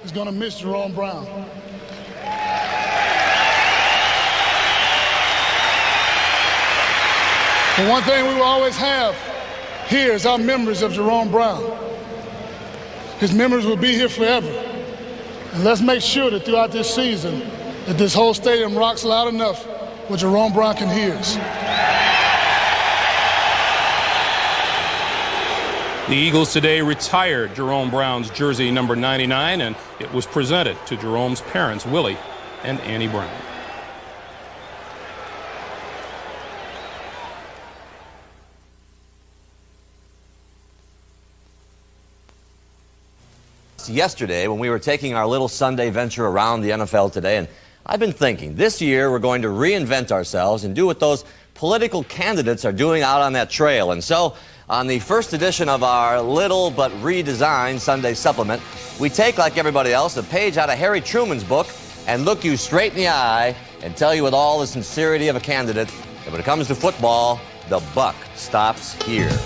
is going to miss Jerome Brown. But one thing we will always have here is our memories of Jerome Brown. His memories will be here forever. And let's make sure that throughout this season that this whole stadium rocks loud enough where Jerome Brown can hear us. The Eagles today retired Jerome Brown's jersey number 99, and it was presented to Jerome's parents, Willie and Annie Brown. Yesterday when we were taking our little Sunday venture around the NFL today, and I've been thinking this year we're going to reinvent ourselves and do what those political candidates are doing out on that trail. And so on the first edition of our little but redesigned Sunday supplement, we take, like everybody else, a page out of Harry Truman's book and look you straight in the eye and tell you with all the sincerity of a candidate that when it comes to football, the buck stops here.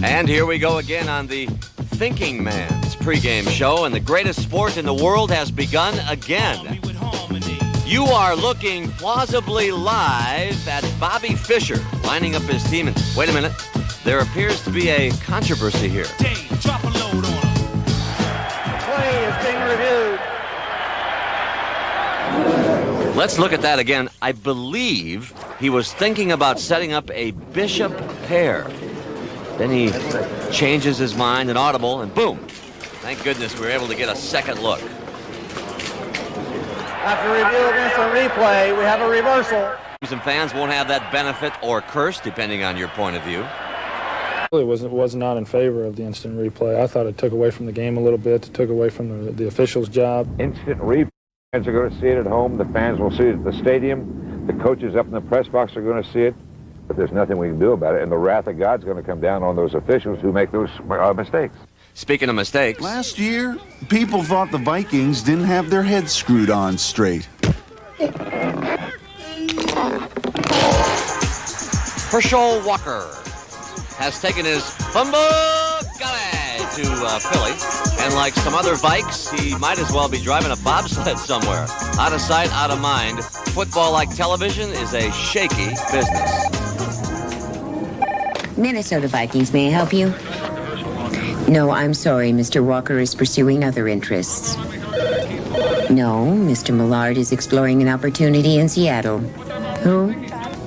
And here we go again on the Thinking Man's pregame show, and the greatest sport in the world has begun again. You are looking plausibly live at Bobby Fischer lining up his team. And wait a minute, there appears to be a controversy here. Dave, drop a load on him. Play is being reviewed. Let's look at that again. I believe he was thinking about setting up a bishop pair. Then he changes his mind, an audible, and boom. Thank goodness we were able to get a second look. After review of instant replay, we have a reversal. Some fans won't have that benefit or curse, depending on your point of view. It was not in favor of the instant replay. I thought it took away from the game a little bit. It took away from the officials' job. Instant replay. Fans are going to see it at home. The fans will see it at the stadium. The coaches up in the press box are going to see it. But there's nothing we can do about it, and the wrath of God's going to come down on those officials who make those mistakes. Speaking of mistakes, last year, people thought the Vikings didn't have their heads screwed on straight. Herschel Walker has taken his to Philly, and like some other Vikes, he might as well be driving a bobsled somewhere. Out of sight, out of mind. Football, like television, is a shaky business. Minnesota Vikings, may I help you? No, I'm sorry. Mr. Walker is pursuing other interests. No, Mr. Millard is exploring an opportunity in Seattle. Who?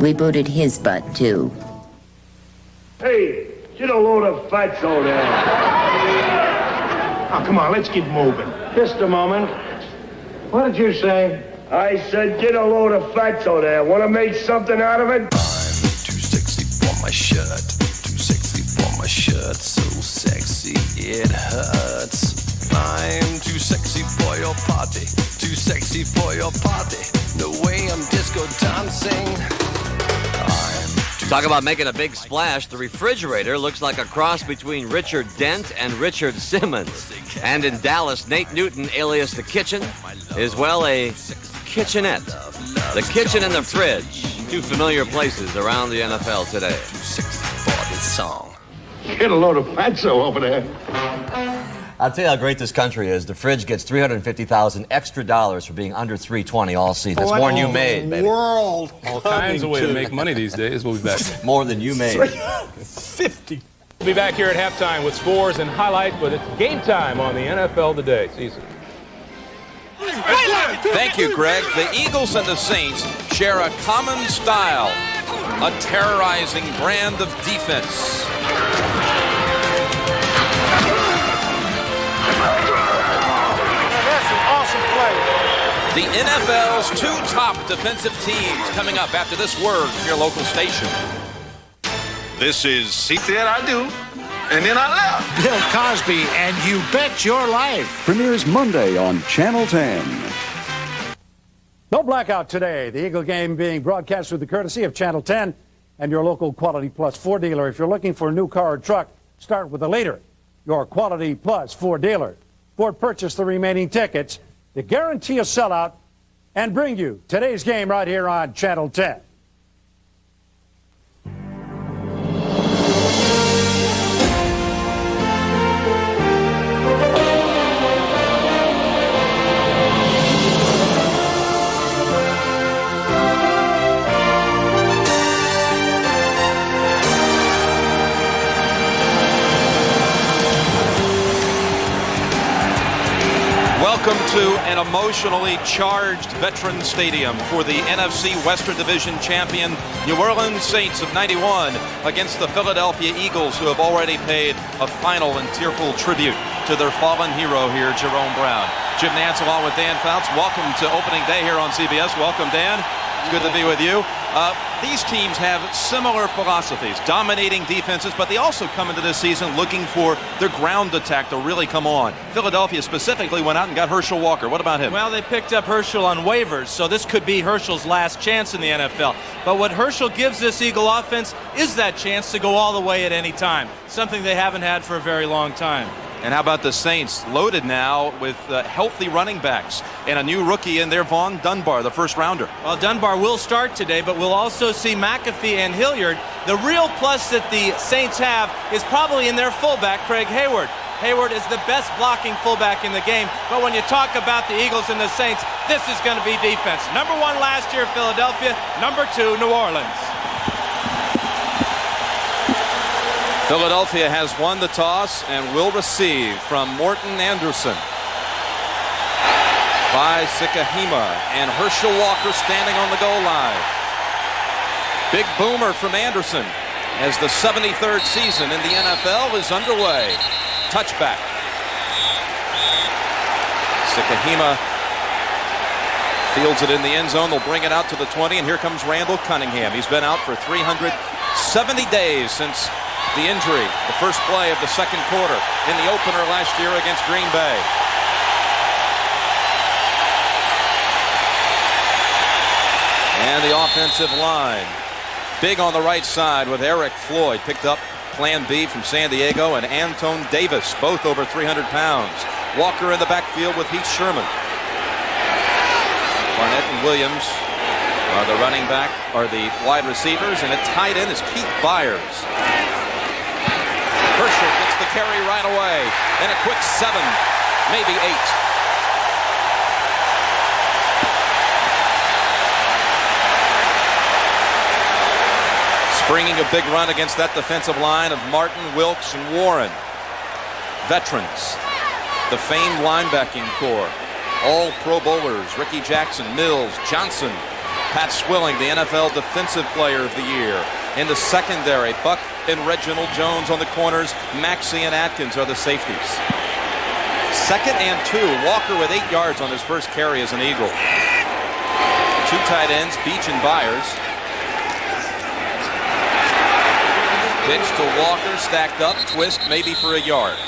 We booted his butt, too. Hey, get a load of Fouts over there. Oh, come on, let's get moving. Just a moment. What did you say? I said get a load of Fouts over there. Want to make something out of it? I'm too sexy for my shirt. Too sexy for my shirt. So sexy it hurts. I'm too sexy for your party. Too sexy for your party. The way I'm disco dancing. Talk about making a big splash. The refrigerator looks like a cross between Richard Dent and Richard Simmons. And in Dallas, Nate Newton, alias The Kitchen, is, well, a kitchenette. The kitchen and the fridge, two familiar places around the NFL today. Get a load of fatso over there. I'll tell you how great this country is. The fridge gets $350,000 extra for being under 320 all season. That's more than you made, baby. All kinds of ways to make money these days. We'll be back. More than you made. 50. We'll be back here at halftime with scores and highlights, but it's game time on the NFL Today. Season. Thank you, Greg. The Eagles and the Saints share a common style, a terrorizing brand of defense. That's an awesome play. The NFL's two top defensive teams coming up after this word from your local station. This is See That I Do, and then I left. Bill Cosby and You Bet Your Life. Premieres Monday on Channel 10. No blackout today. The Eagle game being broadcast with the courtesy of Channel 10 and your local Quality Plus Ford dealer. If you're looking for a new car or truck, start with the leader, your Quality Plus Ford dealer. Ford purchase the remaining tickets to guarantee a sellout and bring you today's game right here on Channel 10. Welcome to an emotionally charged Veterans Stadium for the NFC Western Division champion New Orleans Saints of '91 against the Philadelphia Eagles, who have already paid a final and tearful tribute to their fallen hero here, Jerome Brown. Jim Nantz along with Dan Fouts. Welcome to opening day here on CBS. Welcome, Dan. It's good to be with you. These teams have similar philosophies, dominating defenses, but they also come into this season looking for their ground attack to really come on. Philadelphia specifically went out and got Herschel Walker. What about him? Well, they picked up Herschel on waivers, so this could be Herschel's last chance in the NFL. But what Herschel gives this Eagle offense is that chance to go all the way at any time, something they haven't had for a very long time. And how about the Saints, loaded now with healthy running backs and a new rookie in there, Vaughn Dunbar, the first rounder. Well, Dunbar will start today, but we'll also see McAfee and Hilliard. The real plus that the Saints have is probably in their fullback, Craig Hayward. Hayward is the best blocking fullback in the game, but when you talk about the Eagles and the Saints, this is going to be defense. Number 1 last year, Philadelphia. Number 2, New Orleans. Philadelphia has won the toss and will receive from Morton Anderson. By Sikahema and Herschel Walker standing on the goal line. Big boomer from Anderson as the 73rd season in the NFL is underway. Touchback. Sikahema fields it in the end zone. They'll bring it out to the 20, and here comes Randall Cunningham. He's been out for 370 days since the injury, the first play of the second quarter in the opener last year against Green Bay. And the offensive line, big on the right side with Eric Floyd, picked up Plan B from San Diego, and Antone Davis, both over 300 pounds. Walker in the backfield with Heath Sherman. Barnett and Williams are the running back, are the wide receivers, and at tight end is Keith Byers. Herschel gets the carry right away, and a quick 7, maybe 8. Springing a big run against that defensive line of Martin, Wilkes, and Warren. Veterans, the famed linebacking corps, all Pro Bowlers, Ricky Jackson, Mills, Johnson, Pat Swilling, the NFL Defensive Player of the Year. In the secondary, Buck and Reginald Jones on the corners. Maxey and Atkins are the safeties. 2nd and 2. Walker with 8 yards on his first carry as an Eagle. 2 tight ends, Beach and Byers. Pitch to Walker, stacked up, twist, maybe for a yard.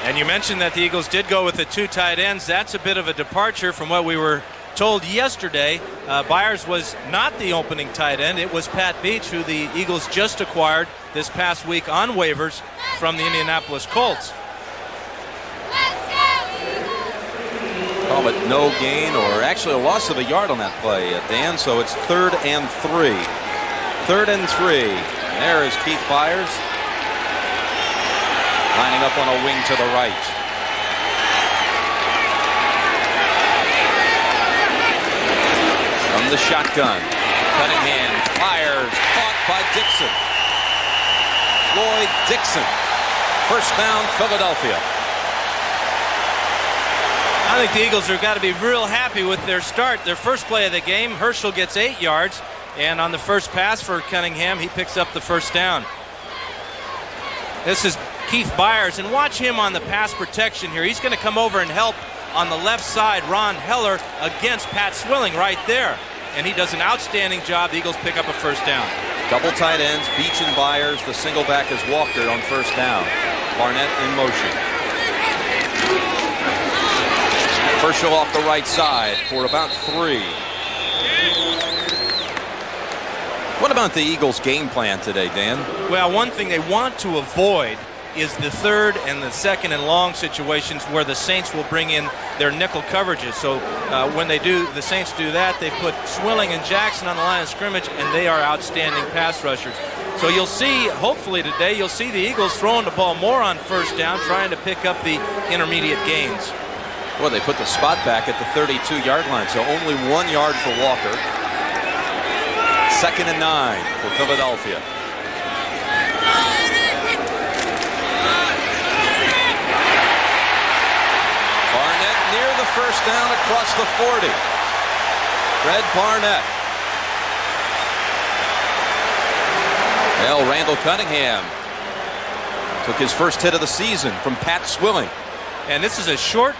And you mentioned that the Eagles did go with the 2 tight ends. That's a bit of a departure from what we were told yesterday. Byers was not the opening tight end. It was Pat Beach, who the Eagles just acquired this past week on waivers from the Indianapolis Colts. Call it no gain, or actually a loss of a yard on that play, Dan. So it's 3rd and 3. 3rd and 3. And there is Keith Byers lining up on a wing to the right. From the shotgun, Cunningham fires, caught by Dixon. Floyd Dixon, first down, Philadelphia. I think the Eagles have got to be real happy with their start. Their first play of the game, Herschel gets 8 yards, and on the first pass for Cunningham, he picks up the first down. This is Keith Byers, and watch him on the pass protection here. He's going to come over and help on the left side, Ron Heller against Pat Swilling right there. And he does an outstanding job. The Eagles pick up a first down. Double tight ends, Beach and Byers. The single back is Walker on first down. Barnett in motion. Herschel off the right side for about 3. What about the Eagles' game plan today, Dan? Well, one thing they want to avoid is the 3rd and the 2nd and long situations where the Saints will bring in their nickel coverages. So when the Saints do that, they put Swilling and Jackson on the line of scrimmage, and they are outstanding pass rushers. So you'll see, hopefully today, you'll see the Eagles throwing the ball more on first down, trying to pick up the intermediate gains. Well, they put the spot back at the 32-yard line, so only 1 yard for Walker. 2nd and 9 for Philadelphia. Barnett near the first down across the 40. Fred Barnett. Well, Randall Cunningham took his first hit of the season from Pat Swilling. And this is a short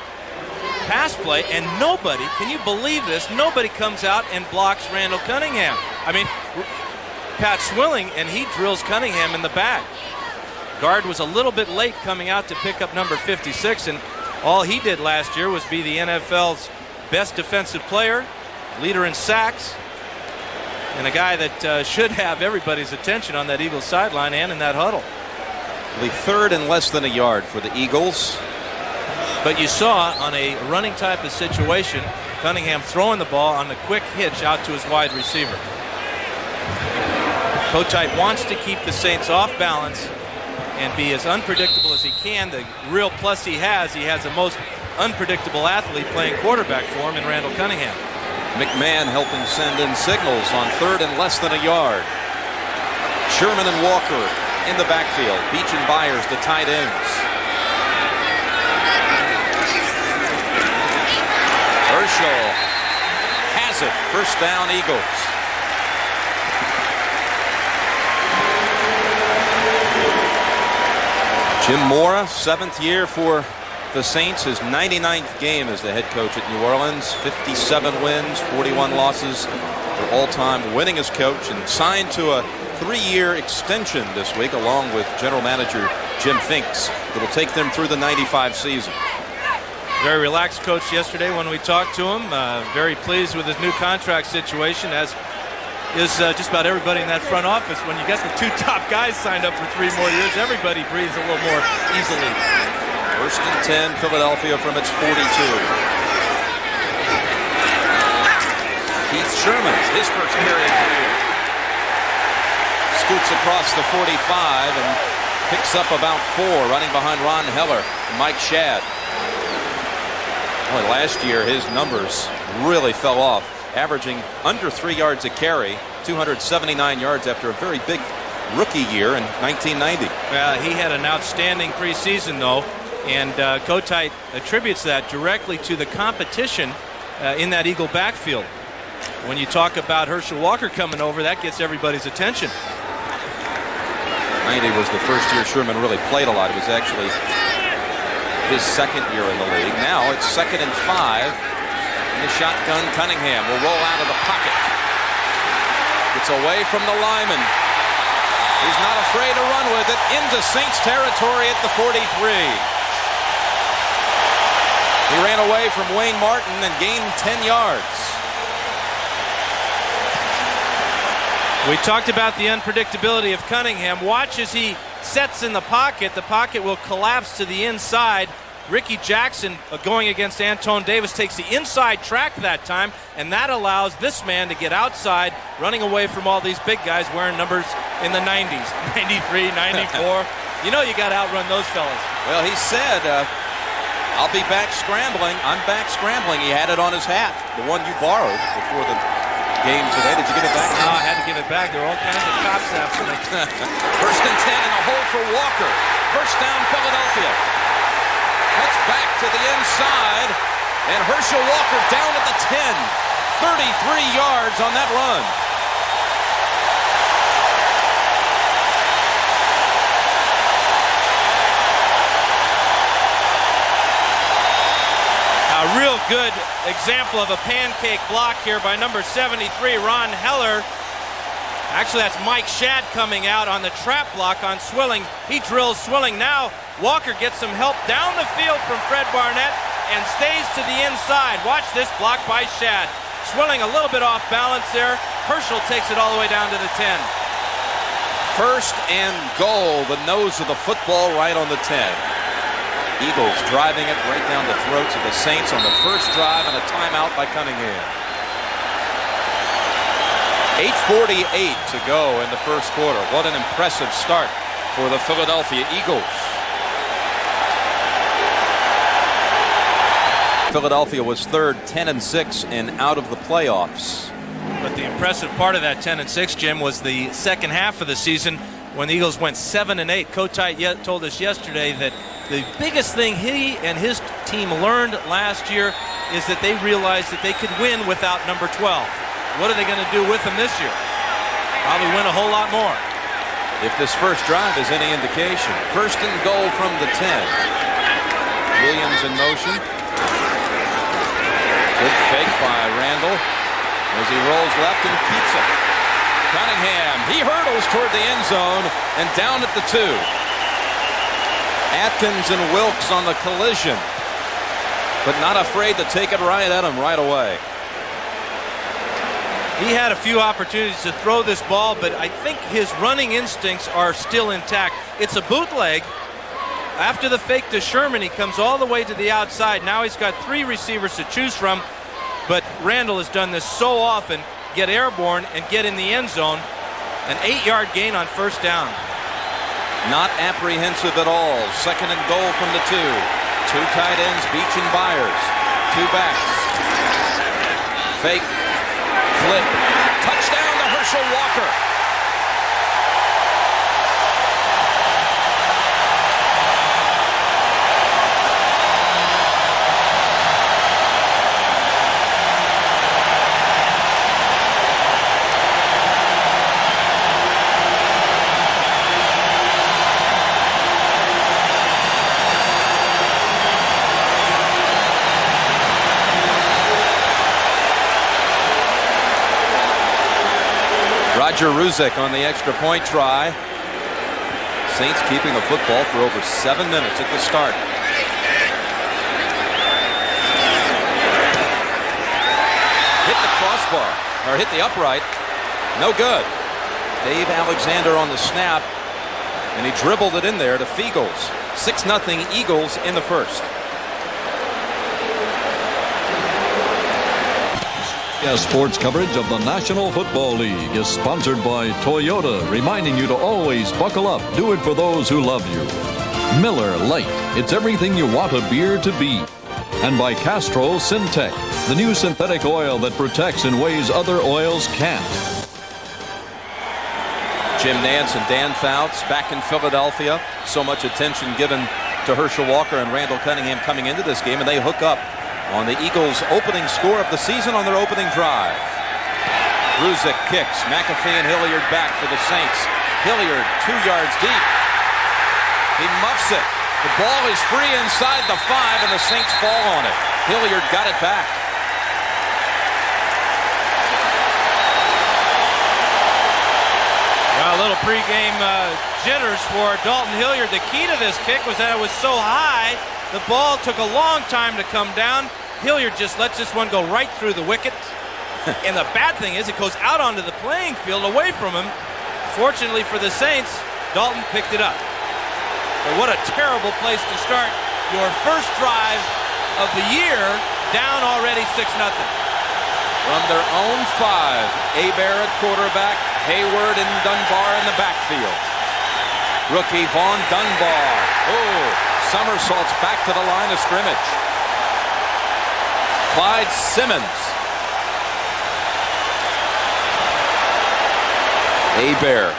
pass play, and nobody, can you believe this, nobody comes out and blocks Randall Cunningham. I mean, Pat Swilling, and he drills Cunningham in the back. Guard was a little bit late coming out to pick up number 56, and all he did last year was be the NFL's best defensive player, leader in sacks, and a guy that should have everybody's attention on that Eagles sideline and in that huddle. The third and less than a yard for the Eagles. But you saw on a running type of situation, Cunningham throwing the ball on the quick hitch out to his wide receiver. Kotite wants to keep the Saints off balance and be as unpredictable as he can. The real plus he has the most unpredictable athlete playing quarterback for him in Randall Cunningham. McMahon helping send in signals on third and less than a yard. Sherman and Walker in the backfield. Beach and Byers, the tight ends. Herschel has it. First down, Eagles. Jim Mora, 7th year for the Saints, his 99th game as the head coach at New Orleans. 57 wins, 41 losses. For all-time winningest coach, and signed to a 3-year extension this week along with general manager Jim Finks that will take them through the 95 season. Very relaxed coach yesterday when we talked to him. Very pleased with his new contract situation, as is just about everybody in that front office. When you get the 2 top guys signed up for 3 more years, everybody breathes a little more easily. First and 10, Philadelphia from its 42. Keith Sherman, his first carry of the year. Scoots across the 45 and picks up about 4, running behind Ron Heller and Mike Shadd. Boy, last year his numbers really fell off, averaging under 3 yards a carry, 279 yards after a very big rookie year in 1990. He had an outstanding preseason, though, and Kotite attributes that directly to the competition in that Eagle backfield. When you talk about Herschel Walker coming over, that gets everybody's attention. 90 was the first year Sherman really played a lot. It was actually his 2nd year in the league. Now it's 2nd and 5. In the shotgun, Cunningham will roll out of the pocket. Gets away from the lineman. He's not afraid to run with it into Saints territory at the 43. He ran away from Wayne Martin and gained 10 yards. We talked about the unpredictability of Cunningham. Watch as he sets in the pocket. The pocket will collapse to the inside. Ricky Jackson, going against Antone Davis, takes the inside track that time, and that allows this man to get outside, running away from all these big guys wearing numbers in the 90s, 93, 94. You know you got to outrun those fellas. Well, he said, I'll be back scrambling. I'm back scrambling. He had it on his hat, the one you borrowed before the game today. Did you give it back? No, I had to give it back. There were all kinds of cops after me. First and 10 in a hole for Walker. First down, Philadelphia. Cuts back to the inside, and Herschel Walker down at the 10. 33 yards on that run. A real good example of a pancake block here by number 73, Ron Heller. Actually, that's Mike Shadd coming out on the trap block on Swilling. He drills Swilling. Now Walker gets some help down the field from Fred Barnett and stays to the inside. Watch this block by Shadd. Swilling a little bit off balance there. Herschel takes it all the way down to the 10. First and goal, the nose of the football right on the 10. Eagles driving it right down the throats of the Saints on the first drive, and a timeout by Cunningham. 8:48 to go in the first quarter. What an impressive start for the Philadelphia Eagles. Philadelphia was third, 10-6, and out of the playoffs. But the impressive part of that 10-6, Jim, was the second half of the season. when the Eagles went 7-8. Kotite told us yesterday that the biggest thing he and his team learned last year is that they realized that they could win without number 12. What are they going to do with him this year? Probably win a whole lot more. If this first drive is any indication. First and goal from the 10. Williams in motion. Good fake by Randall as he rolls left and keeps it. Cunningham, he hurdles toward the end zone and down at the 2. Atkins and Wilkes on the collision, but not afraid to take it right at him right away. He had a few opportunities to throw this ball, but I think his running instincts are still intact. It's a bootleg. After the fake to Sherman, he comes all the way to the outside. Now he's got 3 receivers to choose from, but Randall has done this so often. Get airborne and get in the end zone. An 8-yard gain on first down. Not apprehensive at all. Second and goal from the 2. 2 tight ends, Beach and Byers. 2 backs. Fake. Flip. Touchdown to Herschel Walker. Roger Ruzek on the extra point try. Saints keeping the football for over 7 minutes at the start. Hit the crossbar, or hit the upright. No good. Dave Alexander on the snap, and he dribbled it in there to Fiegels. 6-0 Eagles in the first. Sports coverage of the National Football League is sponsored by Toyota, reminding you to always buckle up. Do it for those who love you. Miller Lite, it's everything you want a beer to be. And by Castrol Syntec, the new synthetic oil that protects in ways other oils can't. Jim Nantz and Dan Fouts back in Philadelphia. So much attention given to Herschel Walker and Randall Cunningham coming into this game, and they hook up on the Eagles' opening score of the season on their opening drive. Ruzek kicks. McAfee and Hilliard back for the Saints. Hilliard 2 yards deep. He muffs it. The ball is free inside the 5, and the Saints fall on it. Hilliard got it back. Well, a little pregame jitters for Dalton Hilliard. The key to this kick was that it was so high, the ball took a long time to come down. Hilliard just lets this one go right through the wicket. And the bad thing is it goes out onto the playing field away from him. Fortunately for the Saints, Dalton picked it up. But what a terrible place to start your first drive of the year, down already 6-0. From their own 5, Hebert at quarterback, Hayward and Dunbar in the backfield. Rookie Vaughn Dunbar. Somersaults back to the line of scrimmage. Clyde Simmons. Hebert,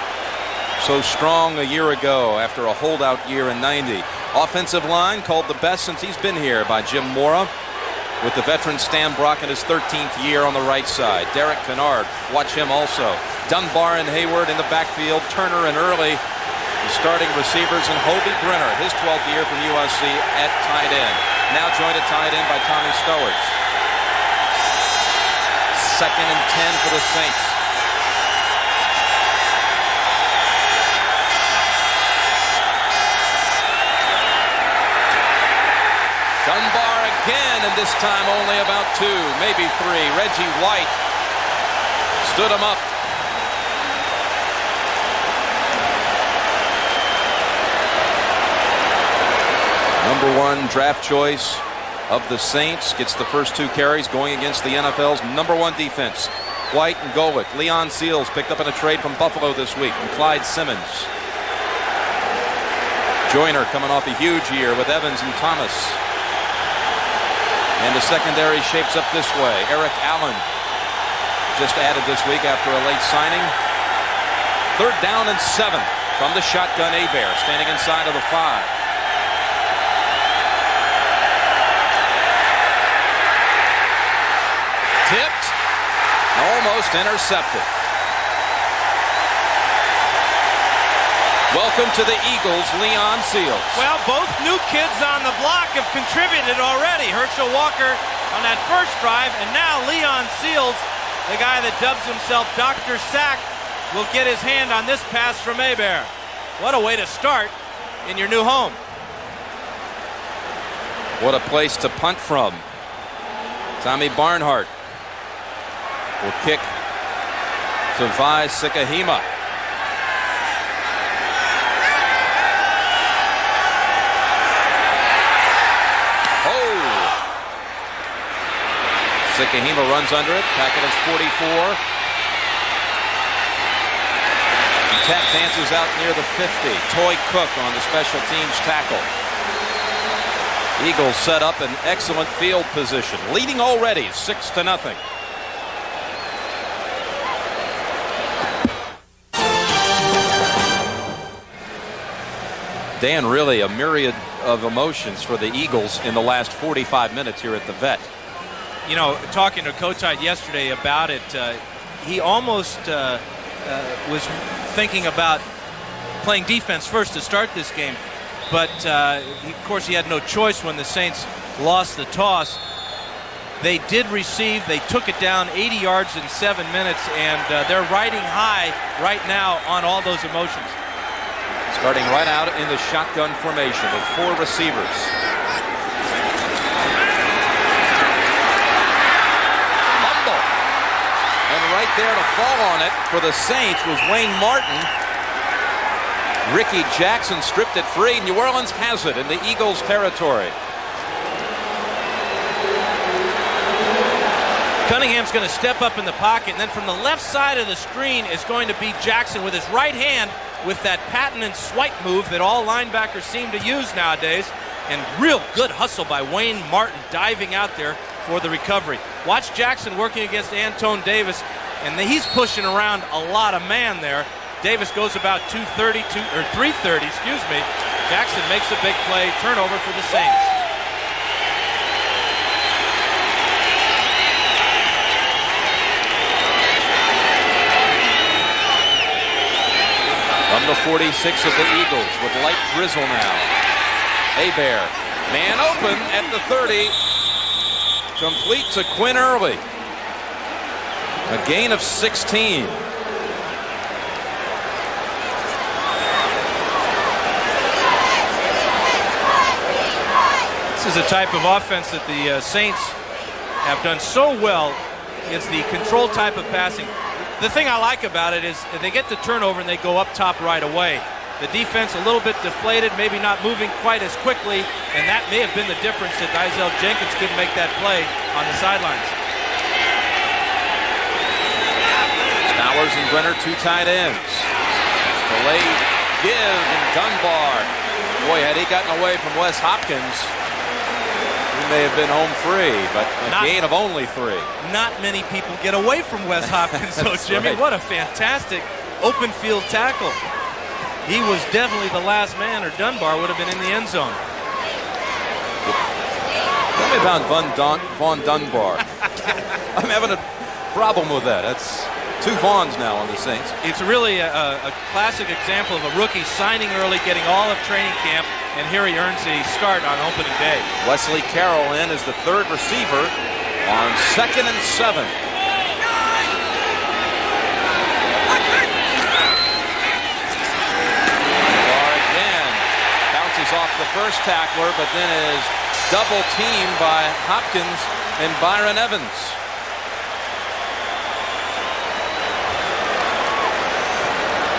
so strong a year ago after a holdout year in '90. Offensive line called the best since he's been here by Jim Mora, with the veteran Stan Brock in his 13th year on the right side. Derek Kennard, watch him also. Dunbar and Hayward in the backfield. Turner and Early, the starting receivers, and Hobie Brenner, his 12th year from USC at tight end. Now joined at tight end by Tommy Stowers. 2nd and 10 for the Saints. Dunbar again, and this time only about 2, maybe 3. Reggie White stood him up. Number 1 draft choice of the Saints gets the first 2 carries going against the NFL's number 1 defense. White and Golick. Leon Seals picked up in a trade from Buffalo this week, and Clyde Simmons. Joyner coming off a huge year with Evans and Thomas. And the secondary shapes up this way. Eric Allen just added this week after a late signing. 3rd down and 7. From the shotgun, Hebert standing inside of the 5. Tipped, almost intercepted. Welcome to the Eagles, Leon Seals. Well, both new kids on the block have contributed already. Herschel Walker on that first drive, and now Leon Seals, the guy that dubs himself Dr. Sack, will get his hand on this pass from Hebert. What a way to start in your new home. What a place to punt from. Tommy Barnhart will kick to Vi Sikahema. Sikahema runs under it. Packet is 44. Tap dances out near the 50. Toy Cook on the special teams tackle. Eagles set up an excellent field position, leading already 6-0. Dan, really a myriad of emotions for the Eagles in the last 45 minutes here at the Vet. You know, talking to Kotite yesterday about it, he almost was thinking about playing defense first to start this game. But, of course, he had no choice when the Saints lost the toss. They did receive. They took it down 80 yards in 7 minutes, and they're riding high right now on all those emotions. Starting right out in the shotgun formation with 4 receivers. Fumble. And right there to fall on it for the Saints was Wayne Martin. Ricky Jackson stripped it free. New Orleans has it in the Eagles' territory. Cunningham's going to step up in the pocket, and then from the left side of the screen is going to be Jackson with his right hand with that patented swipe move that all linebackers seem to use nowadays. And real good hustle by Wayne Martin diving out there for the recovery. Watch Jackson working against Antone Davis, and he's pushing around a lot of man there. Davis goes about 330, excuse me. Jackson makes a big play, turnover for the Saints. From the 46 of the Eagles with light drizzle now. Hebert, man open at the 30. Complete to Quinn Early. A gain of 16. This is a type of offense that the Saints have done so well. It's the control type of passing. The thing I like about it is they get the turnover and they go up top right away. The defense a little bit deflated, maybe not moving quite as quickly, and that may have been the difference that Dizelle Jenkins couldn't make that play on the sidelines. Bowers and Brenner, 2 tight ends. Delayed give and Dunbar. Boy, had he gotten away from Wes Hopkins, he may have been home free, but a gain of only 3. Not many people get away from Wes Hopkins, though, Jimmy. Right. What a fantastic open field tackle. He was definitely the last man, or Dunbar would have been in the end zone. Tell me about Vaughn Dunbar. I'm having a problem with that. That's 2 Vaughns now on the Saints. It's really a classic example of a rookie signing early, getting all of training camp, and here he earns a start on opening day. Wesley Carroll in as the 3rd receiver on 2nd and 7. Dunbar again bounces off the first tackler, but then is double teamed by Hopkins and Byron Evans.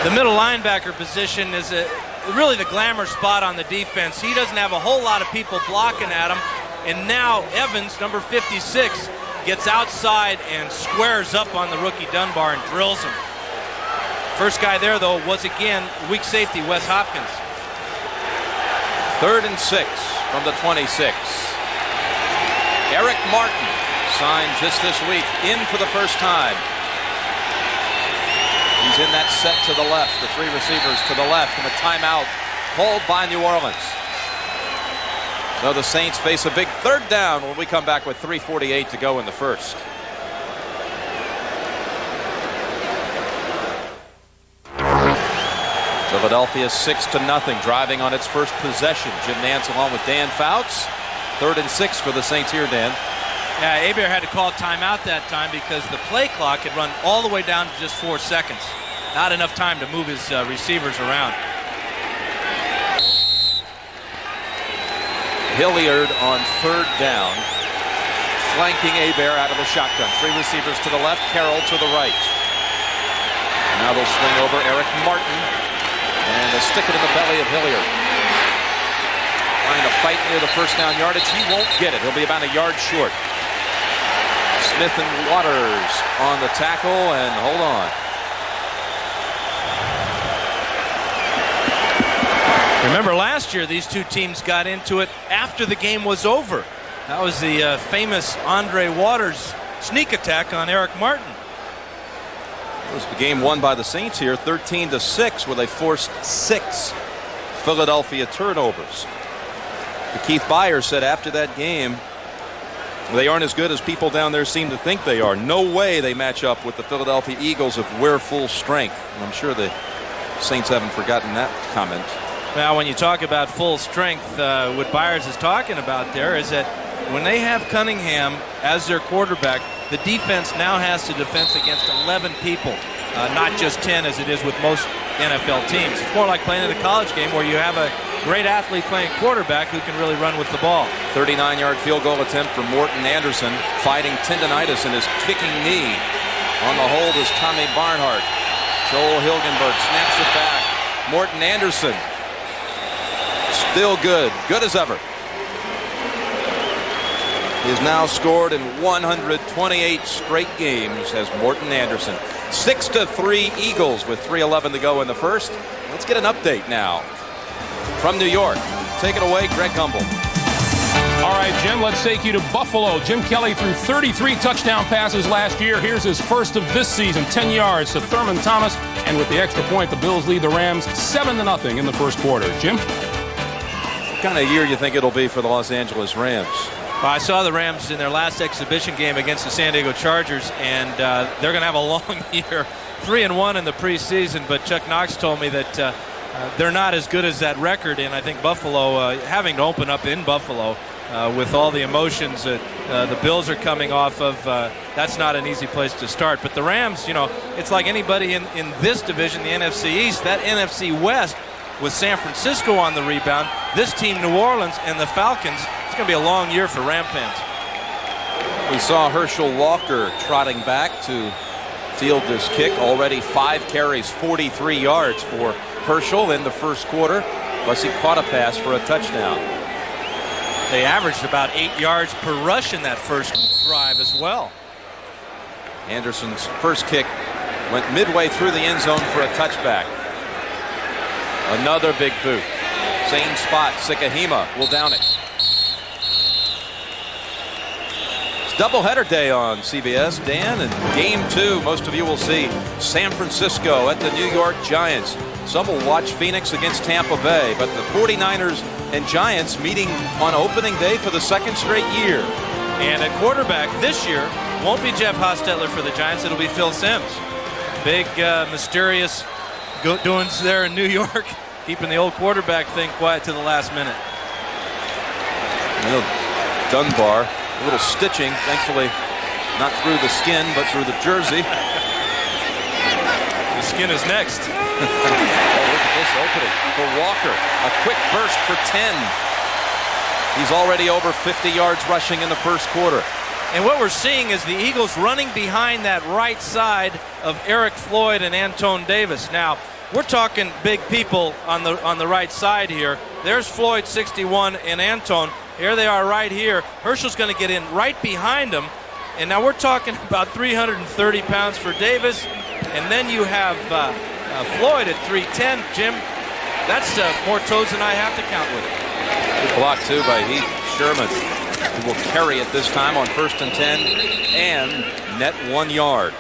The middle linebacker position is really the glamour spot on the defense. He doesn't have a whole lot of people blocking at him. And now Evans, number 56, gets outside and squares up on the rookie Dunbar and drills him. First guy there, though, was again weak safety Wes Hopkins. 3rd and 6 from the 26. Eric Martin signed just this week in for the first time. Orleans in that set to the left. The three receivers to the left, and a timeout called by New Orleans. So the Saints face a big third down when we come back with 3:48 to go in the first. Philadelphia 6-0, driving on its first possession. Jim Nantz along with Dan Fouts. 3rd and 6 for the Saints here, Dan. Yeah, Hebert had to call timeout that time because the play clock had run all the way down to just 4 seconds. Not enough time to move his receivers around. Hilliard on 3rd down, flanking Hebert out of the shotgun. 3 receivers to the left, Carroll to the right. Now they'll swing over Eric Martin, and they'll stick it in the belly of Hilliard. Trying to fight near the first down yardage. He won't get it. He'll be about a yard short. Smith and Waters on the tackle, and hold on. Remember last year, these two teams got into it after the game was over. That was the famous Andre Waters sneak attack on Eric Martin. It was the game won by the Saints here, 13-6, where they forced 6 Philadelphia turnovers. Keith Byers said after that game, they aren't as good as people down there seem to think they are. No way they match up with the Philadelphia Eagles if we're full strength. And I'm sure the Saints haven't forgotten that comment. Now, when you talk about full strength, what Byers is talking about there is that when they have Cunningham as their quarterback, the defense now has to defend against 11 people, not just 10 as it is with most NFL teams. It's more like playing in a college game where you have a great athlete playing quarterback who can really run with the ball. 39-yard field goal attempt for Morton Anderson, fighting tendonitis in his kicking knee. On the hold is Tommy Barnhart. Joel Hilgenberg snaps it back. Morton Anderson, still good as ever. He has now scored in 128 straight games as Morton Anderson. 6-3 Eagles with 3:11 to go in the first. Let's get an update now from New York. Take it away, Greg Gumbel. All right, Jim, let's take you to Buffalo. Jim Kelly threw 33 touchdown passes last year. Here's his first of this season, 10 yards to Thurman Thomas. And with the extra point, the Bills lead the Rams 7-0 in the first quarter. Jim? What kind of year you think it'll be for the Los Angeles Rams? Well, I saw the Rams in their last exhibition game against the San Diego Chargers, and they're going to have a long year. 3-1 in the preseason, but Chuck Knox told me that they're not as good as that record, and I think Buffalo, having to open up in Buffalo with all the emotions that the Bills are coming off of, that's not an easy place to start. But the Rams, you know, it's like anybody in this division, the NFC East, that NFC West with San Francisco on the rebound, this team, New Orleans, and the Falcons. It's going to be a long year for Ram fans. We saw Herschel Walker trotting back to field this kick. Already 5 carries, 43 yards for Herschel in the first quarter. Plus he caught a pass for a touchdown. They averaged about 8 yards per rush in that first drive as well. Anderson's first kick went midway through the end zone for a touchback. Another big boot. Same spot. Sikahema will down it. Doubleheader day on CBS, Dan, and game 2, most of you will see San Francisco at the New York Giants. Some will watch Phoenix against Tampa Bay, but the 49ers and Giants meeting on opening day for the 2nd straight year. And at quarterback this year won't be Jeff Hostetler for the Giants, it'll be Phil Simms. Big, mysterious doings there in New York, keeping the old quarterback thing quiet to the last minute. Dunbar. A little stitching, thankfully not through the skin, but through the jersey. The skin is next. Oh, look at this opening for Walker. A quick burst for 10. He's already over 50 yards rushing in the first quarter. And what we're seeing is the Eagles running behind that right side of Eric Floyd and Antone Davis. Now, we're talking big people on the right side here. There's Floyd, 61, and Antone. Here they are right here. Herschel's going to get in right behind him. And now we're talking about 330 pounds for Davis. And then you have Floyd at 310. Jim, that's more toes than I have to count with it. Good block, too, by Heath Sherman, who will carry it this time on 1st and 10 and net 1 yard.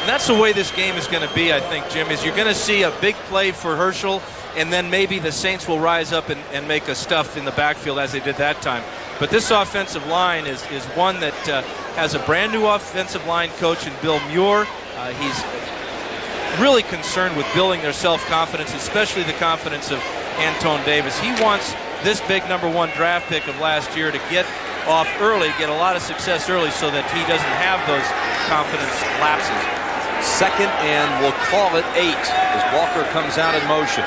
And that's the way this game is going to be, I think, Jim, is you're going to see a big play for Herschel, and then maybe the Saints will rise up and make a stuff in the backfield as they did that time. But this offensive line is one that has a brand new offensive line coach in Bill Muir. He's really concerned with building their self-confidence, especially the confidence of Antone Davis. He wants this big #1 draft pick of last year to get off early, get a lot of success early so that he doesn't have those confidence lapses. Second and we'll call it 8 as Walker comes out in motion.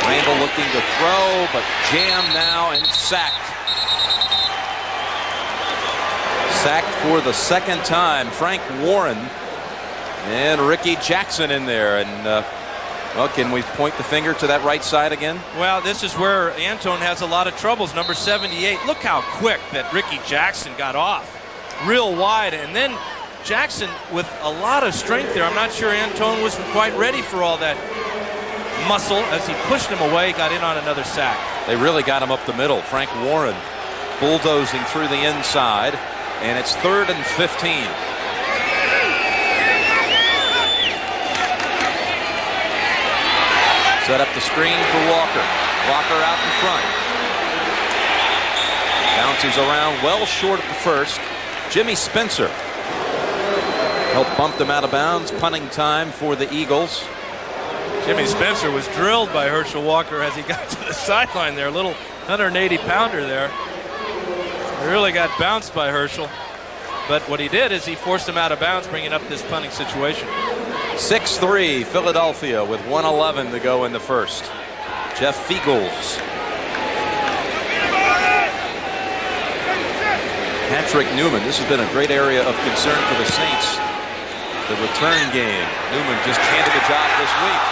Randall looking to throw, but jammed now and sacked. Sacked for the second time. Frank Warren and Ricky Jackson in there. And well, can we point the finger to that right side again? Well, this is where Antone has a lot of troubles. Number 78. Look how quick that Ricky Jackson got off. Real wide. And then Jackson with a lot of strength there. I'm not sure Antone was quite ready for all that muscle. As he pushed him away, got in on another sack. They really got him up the middle. Frank Warren bulldozing through the inside. And it's 3rd and 15. Set up the screen for Walker. Walker out in front. Bounces around well short of the first. Jimmy Spencer helped bump them out of bounds. Punting time for the Eagles. Jimmy Spencer was drilled by Herschel Walker as he got to the sideline there. A little 180-pounder there. He really got bounced by Herschel. But what he did is he forced him out of bounds, bringing up this punting situation. 6-3 Philadelphia with 1:11 to go in the first. Jeff Feagles. Patrick Newman. This has been a great area of concern for the Saints. The return game. Newman just handed the job this week.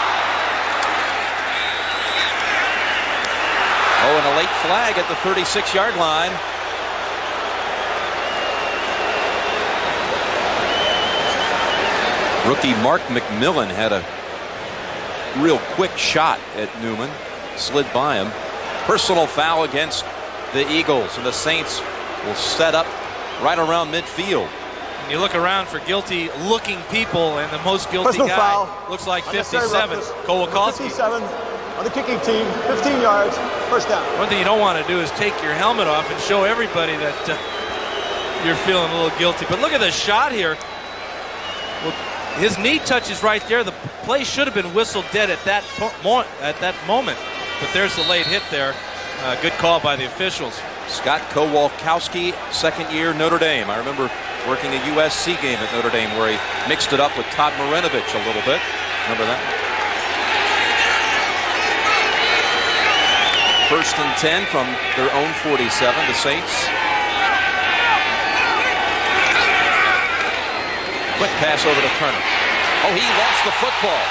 Oh, and a late flag at the 36-yard line. Rookie Mark McMillan had a real quick shot at Newman. Slid by him. Personal foul against the Eagles, and the Saints will set up right around midfield. And you look around for guilty-looking people, and the most guilty Personal guy foul. looks like 57, Kowalkowski. 57 on the kicking team, 15 yards, first down. One thing you don't want to do is take your helmet off and show everybody that you're feeling a little guilty. But look at the shot here. Well, his knee touches right there. The play should have been whistled dead at that moment. But there's the late hit there. Good call by the officials. Scott Kowalkowski, second year Notre Dame. I remember working a USC game at Notre Dame where he mixed it up with Todd Marinovich a little bit. Remember that? 1st and 10 from their own 47, the Saints. Quick pass over to Turner. Oh, he lost the football.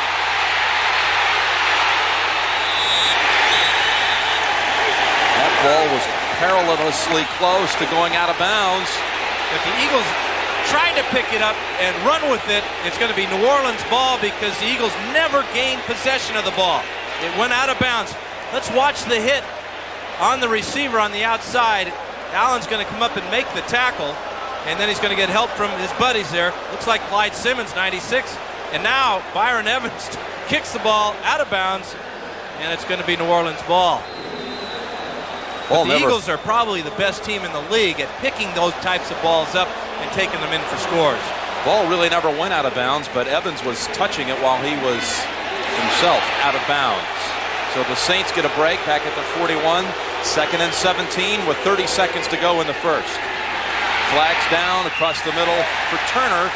That ball was perilously close to going out of bounds. If the Eagles tried to pick it up and run with it, it's going to be New Orleans ball because the Eagles never gained possession of the ball. It went out of bounds. Let's watch the hit on the receiver on the outside. Allen's going to come up and make the tackle. And then he's going to get help from his buddies there. Looks like Clyde Simmons, 96. And now Byron Evans kicks the ball out of bounds, and it's going to be New Orleans ball. But the Eagles are probably the best team in the league at picking those types of balls up and taking them in for scores. Ball really never went out of bounds, but Evans was touching it while he was himself out of bounds. So the Saints get a break back at the 41. 2nd and 17 with 30 seconds to go in the first. Flags down across the middle for Turner,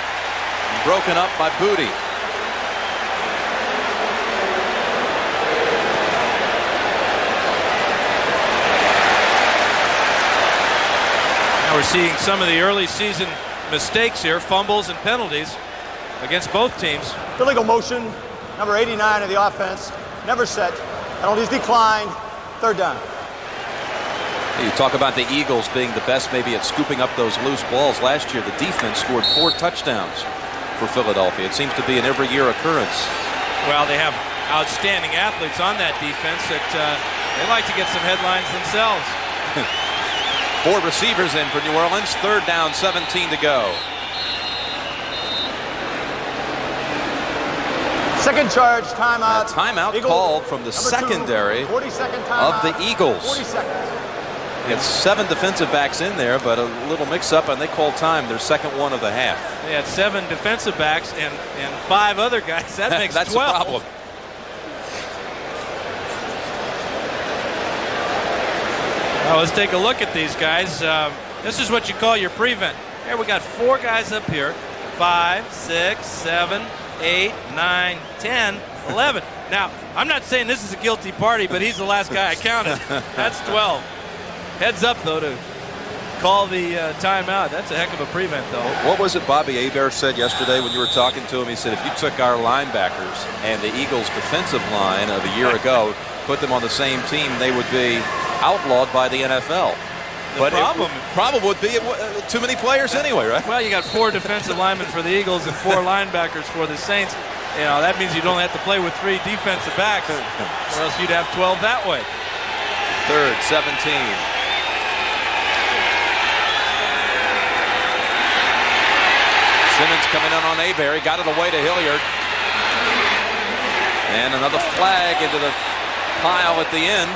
broken up by Booty. Now we're seeing some of the early season mistakes here, fumbles and penalties against both teams. Illegal motion, number 89 of the offense, never set. Penalties declined, 3rd down. You talk about the Eagles being the best maybe at scooping up those loose balls. Last year, the defense scored 4 touchdowns for Philadelphia. It seems to be an every year occurrence. Well, they have outstanding athletes on that defense that they like to get some headlines themselves. 4 receivers in for New Orleans. 3rd down, 17 to go. Second charge, timeout. Timeout Eagles, called from the number secondary 40-second of timeout. the Eagles. 40 seconds. It's 7 defensive backs in there, but a little mix-up, and they called time, their second one of the half. They had 7 defensive backs and 5 other guys. That makes That's 12. the problem. Well, let's take a look at these guys. This is what you call your prevent. Here we got 4 guys up here. 5, 6, 7, 8, 9, 10, 11. Now, I'm not saying this is a guilty party, but he's the last guy I counted. That's 12. Heads up, though, to call the timeout. That's a heck of a prevent, though. What was it Bobby Hebert said yesterday when you were talking to him? He said if you took our linebackers and the Eagles' defensive line of a year ago, put them on the same team, they would be outlawed by the NFL. The problem would be too many players anyway, right? Well, you got 4 defensive linemen for the Eagles and 4 linebackers for the Saints. You know, that means you'd only have to play with 3 defensive backs, or else you'd have 12 that way. Third, 17. Simmons coming in on Hebert. He got it away to Hilliard. And another flag into the pile at the end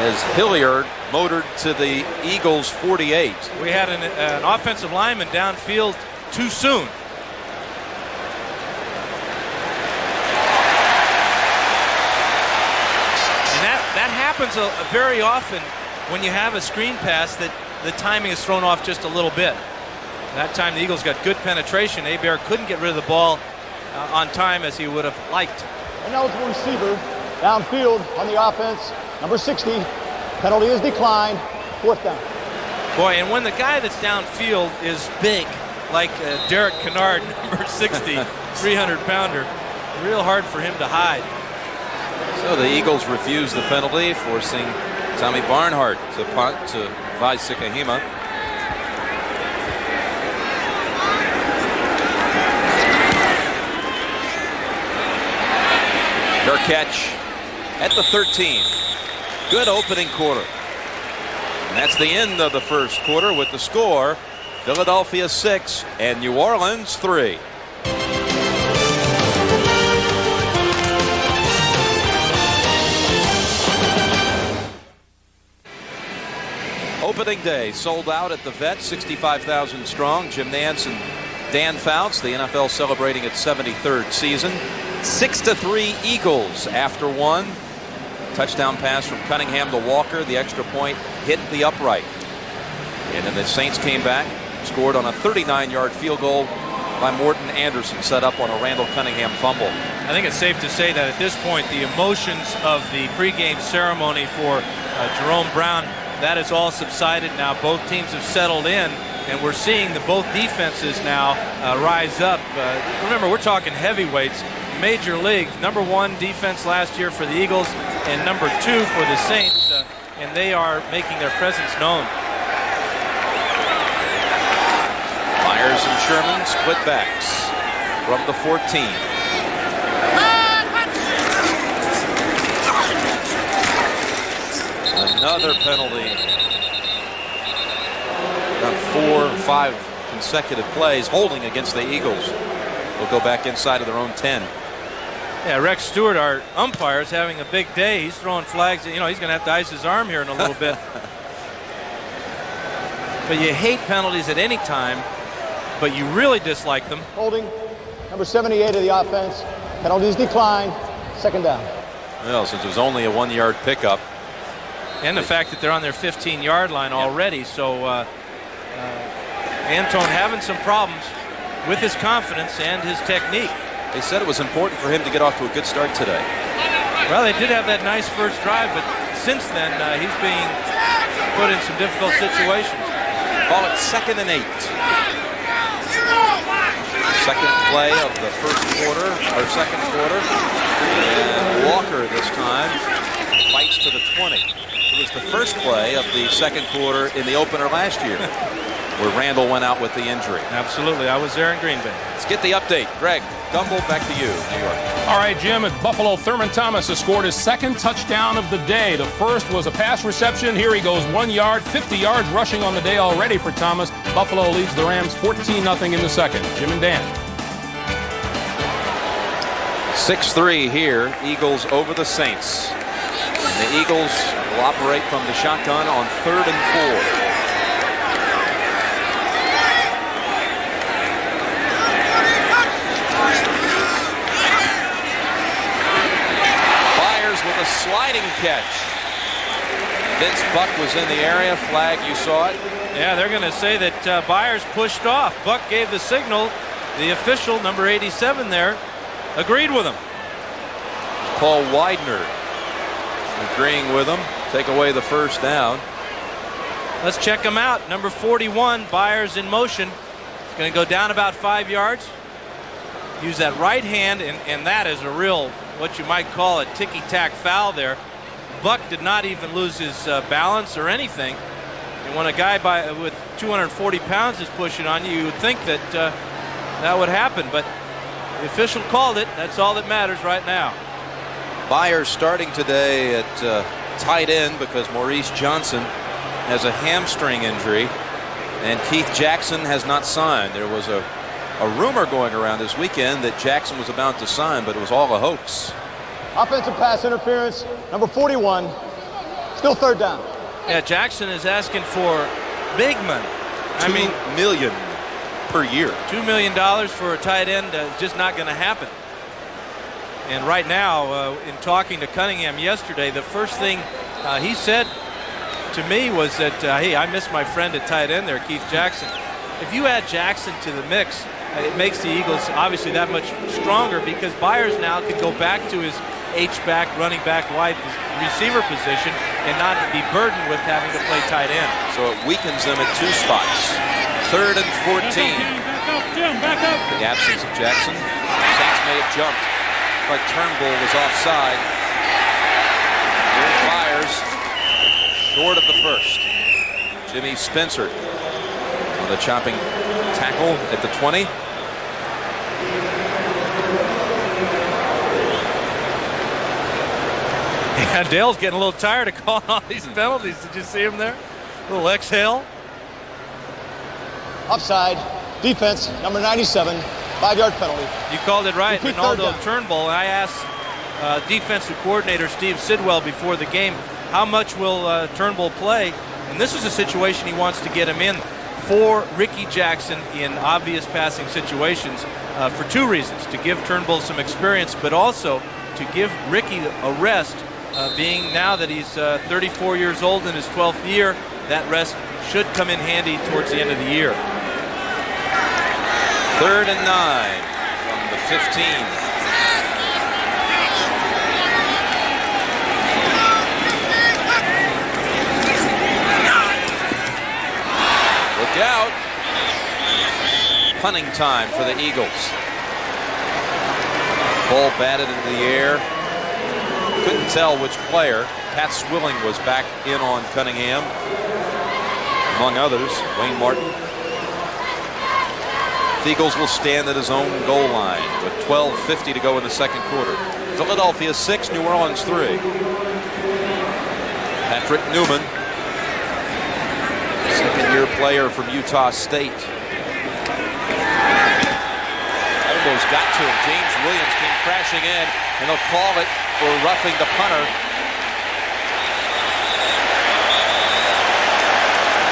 as Hilliard motored to the Eagles' 48. We had an offensive lineman downfield too soon. And that happens very often when you have a screen pass that the timing is thrown off just a little bit. That time the Eagles got good penetration. Hebert couldn't get rid of the ball on time as he would have liked. Ineligible receiver downfield on the offense. Number 60. Penalty is declined. 4th down. Boy, and when the guy that's downfield is big, like Derek Kennard, number 60, 300-pounder, real hard for him to hide. So the Eagles refuse the penalty, forcing Tommy Barnhart to punt to Vai Sikahima. Their catch at the 13. Good opening quarter. And that's the end of the first quarter with the score, Philadelphia 6 and New Orleans 3. Opening day sold out at the Vet, 65,000 strong. Jim Nantz and Dan Fouts, the NFL celebrating its 73rd season. 6-3 Eagles after one. Touchdown pass from Cunningham to Walker. The extra point hit the upright. And then the Saints came back, scored on a 39-yard field goal by Morton Anderson, set up on a Randall Cunningham fumble. I think it's safe to say that at this point, the emotions of the pregame ceremony for Jerome Brown, that has all subsided now. Both teams have settled in, and we're seeing both defenses now rise up. Remember, we're talking heavyweights. Major League, number 1 defense last year for the Eagles and number 2 for the Saints, and they are making their presence known. Myers and Sherman split backs from the 14. Another penalty. About 4 or 5 consecutive plays holding against the Eagles. They'll go back inside of their own 10. Yeah, Rex Stewart, our umpire, is having a big day. He's throwing flags. You know, he's going to have to ice his arm here in a little bit. But you hate penalties at any time, but you really dislike them. Holding. Number 78 of the offense. Penalties declined. 2nd down. Well, since it was only a 1-yard pickup. And the fact that they're on their 15-yard line already. So Antone having some problems with his confidence and his technique. They said it was important for him to get off to a good start today. Well, they did have that nice first drive, but since then he's being put in some difficult situations. Call it 2nd and 8. Second play of the first quarter, or second quarter. And Walker this time fights to the 20. It was the first play of the second quarter in the opener last year, where Randall went out with the injury. Absolutely. I was there in Green Bay. Let's get the update. Greg Gumbel, back to you, New York. All right, Jim, at Buffalo, Thurman Thomas has scored his 2nd touchdown of the day. The first was a pass reception. Here he goes 1 yard, 50 yards rushing on the day already for Thomas. Buffalo leads the Rams 14-0 in the second. Jim and Dan. 6-3 here, Eagles over the Saints. And the Eagles will operate from the shotgun on 3rd and 4. With a sliding catch. Vince Buck was in the area. Flag, you saw it. Yeah, they're going to say that Byers pushed off. Buck gave the signal. The official, number 87 there, agreed with him. Paul Widener agreeing with him. Take away the first down. Let's check him out. Number 41, Byers in motion. He's going to go down about 5 yards. Use that right hand, and that is a real, what you might call a ticky-tack foul there. Buck did not even lose his balance or anything. And when a guy with 240 pounds is pushing on you, you would think that that would happen. But the official called it. That's all that matters right now. Byers starting today at tight end because Maurice Johnson has a hamstring injury. And Keith Jackson has not signed. There was a rumor going around this weekend that Jackson was about to sign, but it was all a hoax. Offensive pass interference, number 41. Still 3rd down. Yeah, Jackson is asking for big money. $2 million per year. $2 million for a tight end is just not going to happen. And right now, in talking to Cunningham yesterday, the first thing he said to me was that, hey, I miss my friend at tight end there, Keith Jackson. If you add Jackson to the mix, it makes the Eagles obviously that much stronger because Byers now can go back to his H-back, running back, wide receiver position and not be burdened with having to play tight end. So it weakens them at 2 spots. 3rd and 14. Back up. The absence of Jackson. Saints may have jumped, but Turnbull was offside. Here's Byers, short of the first. Jimmy Spencer with a chopping tackle at the 20. Yeah, Dale's getting a little tired of calling all these penalties. Did you see him there? A little exhale. Offside. Defense, number 97. 5-yard penalty. You called it right, Ronaldo Turnbull. I asked defensive coordinator Steve Sidwell before the game, how much will Turnbull play? And this is a situation he wants to get him in for Ricky Jackson in obvious passing situations for 2 reasons. To give Turnbull some experience, but also to give Ricky a rest, being now that he's 34 years old in his 12th year. That rest should come in handy towards the end of the year. 3rd and 9 from the 15. Look out. Punting time for the Eagles. Ball batted into the air. Couldn't tell which player. Pat Swilling was back in on Cunningham, among others, Wayne Martin. The Eagles will stand at his own goal line with 12:50 to go in the second quarter. Philadelphia 6, New Orleans 3. Patrick Newman, second-year player from Utah State. Almost got to him. James Williams came crashing in, and they'll call it for roughing the punter.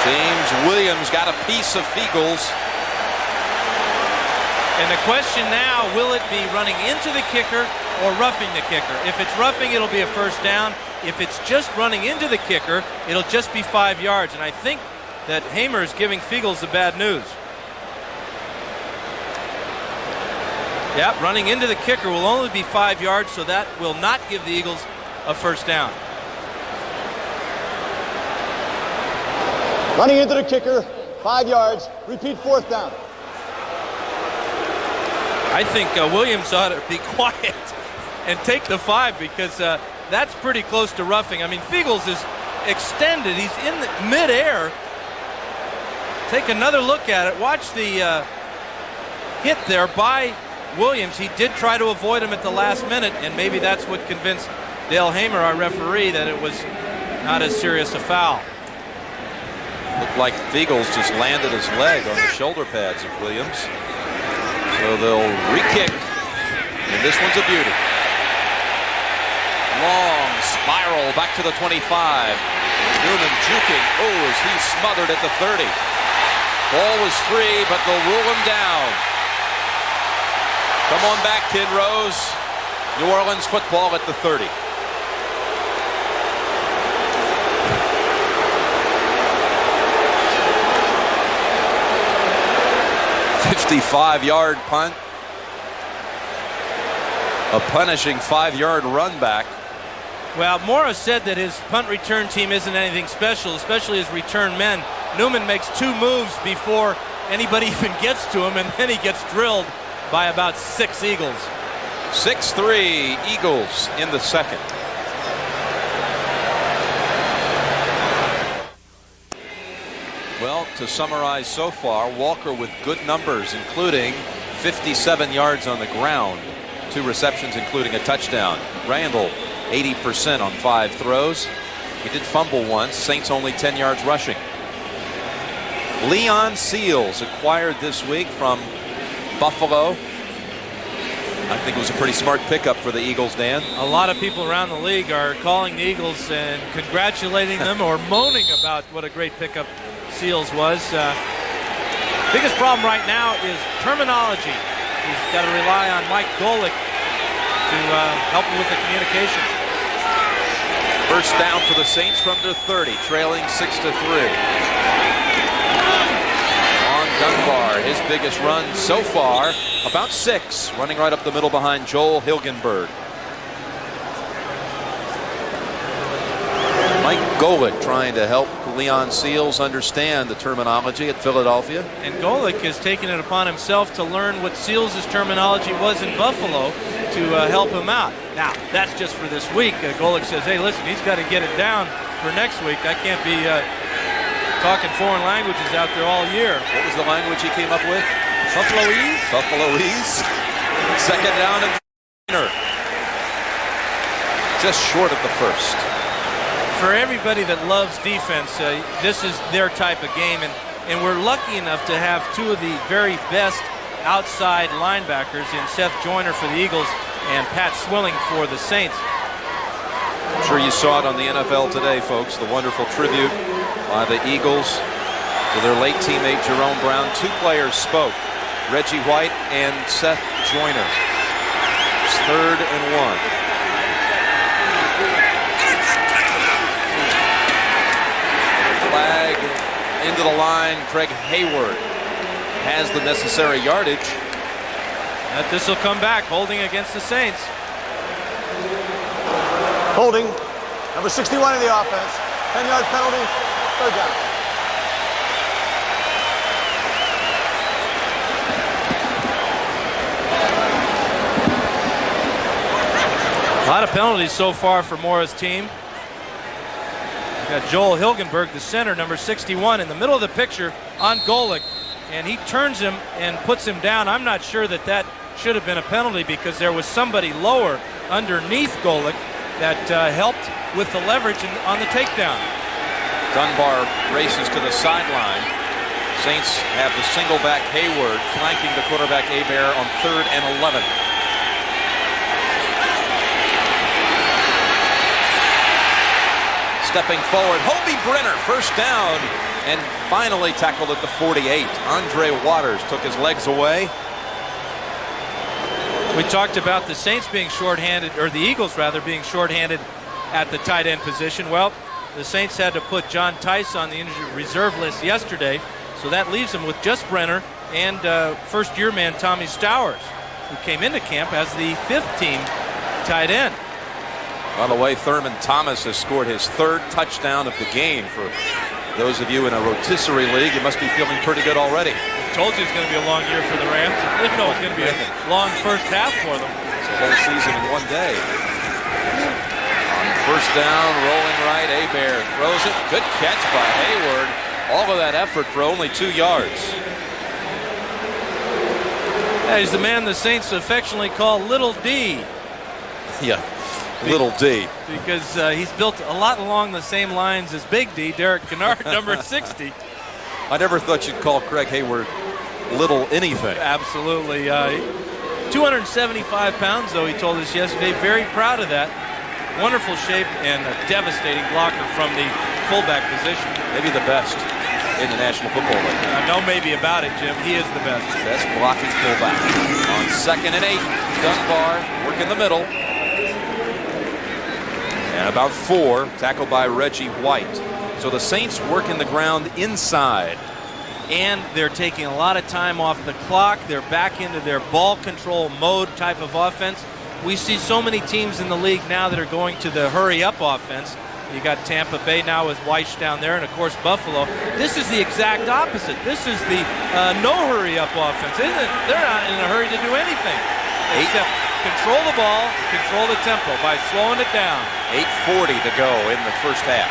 James Williams got a piece of Eagles. And the question now, will it be running into the kicker or roughing the kicker? If it's roughing, it'll be a first down. If it's just running into the kicker, it'll just be 5 yards. And I think that Hamer is giving Feagles the bad news. Yep, running into the kicker will only be 5 yards, so that will not give the Eagles a first down. Running into the kicker, 5 yards, repeat 4th down. I think Williams ought to be quiet and take the 5 because that's pretty close to roughing. I mean, Feagles is extended. He's in the midair. Take another look at it. Watch the hit there by Williams. He did try to avoid him at the last minute, and maybe that's what convinced Dale Hamer, our referee, that it was not as serious a foul. Looked like Feagles just landed his leg on the shoulder pads of Williams. So they'll re-kick. And this one's a beauty. Long spiral back to the 25. Newman juking. Oh, as he's smothered at the 30. Ball was free, but they'll rule him down. Come on back, Kid Rose. New Orleans football at the 30. "55-yard punt. A punishing 5-yard run back. Well, Morris said that his punt return team isn't anything special, especially his return men. Newman makes 2 moves before anybody even gets to him, and then he gets drilled by about 6 Eagles. 6-3 Eagles in the second. Well, to summarize so far, Walker with good numbers, including 57 yards on the ground, 2 receptions, including a touchdown. Randall, 80% on 5 throws. He did fumble once. Saints only 10 yards rushing. Leon Seals, acquired this week from Buffalo. I think it was a pretty smart pickup for the Eagles, Dan. A lot of people around the league are calling the Eagles and congratulating them or moaning about what a great pickup Seals was. Biggest problem right now is terminology. He's got to rely on Mike Golick to help him with the communication. First down for the Saints from their 30, trailing 6-3. On Dunbar, his biggest run so far, about 6, running right up the middle behind Joel Hilgenberg. Mike Golick trying to help Leon Seals understand the terminology at Philadelphia. And Golick has taken it upon himself to learn what Seals' terminology was in Buffalo to help him out. Now, that's just for this week. Golick says, hey, listen, he's got to get it down for next week. I can't be talking foreign languages out there all year. What was the language he came up with? Buffaloese? Buffaloese. Second down and Joyner. Just short of the first. For everybody that loves defense, this is their type of game, and we're lucky enough to have 2 of the very best outside linebackers in Seth Joyner for the Eagles and Pat Swilling for the Saints. I'm sure you saw it on the NFL Today, folks, the wonderful tribute by the Eagles to their late teammate Jerome Brown. 2 players spoke, Reggie White and Seth Joyner. It's 3rd and 1. Flag into the line. Craig Hayward has the necessary yardage. That this will come back. Holding against the Saints. Holding. Number 61 in the offense. 10-yard penalty. 3rd down. A lot of penalties so far for Mora's team. Got Joel Hilgenberg, the center, number 61, in the middle of the picture on Golick, and he turns him and puts him down. I'm not sure that should have been a penalty because there was somebody lower underneath Golick that helped with the leverage on the takedown. Dunbar races to the sideline. Saints have the single back Hayward flanking the quarterback Hebert on 3rd and 11. Stepping forward, Hobie Brenner, first down, and finally tackled at the 48. Andre Waters took his legs away. We talked about the Saints being shorthanded, or the Eagles rather, being shorthanded at the tight end position. Well, the Saints had to put John Tice on the injured reserve list yesterday, so that leaves them with just Brenner and first-year man Tommy Stowers, who came into camp as the 5th-team tight end. By the way, Thurman Thomas has scored his 3rd touchdown of the game. For those of you in a rotisserie league, you must be feeling pretty good already. I told you it's going to be a long year for the Rams. I didn't know it was going to be a long first half for them. It's a whole season in one day. On first down, rolling right, Hebert throws it. Good catch by Hayward. All of that effort for only 2 yards. Yeah, he's the man the Saints affectionately call Little D. Yeah. Little D. Because he's built a lot along the same lines as Big D, Derek Kennard, number 60. I never thought you'd call Craig Hayward little anything. Absolutely. 275 pounds, though, he told us yesterday. Very proud of that. Wonderful shape and a devastating blocker from the fullback position. Maybe the best in the National Football League. No maybe about it, Jim. He is the best. Best blocking fullback. On 2nd and 8, Dunbar work in the middle. And about 4, tackled by Reggie White. So the Saints working the ground inside. And they're taking a lot of time off the clock. They're back into their ball control mode type of offense. We see so many teams in the league now that are going to the hurry-up offense. You got Tampa Bay now with Weiss down there, and of course Buffalo. This is the exact opposite. This is the no hurry-up offense, isn't it? They're not in a hurry to do anything except control the ball, control the tempo by slowing it down. 8:40 to go in the first half.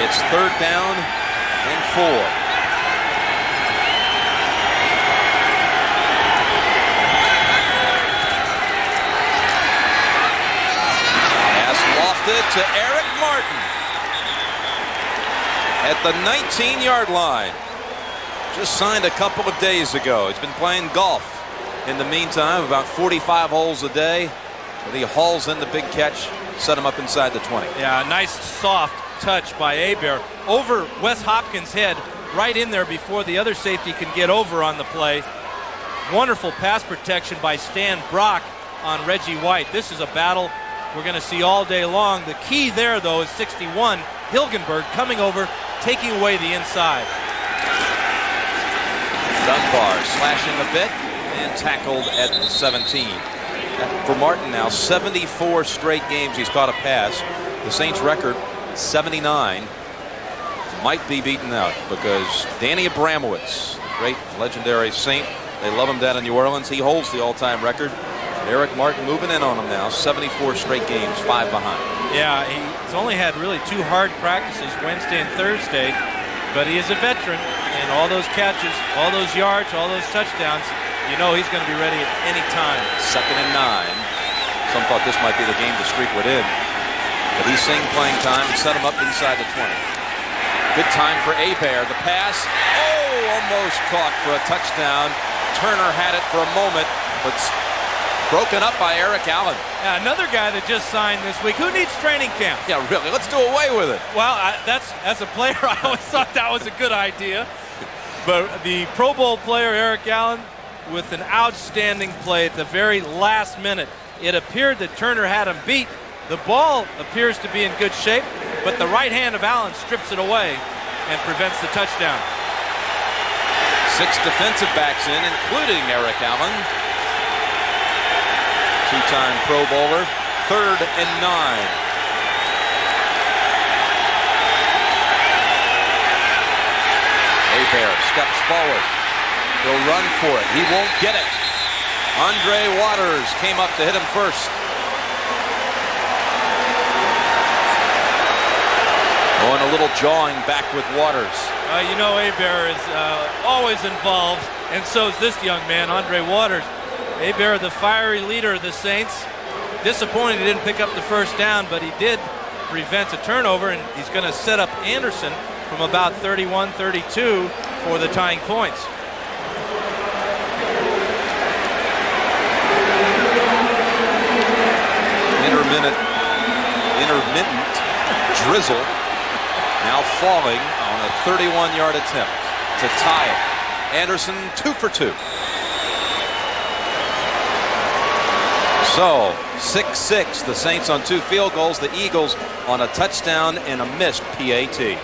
It's 3rd down and 4. To Eric Martin at the 19-yard line. Just signed a couple of days ago. He's been playing golf in the meantime, about 45 holes a day. And he hauls in the big catch, set him up inside the 20. Yeah, a nice soft touch by Hebert over Wes Hopkins' head, right in there before the other safety can get over on the play. Wonderful pass protection by Stan Brock on Reggie White. This is a battle we're going to see all day long. The key there, though, is 61, Hilgenberg, coming over, taking away the inside. Dunbar slashing a bit and tackled at the 17. For Martin now, 74 straight games he's caught a pass. The Saints record, 79, might be beaten out because Danny Abramowitz, great legendary Saint, they love him down in New Orleans. He holds the all-time record. Eric Martin moving in on him now. 74 straight games, 5 behind. Yeah, he's only had really 2 hard practices, Wednesday and Thursday, but he is a veteran, and all those catches, all those yards, all those touchdowns, you know he's going to be ready at any time. 2nd and 9. Some thought this might be the game the streak would end, but he's seeing playing time and set him up inside the 20. Good time for Hebert. The pass, almost caught for a touchdown. Turner had it for a moment, but broken up by Eric Allen. Yeah, another guy that just signed this week. Who needs training camp? Yeah, really. Let's do away with it. Well, as a player, I always thought that was a good idea. But the Pro Bowl player, Eric Allen, with an outstanding play at the very last minute. It appeared that Turner had him beat. The ball appears to be in good shape, but the right hand of Allen strips it away and prevents the touchdown. 6 defensive backs in, including Eric Allen. 2-time Pro Bowler. 3rd and 9. Hebert steps forward. He'll run for it. He won't get it. Andre Waters came up to hit him first. Going a little jawing back with Waters. You know Hebert is always involved, and so is this young man, Andre Waters. Hebert, the fiery leader of the Saints. Disappointed he didn't pick up the first down, but he did prevent a turnover, and he's going to set up Anderson from about 31-32 for the tying points. Intermittent drizzle now falling on a 31-yard attempt to tie it. Anderson 2 for 2. So 6-6, the Saints on 2 field goals, the Eagles on a touchdown and a missed PAT.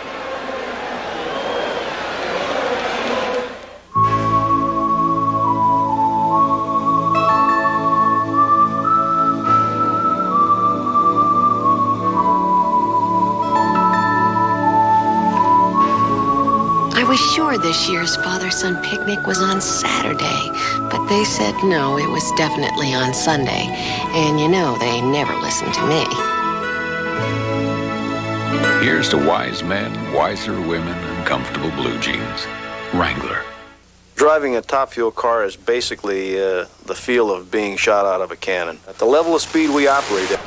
I was sure this year's father-son picnic was on Saturday, but they said no, it was definitely on Sunday. And you know, they never listen to me. Here's to wise men, wiser women, and comfortable blue jeans. Wrangler. Driving a top fuel car is basically the feel of being shot out of a cannon. At the level of speed we operate at.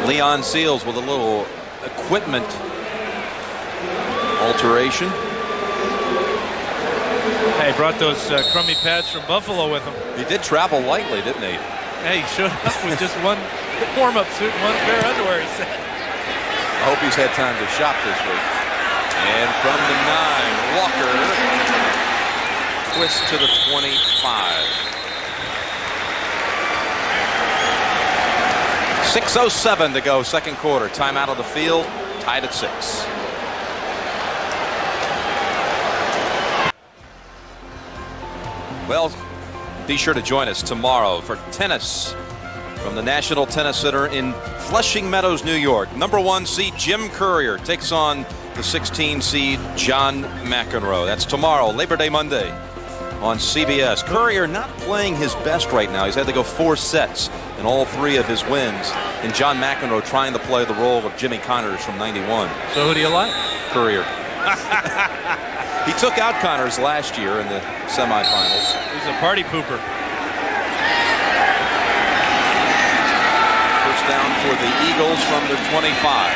Leon Seals with a little equipment alteration. Hey, he brought those crummy pads from Buffalo with him. He did travel lightly, didn't he? Hey, he showed up with just one warm-up suit and one pair of underwear, he said. I hope he's had time to shop this week. And from the 9, Walker twists to the 25. 6:07 to go, second quarter. Time out of the field, tied at 6. Well, be sure to join us tomorrow for tennis from the National Tennis Center in Flushing Meadows, New York. Number 1 seed Jim Courier takes on the 16 seed John McEnroe. That's tomorrow, Labor Day Monday on CBS. Courier not playing his best right now. He's had to go 4 sets in all 3 of his wins. And John McEnroe trying to play the role of Jimmy Connors from '91. So who do you like? Courier. He took out Connors last year in the semifinals. He's a party pooper. First down for the Eagles from the 25.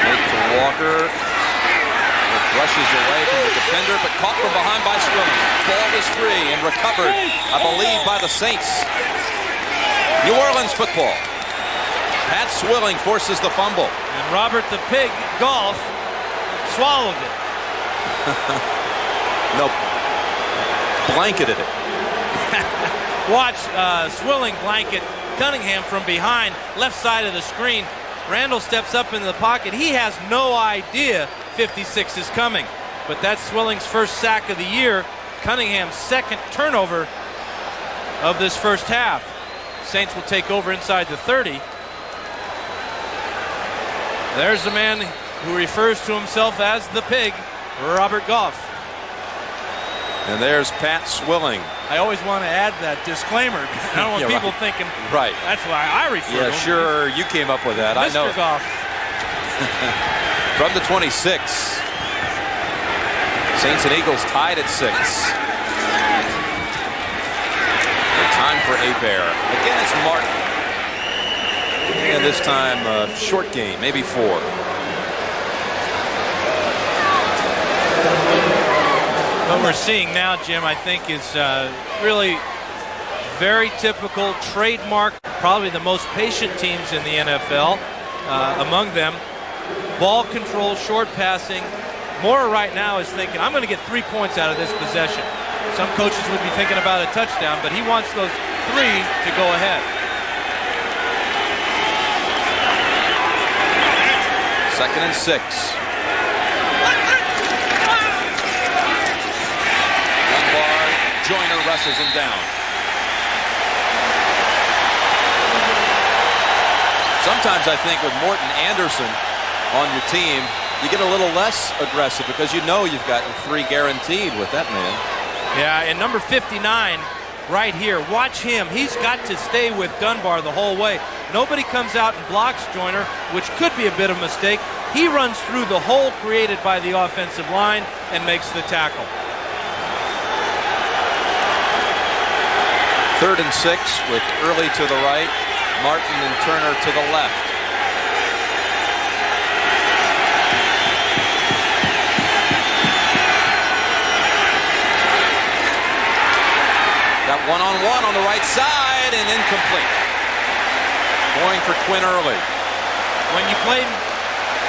Make to Walker. Rushes away from the defender, but caught from behind by Swilling. Ball is free and recovered, I believe, by the Saints. New Orleans football. Pat Swilling forces the fumble. And Robert the Pig Golf swallowed it. Nope. Blanketed it. Watch Swilling blanket Cunningham from behind, left side of the screen. Randall steps up into the pocket. He has no idea 56 is coming. But that's Swilling's first sack of the year. Cunningham's second turnover of this first half. Saints will take over inside the 30. There's the man who refers to himself as the Pig, Robert Goff. And there's Pat Swilling. I always want to add that disclaimer. I don't want people thinking, right. That's why I refer to him. Yeah, sure, you came up with that. Mr. I know. Goff. From the 26. Saints and Eagles tied at 6. And time for Hebert. Again, it's Martin. And this time, short game, maybe 4. What we're seeing now, Jim, I think is really very typical, trademark, probably the most patient teams in the NFL. Among them, ball control, short passing. Mora right now is thinking, I'm going to get 3 points out of this possession. Some coaches would be thinking about a touchdown, but he wants those 3 to go ahead. Second and 6. Joyner wrestles him down. Sometimes I think with Morton Anderson on your team, you get a little less aggressive because you know you've gotten 3 guaranteed with that man. Yeah, and number 59 right here. Watch him. He's got to stay with Dunbar the whole way. Nobody comes out and blocks Joyner, which could be a bit of a mistake. He runs through the hole created by the offensive line and makes the tackle. 3rd and 6 with Early to the right, Martin and Turner to the left. Got one-on-one on the right side and incomplete. Going for Quinn Early. When you play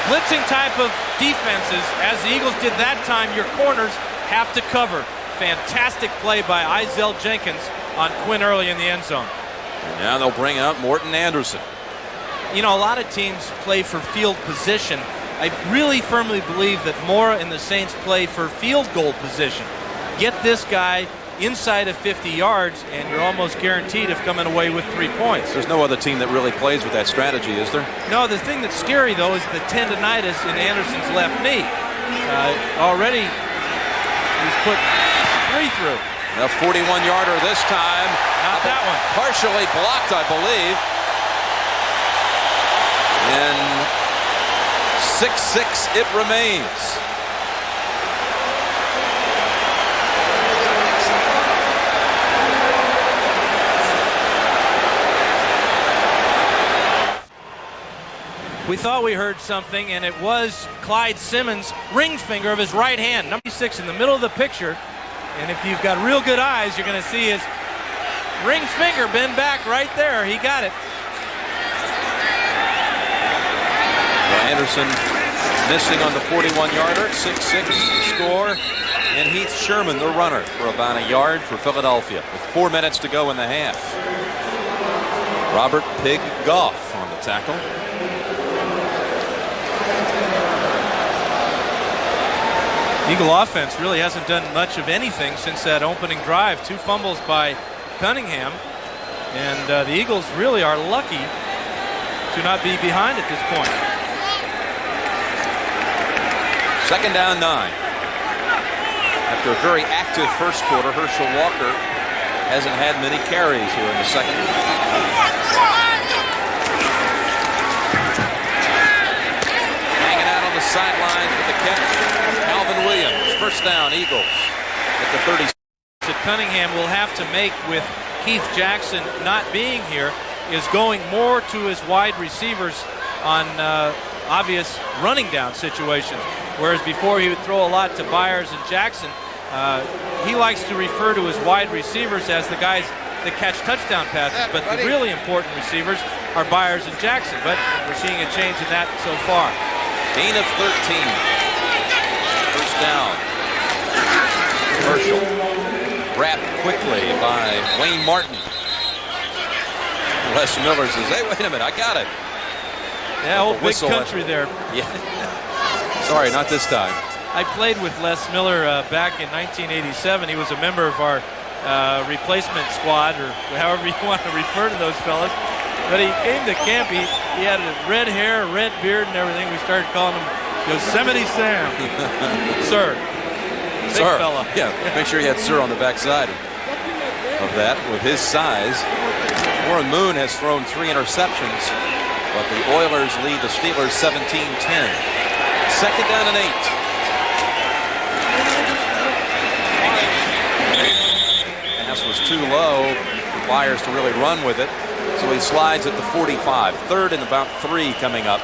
blitzing type of defenses, as the Eagles did that time, your corners have to cover. Fantastic play by Izell Jenkins on Quinn Early in the end zone. And now they'll bring out Morton Anderson. You know, a lot of teams play for field position. I really firmly believe that Mora and the Saints play for field goal position. Get this guy inside of 50 yards, and you're almost guaranteed of coming away with 3 points. There's no other team that really plays with that strategy, is there? No, the thing that's scary, though, is the tendonitis in Anderson's left knee. Already, he's put 3 through. A 41-yarder this time. Not that one. Partially blocked, I believe. And 6-6 it remains. We thought we heard something, and it was Clyde Simmons' ring finger of his right hand, number 6 in the middle of the picture. And if you've got real good eyes, you're going to see his ring finger bend back right there. He got it. Anderson missing on the 41-yarder, 6-6 score. And Heath Sherman, the runner, for about a yard for Philadelphia with 4 minutes to go in the half. Robert Pig Goff on the tackle. Eagle offense really hasn't done much of anything since that opening drive. 2 fumbles by Cunningham. And the Eagles really are lucky to not be behind at this point. 2nd down 9. After a very active first quarter, Herschel Walker hasn't had many carries here in the second. Hanging out on the sidelines with the catch, Calvin Williams. First down, Eagles at the 30. That Cunningham will have to make with Keith Jackson not being here is going more to his wide receivers on obvious running down situations. Whereas before he would throw a lot to Byers and Jackson, he likes to refer to his wide receivers as the guys that catch touchdown passes. But the really important receivers are Byers and Jackson. But we're seeing a change in that so far. Gain of 13. First down. Herschel wrapped quickly by Wayne Martin. Les Miller says, hey, wait a minute, I got it. Yeah, old big country there. Yeah. Sorry, not this time. I played with Les Miller back in 1987. He was a member of our replacement squad, or however you want to refer to those fellas. But he came to camp. He had red hair, red beard, and everything. We started calling him Yosemite Sam. Sir. Big sir. Fella. Yeah, make sure you had sir on the backside of that with his size. Warren Moon has thrown 3 interceptions, but the Oilers lead the Steelers 17-10. 2nd down and 8. Pass was too low for Byers to really run with it, so he slides at the 45. 3rd and about 3 coming up.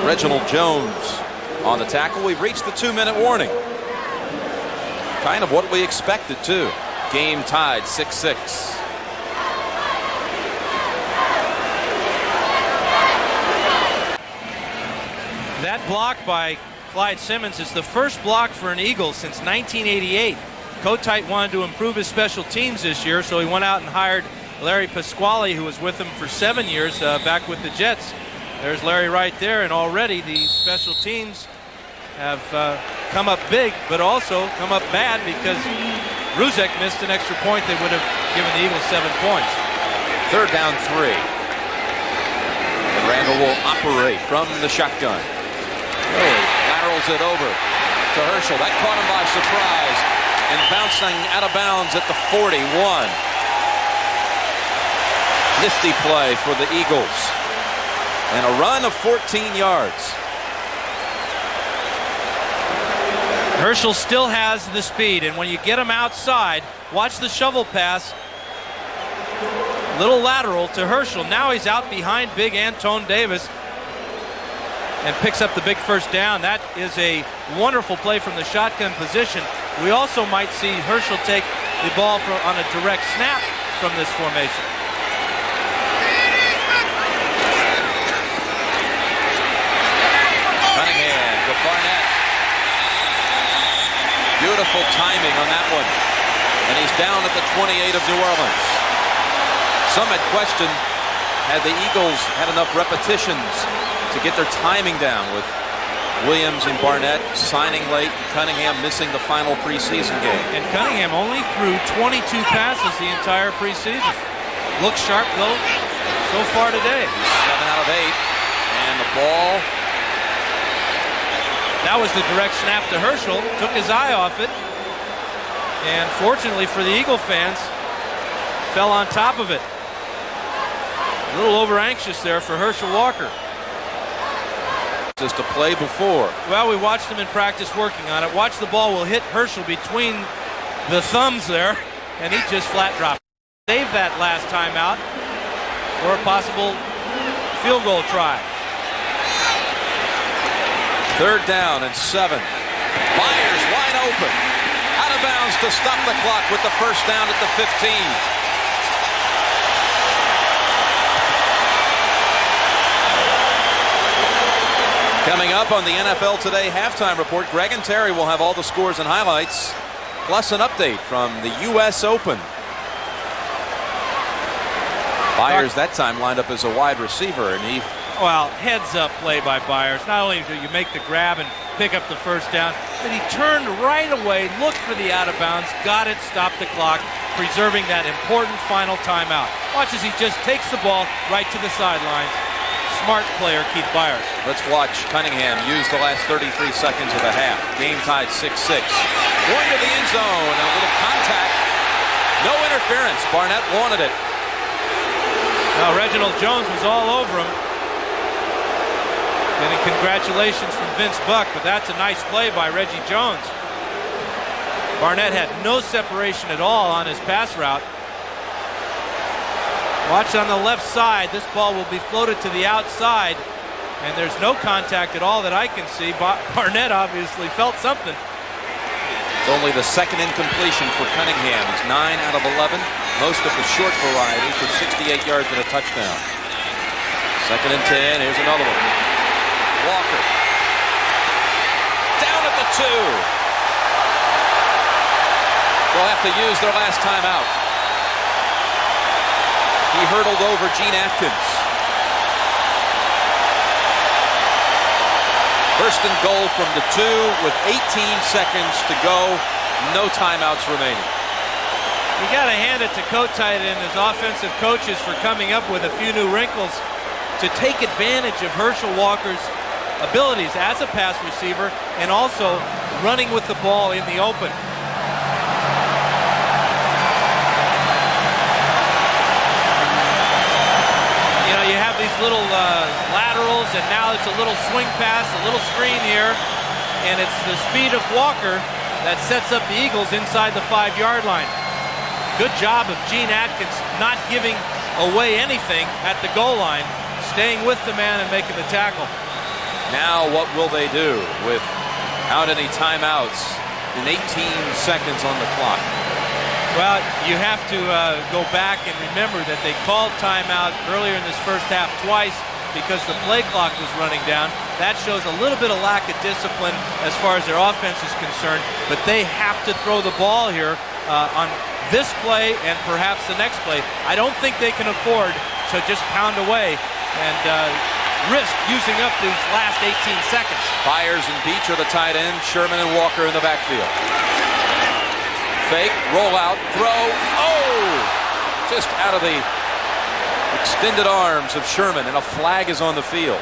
Reginald Jones on the tackle. We've reached the 2-minute warning. Kind of what we expected, too. Game tied 6-6. That block by Clyde Simmons is the first block for an Eagle since 1988. Kotite wanted to improve his special teams this year, so he went out and hired Larry Pasquale, who was with him for 7 years back with the Jets. There's Larry right there, and already the special teams have come up big, but also come up bad because Ruzek missed an extra point that would have given the Eagles 7 points. 3rd down 3. And Randall will operate from the shotgun. Laterals it over to Herschel. That caught him by surprise and bouncing out of bounds at the 41. Nifty play for the Eagles. And a run of 14 yards. Herschel still has the speed, and when you get him outside, watch the shovel pass. Little lateral to Herschel. Now he's out behind big Antone Davis and picks up the big first down. That is a wonderful play from the shotgun position. We also might see Herschel take the ball on a direct snap from this formation. Cunningham to Barnett. Beautiful timing on that one. And he's down at the 28 of New Orleans. Some had questioned, had the Eagles had enough repetitions to get their timing down, with Williams and Barnett signing late, and Cunningham missing the final preseason game. And Cunningham only threw 22 passes the entire preseason. Looks sharp, though, so far today. 7 out of 8. And the ball. That was the direct snap to Herschel. Took his eye off it. And fortunately for the Eagle fans, fell on top of it. A little over anxious there for Herschel Walker. Just a play before. Well, we watched him in practice working on it. Watch the ball will hit Herschel between the thumbs there, and he just flat dropped. Save that last time out for a possible field goal try. 3rd down and 7. Byers wide open. Out of bounds to stop the clock with the first down at the 15. Coming up on the NFL Today halftime report, Greg and Terry will have all the scores and highlights, plus an update from the U.S. Open. Byers that time lined up as a wide receiver, and he... Well, heads-up play by Byers. Not only do you make the grab and pick up the first down, but he turned right away, looked for the out-of-bounds, got it, stopped the clock, preserving that important final timeout. Watch as he just takes the ball right to the sidelines. Smart player, Keith Byers. Let's watch Cunningham use the last 33 seconds of the half. Game tied 6-6. Going to the end zone, a little contact. No interference. Barnett wanted it. Now Reginald Jones was all over him. Getting congratulations from Vince Buck, but that's a nice play by Reggie Jones. Barnett had no separation at all on his pass route. Watch on the left side. This ball will be floated to the outside, and there's no contact at all that I can see. Barnett obviously felt something. It's only the second incompletion for Cunningham. He's 9 out of 11. Most of the short variety for 68 yards and a touchdown. 2nd and 10. Here's another one. Walker. Down at the 2. They'll have to use their last timeout. He hurdled over Gene Atkins. 1st and goal from the 2 with 18 seconds to go. No timeouts remaining. You got to hand it to Kotite and his offensive coaches for coming up with a few new wrinkles to take advantage of Herschel Walker's abilities as a pass receiver and also running with the ball in the open. You know, you have these little laterals, and now it's a little swing pass, a little screen here, and it's the speed of Walker that sets up the Eagles inside the 5-yard line. Good job of Gene Atkins not giving away anything at the goal line, staying with the man and making the tackle. Now what will they do without any timeouts and 18 seconds on the clock? Well, you have to go back and remember that they called timeout earlier in this first half twice because the play clock was running down. That shows a little bit of lack of discipline as far as their offense is concerned, but they have to throw the ball here on this play and perhaps the next play. I don't think they can afford to just pound away and risk using up these last 18 seconds. Byers and Beach are the tight end. Sherman and Walker in the backfield. Fake, roll out, throw. Oh! Just out of the extended arms of Sherman, and a flag is on the field.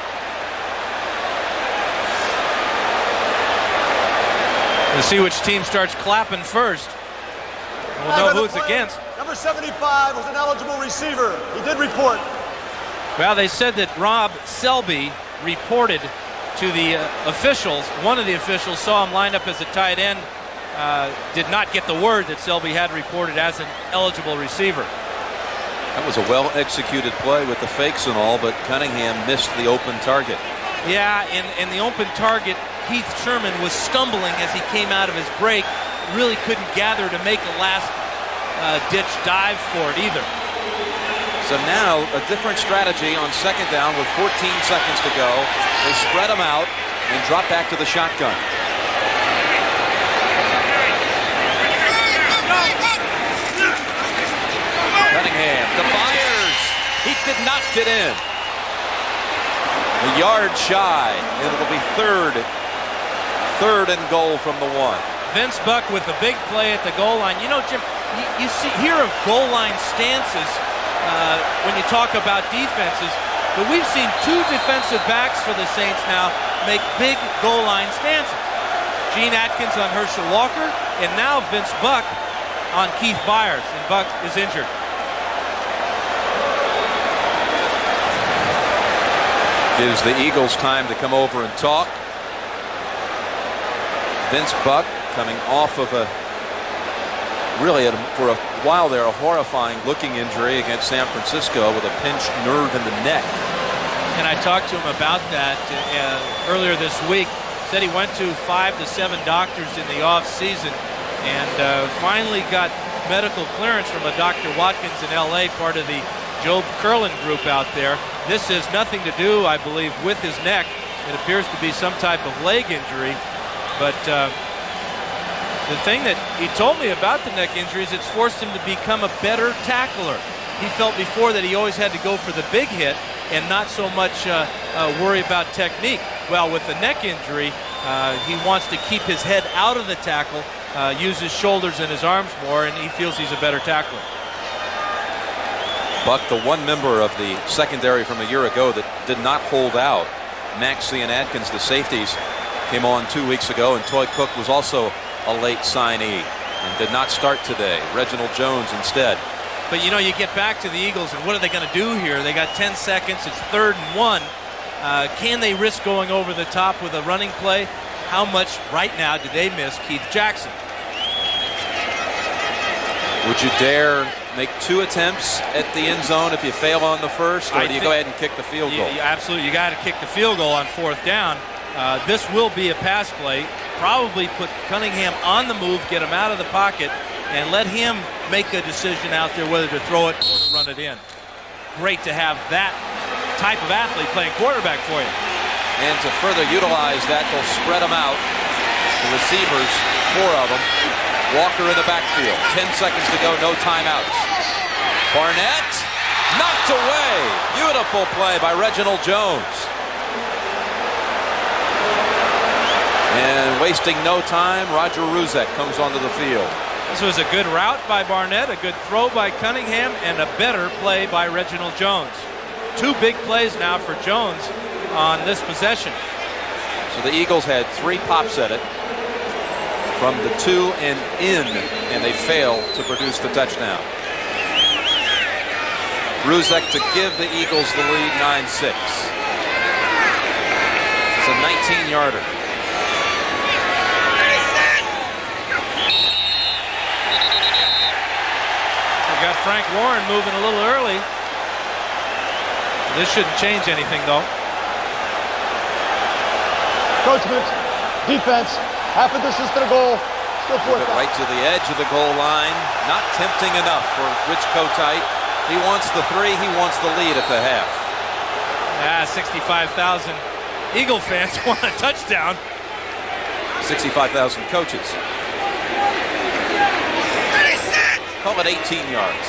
We'll see which team starts clapping first. We'll know who it's against. Number 75 was an eligible receiver. He did report. Well, they said that Rob Selby reported to the officials. One of the officials saw him lined up as a tight end. Did not get the word that Selby had reported as an eligible receiver. That was a well-executed play with the fakes and all, but Cunningham missed the open target. Yeah, and the open target, Heath Sherman was stumbling as he came out of his break. Really couldn't gather to make a last-ditch dive for it either. So now a different strategy on 2nd down with 14 seconds to go. They spread them out and drop back to the shotgun. Cunningham to Byers. He did not get in. A yard shy, and it'll be third and goal from the 1. Vince Buck with a big play at the goal line. You know, Jim, you hear of goal line stances when you talk about defenses, but we've seen 2 defensive backs for the Saints now make big goal line stances. Gene Atkins on Herschel Walker, and now Vince Buck on Keith Byers, and Buck is injured. Gives the Eagles time to come over and talk. Vince Buck coming off of for a while there, a horrifying looking injury against San Francisco with a pinched nerve in the neck. And I talked to him about that earlier this week. Said he went to 5 to 7 doctors in the off season and finally got medical clearance from a Dr. Watkins in LA, part of the Job Curlin group out there. This has nothing to do, I believe, with his neck. It appears to be some type of leg injury, but the thing that he told me about the neck injury is it's forced him to become a better tackler. He felt before that he always had to go for the big hit and not so much worry about technique. Well, with the neck injury, he wants to keep his head out of the tackle, use his shoulders and his arms more, and he feels he's a better tackler. Buck, the one member of the secondary from a year ago that did not hold out, Maxey and Atkins, the safeties, came on 2 weeks ago, and Toy Cook was also a late signee and did not start today. Reginald Jones instead. But you know, you get back to the Eagles, and what are they going to do here? They got 10 seconds. It's 3rd and 1. Can they risk going over the top with a running play? How much right now do they miss Keith Jackson? Would you dare make 2 attempts at the end zone if you fail on the first, or do you go ahead and kick the field goal? Absolutely, you got to kick the field goal on 4th down. This will be a pass play. Probably put Cunningham on the move, get him out of the pocket, and let him make a decision out there whether to throw it or to run it in. Great to have that type of athlete playing quarterback for you. And to further utilize that, they'll spread them out. The receivers, 4 of them. Walker in the backfield. 10 seconds to go, no timeouts. Barnett knocked away. Beautiful play by Reginald Jones. And wasting no time, Roger Ruzek comes onto the field. This was a good route by Barnett, a good throw by Cunningham, and a better play by Reginald Jones. 2 big plays now for Jones on this possession. So the Eagles had 3 pops at it from the 2 and in, and they failed to produce the touchdown. Ruzek to give the Eagles the lead, 9-6. It's a 19-yarder. Got Frank Warren moving a little early. This shouldn't change anything, though. Coachman, defense, half a distance to the goal. Still 4th down. Right to the edge of the goal line. Not tempting enough for Rich Kotite. He wants the 3. He wants the lead at the half. 65,000 Eagle fans want a touchdown. 65,000 coaches. Call it 18 yards.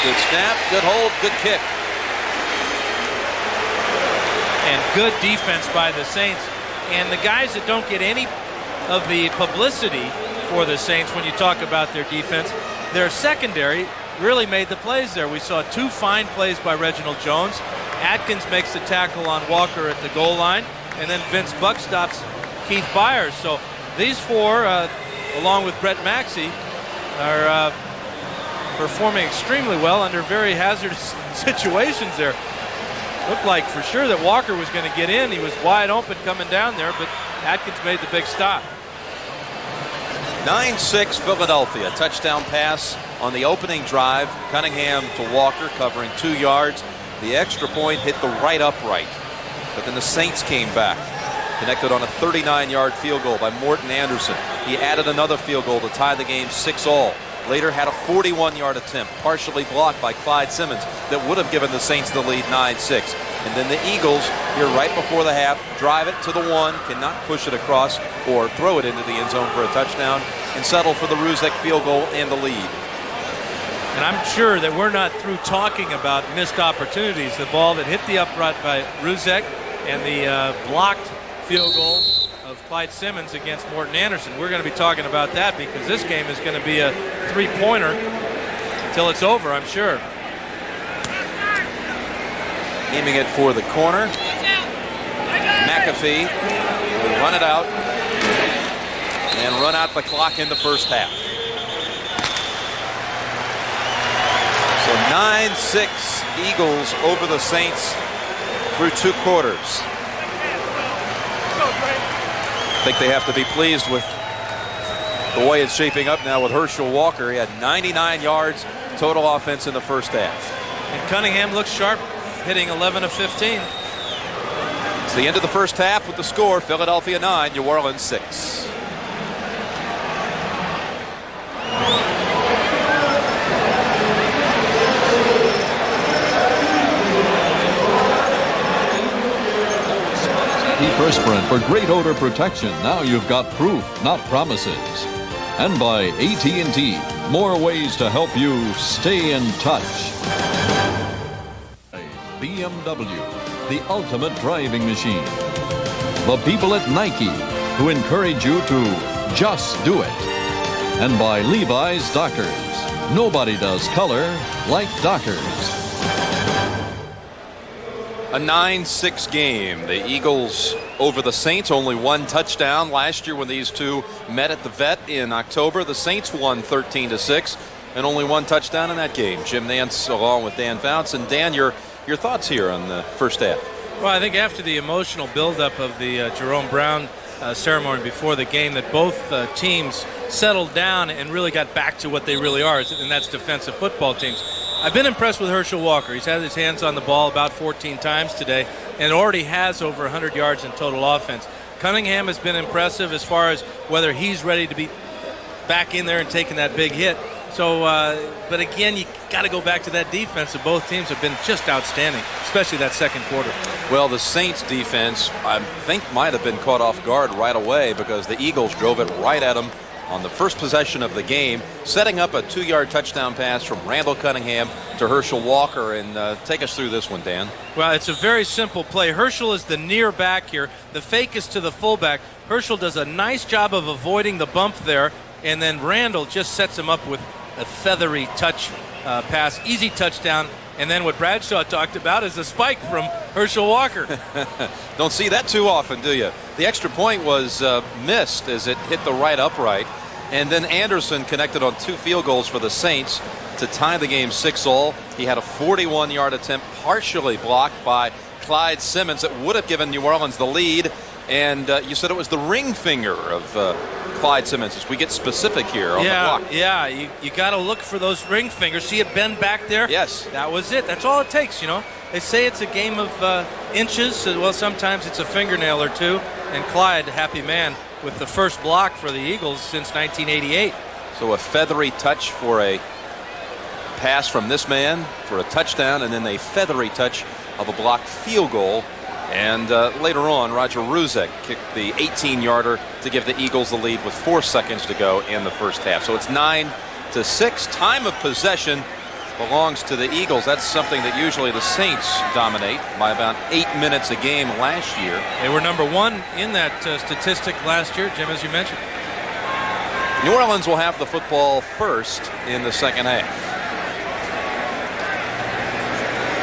Good snap, good hold, good kick. And good defense by the Saints. And the guys that don't get any of the publicity for the Saints when you talk about their defense, their secondary really made the plays there. We saw 2 fine plays by Reginald Jones. Atkins makes the tackle on Walker at the goal line, and then Vince Buck stops Keith Byers. So these 4, along with Brett Maxey, are performing extremely well under very hazardous situations there. Looked like for sure that Walker was going to get in. He was wide open coming down there, but Atkins made the big stop. 9-6 Philadelphia. Touchdown pass on the opening drive. Cunningham to Walker covering 2 yards. The extra point hit the right upright. But then the Saints came back. Connected on a 39-yard field goal by Morton Anderson. He added another field goal to tie the game 6-all. Later had a 41-yard attempt, partially blocked by Clyde Simmons, that would have given the Saints the lead 9-6. And then the Eagles, here right before the half, drive it to the 1, cannot push it across or throw it into the end zone for a touchdown, and settle for the Ruzek field goal and the lead. And I'm sure that we're not through talking about missed opportunities. The ball that hit the upright by Ruzek and the blocked field goal of Clyde Simmons against Morton Anderson. We're going to be talking about that because this game is going to be a 3-pointer until it's over, I'm sure. Aiming it for the corner. McAfee will run it out and run out the clock in the first half. So 9-6 Eagles over the Saints through 2 quarters. I think they have to be pleased with the way it's shaping up now with Herschel Walker. He had 99 yards total offense in the first half. And Cunningham looks sharp hitting 11 of 15. It's the end of the first half with the score, Philadelphia 9, New Orleans 6. Perspirant for great odor protection. Now you've got proof, not promises. And by AT&T, more ways to help you stay in touch. BMW, the ultimate driving machine. The people at Nike, who encourage you to just do it. And by Levi's Dockers. Nobody does color like Dockers. A 9-6 game. The Eagles over the Saints, only one touchdown. Last year when these two met at the Vet in October, the Saints won 13-6 and only one touchdown in that game. Jim Nantz along with Dan Fouts. And Dan, your thoughts here on the first half? Well, I think after the emotional buildup of the Jerome Brown ceremony before the game, that both teams settled down and really got back to what they really are, and that's defensive football teams. I've been impressed with Herschel Walker. He's had his hands on the ball about 14 times today and already has over 100 yards in total offense. Cunningham has been impressive as far as whether he's ready to be back in there and taking that big hit. So, but again, you got to go back to that defense. Both teams have been just outstanding, especially that second quarter. Well, the Saints defense, I think, might have been caught off guard right away because the Eagles drove it right at them on the first possession of the game, setting up a 2-yard touchdown pass from Randall Cunningham to Herschel Walker. And take us through this one, Dan. Well, it's a very simple play. Herschel is the near back here. The fake is to the fullback. Herschel does a nice job of avoiding the bump there, and then Randall just sets him up with a feathery touch pass, easy touchdown. And then what Bradshaw talked about is a spike from Herschel Walker. Don't see that too often, do you? The extra point was missed as it hit the right upright. And then Anderson connected on 2 field goals for the Saints to tie the game 6-all. He had a 41-yard attempt partially blocked by Clyde Simmons that would have given New Orleans the lead. And you said it was the ring finger of Clyde Simmons as we get specific here on the block. Yeah, you got to look for those ring fingers. See it bend back there? Yes. That was it. That's all it takes, you know. They say it's a game of inches. Well, sometimes it's a fingernail or two. And Clyde, happy man, with the first block for the Eagles since 1988. So a feathery touch for a pass from this man for a touchdown, and then a feathery touch of a blocked field goal. And later on, Roger Ruzek kicked the 18-yarder to give the Eagles the lead with 4 seconds to go in the first half. So it's 9-6. Time of possession belongs to the Eagles. That's something that usually the Saints dominate by about 8 minutes a game last year. They were number 1 in that statistic last year, Jim, as you mentioned. New Orleans will have the football first in the second half.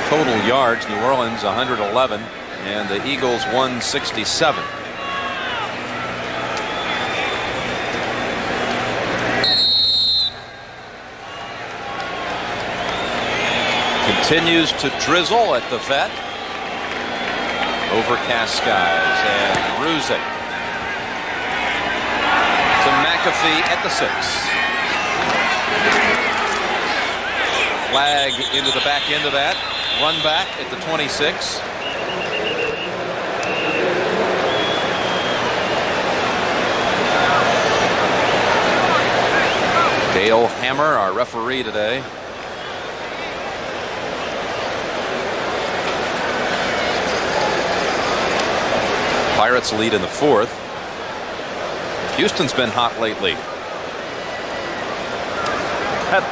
Total yards, New Orleans 111. And the Eagles 167. Continues to drizzle at the Vet. Overcast skies, and Ruzek to McAfee at the 6. Flag into the back end of that. Run back at the 26. Dale Hammer, our referee today. Pirates lead in the 4th. Houston's been hot lately.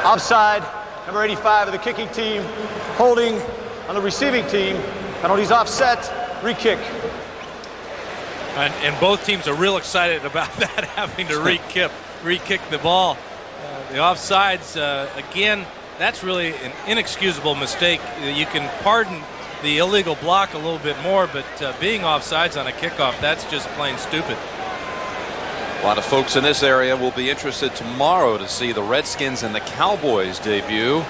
Offside, number 85 of the kicking team, holding on the receiving team. Penalties offset, re-kick. And both teams are real excited about that, having to re-kick the ball. The offsides, again, that's really an inexcusable mistake. You can pardon the illegal block a little bit more, but being offsides on a kickoff, that's just plain stupid. A lot of folks in this area will be interested tomorrow to see the Redskins and the Cowboys debut,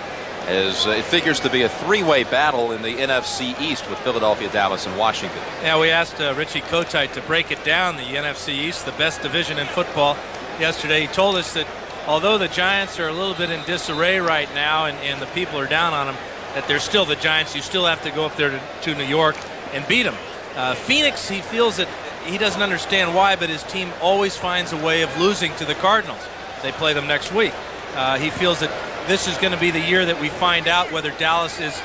as it figures to be a 3-way battle in the NFC East with Philadelphia, Dallas, and Washington. Yeah, we asked Richie Kotite to break it down, the NFC East, the best division in football, yesterday. He told us that although the Giants are a little bit in disarray right now and the people are down on them, that they're still the Giants. You still have to go up there to New York and beat them. Phoenix, he feels that he doesn't understand why, but his team always finds a way of losing to the Cardinals. They play them next week. He feels that this is going to be the year that we find out whether Dallas is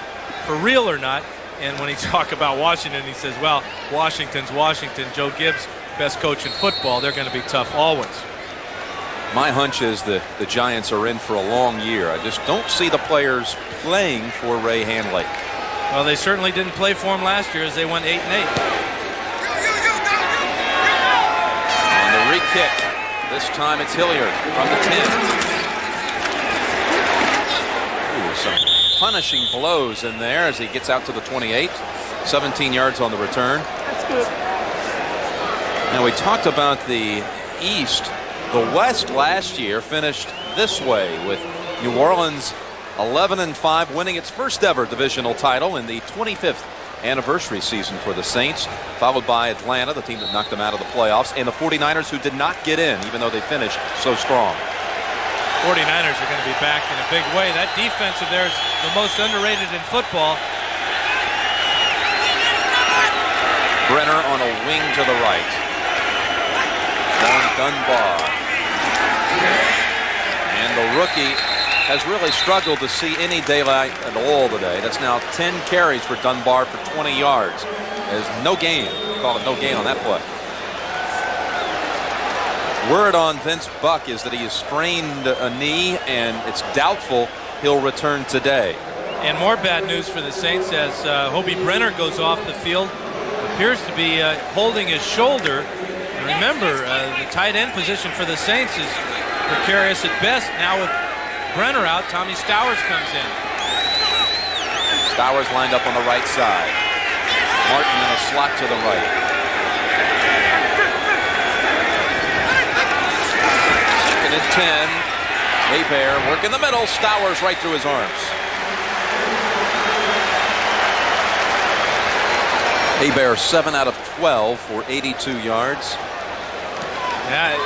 for real or not. And when he talk about Washington, he says, well, Washington's Washington. Joe Gibbs, best coach in football. They're going to be tough always. My hunch is the Giants are in for a long year. I just don't see the players playing for Ray Handlake. Well, they certainly didn't play for him last year as they went 8-8. On the re-kick, this time it's Hilliard from the 10. Ooh, some punishing blows in there as he gets out to the 28. 17 yards on the return. That's good. Now, we talked about the East. The West last year finished this way with New Orleans 11-5, winning its first ever divisional title in the 25th anniversary season for the Saints, followed by Atlanta, the team that knocked them out of the playoffs, and the 49ers, who did not get in, even though they finished so strong. 49ers are going to be back in a big way. That defense of theirs, the most underrated in football. Brenner on a wing to the right. On Dunbar. And the rookie has really struggled to see any daylight at all today. That's now 10 carries for Dunbar for 20 yards. There's no gain. Call it no gain on that play. Word on Vince Buck is that he has strained a knee, and it's doubtful he'll return today. And more bad news for the Saints as Hobie Brenner goes off the field. Appears to be holding his shoulder. And remember, the tight end position for the Saints is precarious at best. Now with Brenner out, Tommy Stowers comes in. Stowers lined up on the right side. Martin in a slot to the right. Second and 10. Hebert work in the middle. Stowers right through his arms. Hebert 7 out of 12 for 82 yards. Yeah,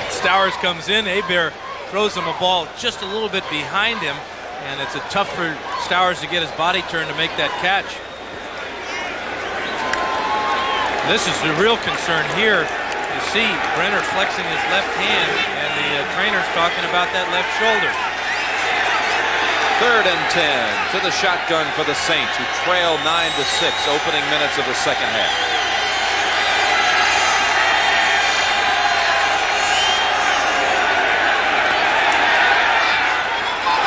Stowers comes in. Hebert throws him a ball just a little bit behind him, and it's tough for Stowers to get his body turned to make that catch. This is the real concern here. You see Brenner flexing his left hand, and the trainer's talking about that left shoulder. 3rd and 10 to the shotgun for the Saints, who trail 9-6 opening minutes of the second half.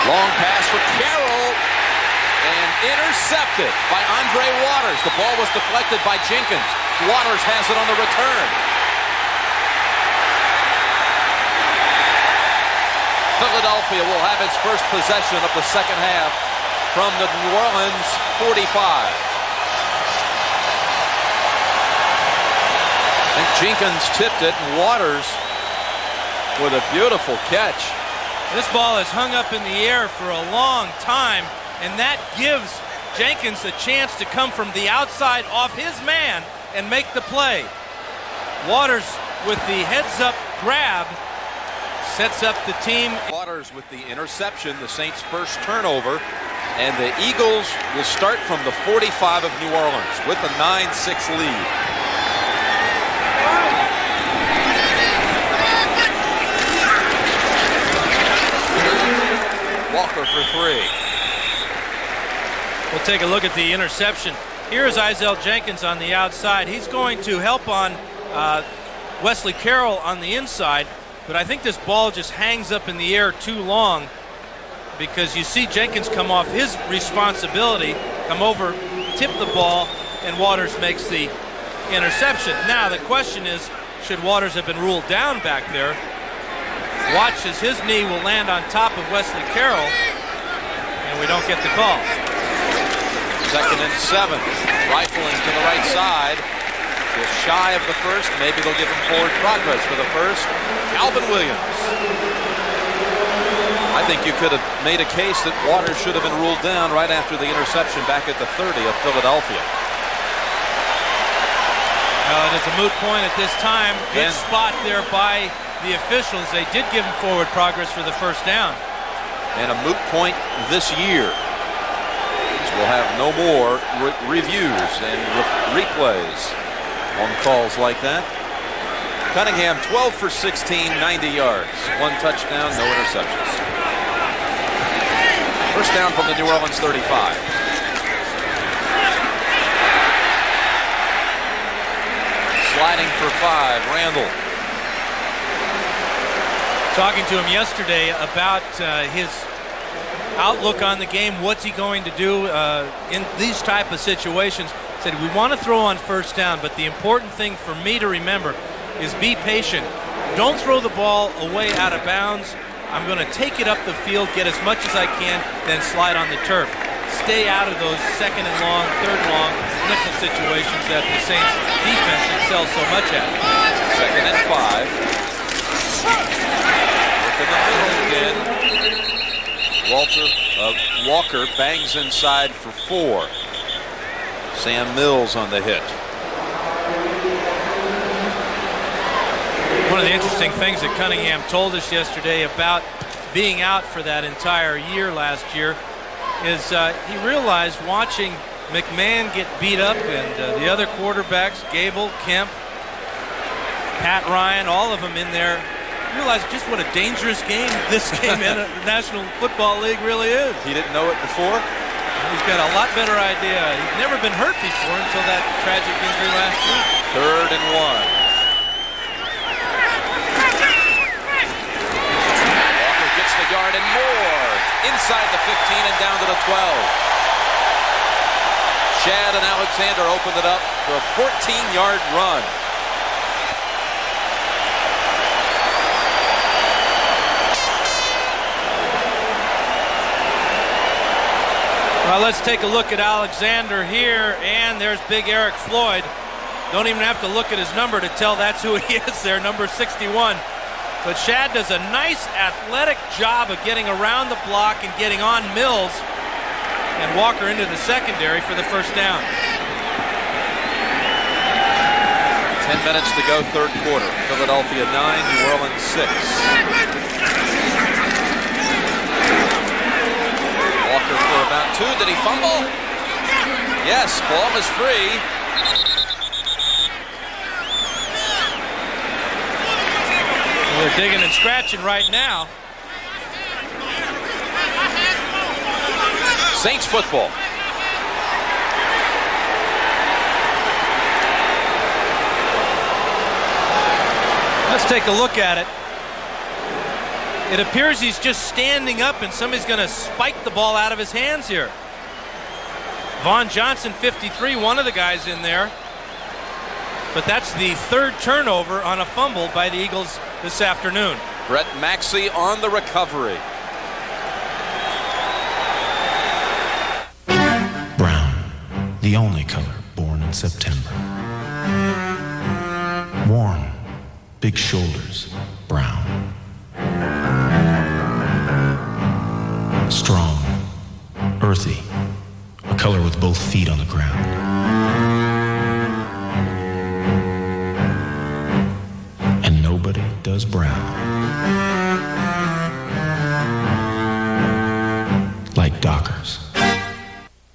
Long pass for Carroll and intercepted by Andre Waters. The ball was deflected by Jenkins. Waters has it on the return. Philadelphia will have its first possession of the second half from the New Orleans 45. And Jenkins tipped it, and Waters with a beautiful catch. This ball is hung up in the air for a long time, and that gives Jenkins a chance to come from the outside off his man and make the play. Waters with the heads-up grab sets up the team. Waters with the interception, the Saints' first turnover, and the Eagles will start from the 45 of New Orleans with a 9-6 lead. Walker for 3. We'll take a look at the interception. Here's Isaiah Jenkins on the outside. He's going to help on Wesley Carroll on the inside, but I think this ball just hangs up in the air too long because you see Jenkins come off his responsibility, come over, tip the ball, and Waters makes the interception. Now the question is, should Waters have been ruled down back there? Watch as his knee will land on top of Wesley Carroll, and we don't get the call. 2nd and 7. Rifling to the right side. Just shy of the first. Maybe they'll give him forward progress for the first. Alvin Williams. I think you could have made a case that Waters should have been ruled down right after the interception back at the 30 of Philadelphia. It is a moot point at this time. Good spot there by the officials. They did give him forward progress for the first down. And a moot point this year. We'll have no more reviews and replays on calls like that. Cunningham 12 for 16, 90 yards. 1 touchdown, no interceptions. First down from the New Orleans 35. Sliding for 5, Randall. Talking to him yesterday about his outlook on the game, what's he going to do in these type of situations. Said we want to throw on first down, but the important thing for me to remember is be patient. Don't throw the ball away out of bounds. I'm going to take it up the field, get as much as I can, then slide on the turf. Stay out of those second and long, third and long nickel situations that the Saints defense excels so much at. Second and 5. Look in the middle again. Walker bangs inside for 4. Sam Mills on the hit. One of the interesting things that Cunningham told us yesterday about being out for that entire year last year is he realized watching McMahon get beat up and the other quarterbacks, Gable, Kemp, Pat Ryan, all of them in there, realized just what a dangerous game this game in the National Football League really is. He didn't know it before? He's got a lot better idea. He's never been hurt before until that tragic injury last year. 3rd and 1. Yard and more inside the 15 and down to the 12. Shad and Alexander opened it up for a 14-yard run. Well, let's take a look at Alexander here, and there's big Eric Floyd. Don't even have to look at his number to tell that's who he is there, number 61. But Shad does a nice athletic job of getting around the block and getting on Mills and Walker into the secondary for the first down. 10 minutes to go, 3rd quarter. Philadelphia 9, New Orleans 6. Walker for about 2. Did he fumble? Yes, ball is free. They're digging and scratching right now. Saints football. Let's take a look at it. It appears he's just standing up and somebody's going to spike the ball out of his hands here. Vaughn Johnson, 53, one of the guys in there. But that's the 3rd turnover on a fumble by the Eagles this afternoon. Brett Maxey on the recovery. Brown, the only color born in September. Worn, big shoulders, brown. Strong, earthy, a color with both feet on the ground. Nobody does brown like Dockers.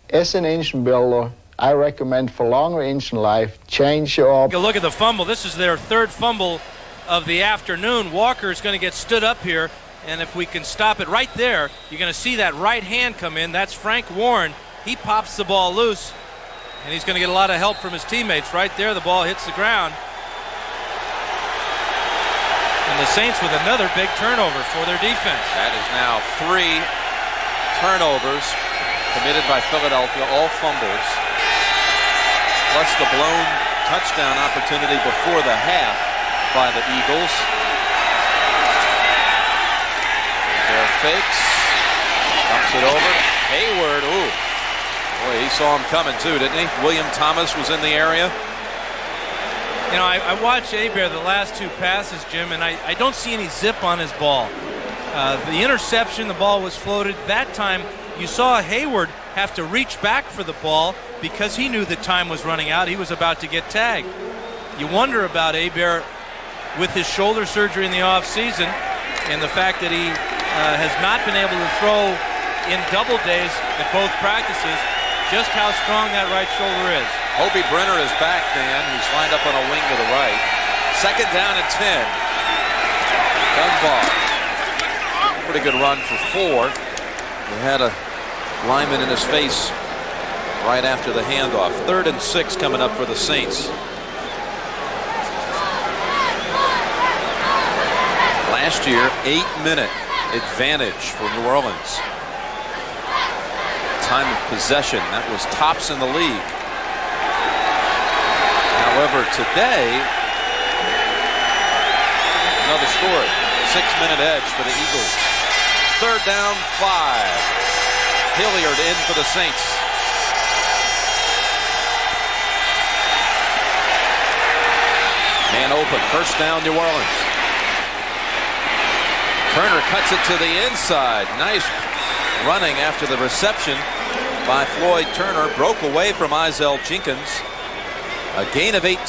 As an engine builder, I recommend for longer engine life, change your... Take a look at the fumble. This is their 3rd fumble of the afternoon. Walker is going to get stood up here, and if we can stop it right there, you're going to see that right hand come in. That's Frank Warren. He pops the ball loose, and he's going to get a lot of help from his teammates. Right there, the ball hits the ground. And the Saints with another big turnover for their defense. That is now 3 turnovers committed by Philadelphia, all fumbles, plus the blown touchdown opportunity before the half by the Eagles. There fakes, dumps it over. Hayward, ooh. Boy, he saw him coming too, didn't he? William Thomas was in the area. You know, I watched Hebert the last 2 passes, Jim, and I don't see any zip on his ball. The interception, the ball was floated. That time, you saw Hayward have to reach back for the ball because he knew the time was running out. He was about to get tagged. You wonder about Hebert with his shoulder surgery in the offseason and the fact that he has not been able to throw in double days at both practices. just how strong that right shoulder is. Hobie Brenner is back, Dan. He's lined up on a wing to the right. Second down and 10. Dunbar. Pretty good run for 4. He had a lineman in his face right after the handoff. 3rd and 6 coming up for the Saints. Last year, 8-minute advantage for New Orleans. Time of possession, that was tops in the league. However, today, another story. 6-minute edge for the Eagles. 3rd down, 5. Hilliard in for the Saints. Man open, 1st down, New Orleans. Turner cuts it to the inside. Nice running after the reception by Floyd Turner. Broke away from Izell Jenkins. A gain of 18.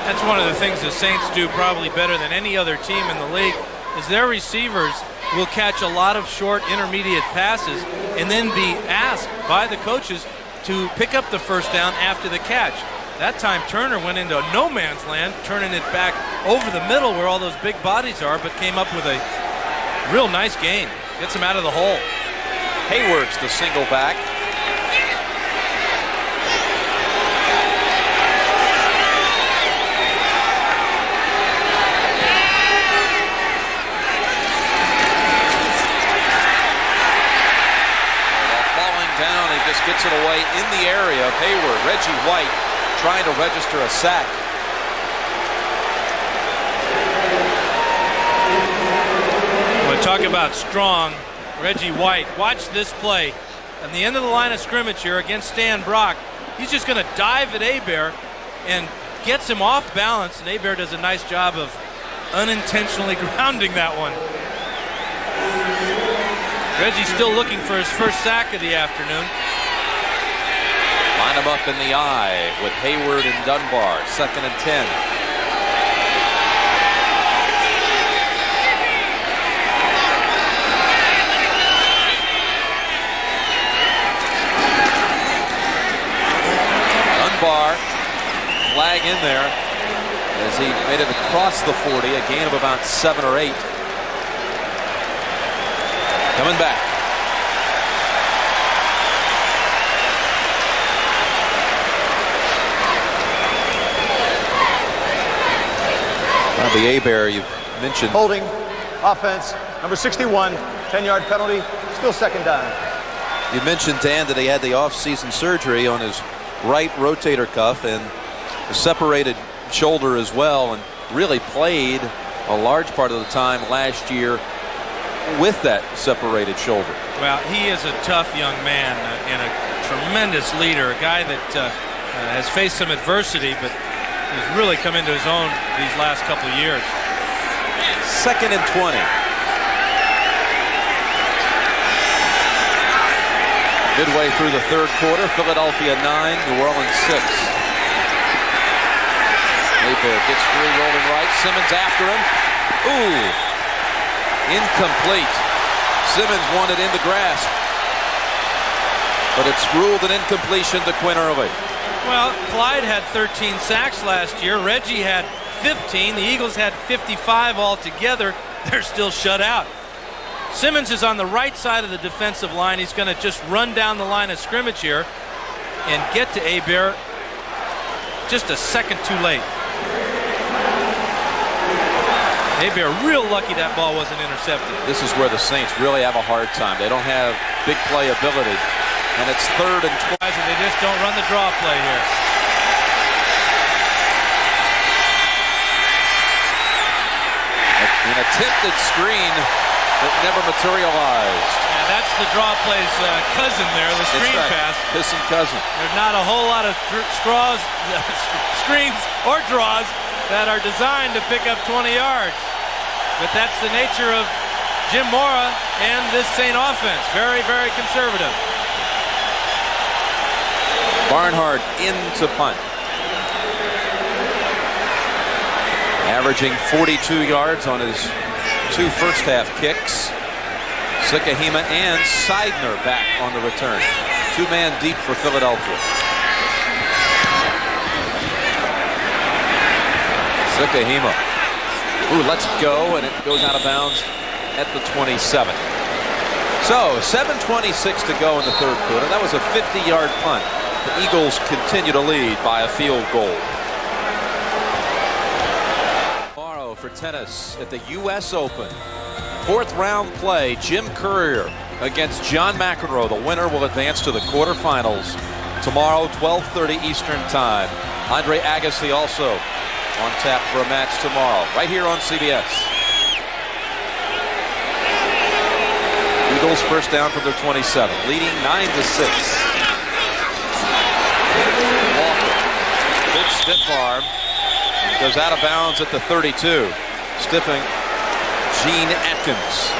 That's one of the things the Saints do probably better than any other team in the league, is their receivers will catch a lot of short intermediate passes and then be asked by the coaches to pick up the 1st down after the catch. That time Turner went into no man's land, turning it back over the middle where all those big bodies are, but came up with a real nice gain. Gets him out of the hole. Hayward's the single back. Down, he just gets it away in the area of Hayward. Reggie White trying to register a sack. When we talk about strong, Reggie White, watch this play. At the end of the line of scrimmage here against Stan Brock, he's just going to dive at Hebert and gets him off balance, and Hebert does a nice job of unintentionally grounding that one. Reggie's still looking for his 1st sack of the afternoon. Line him up in the eye with Hayward and Dunbar. 2nd and 10. Dunbar, flag in there as he made it across the 40, a gain of about 7 or 8. Coming back. The Hebert you've mentioned. Holding, offense, number 61, 10-yard penalty, still 2nd down. You mentioned, Dan, that he had the off-season surgery on his right rotator cuff and a separated shoulder as well, and really played a large part of the time last year with that separated shoulder. Well, he is a tough young man and a tremendous leader, a guy that has faced some adversity, but has really come into his own these last couple of years. 2nd and 20. Midway through the 3rd quarter, Philadelphia 9, New Orleans 6. Hebert gets free, rolling right. Simmons after him. Ooh! Incomplete. Simmons wanted in the grasp, but it's ruled an incompletion to Quinn Early. Well, Clyde had 13 sacks last year. Reggie had 15. The Eagles had 55 altogether. They're still shut out. Simmons is on the right side of the defensive line. He's going to just run down the line of scrimmage here and get to Hebert just a second too late. Hebert real lucky that ball wasn't intercepted. This is where the Saints really have a hard time. They don't have big play ability. And it's 3rd and 20. They just don't run the draw play here. An attempted screen that never materialized. Yeah, that's the draw play's cousin there, the screen pass. Kissing cousin. There's not a whole lot of screens or draws that are designed to pick up 20 yards. But that's the nature of Jim Mora and this Saint offense. Very, very conservative. Barnhart into punt. Averaging 42 yards on his 2 first-half kicks. Sukahima and Seidner back on the return. Two-man deep for Philadelphia. Sukahima, who lets it go, and it goes out of bounds at the 27. So 7:26 to go in the third quarter. That was a 50-yard punt. The Eagles continue to lead by a field goal. Tomorrow for tennis at the U.S. Open. Fourth round play, Jim Courier against John McEnroe. The winner will advance to the quarterfinals tomorrow, 12:30 Eastern Time. Andre Agassi also on tap for a match tomorrow, right here on CBS. Eagles first down from their 27, leading 9-6. Walker, big stiff arm, goes out of bounds at the 32, stiffing Gene Atkins.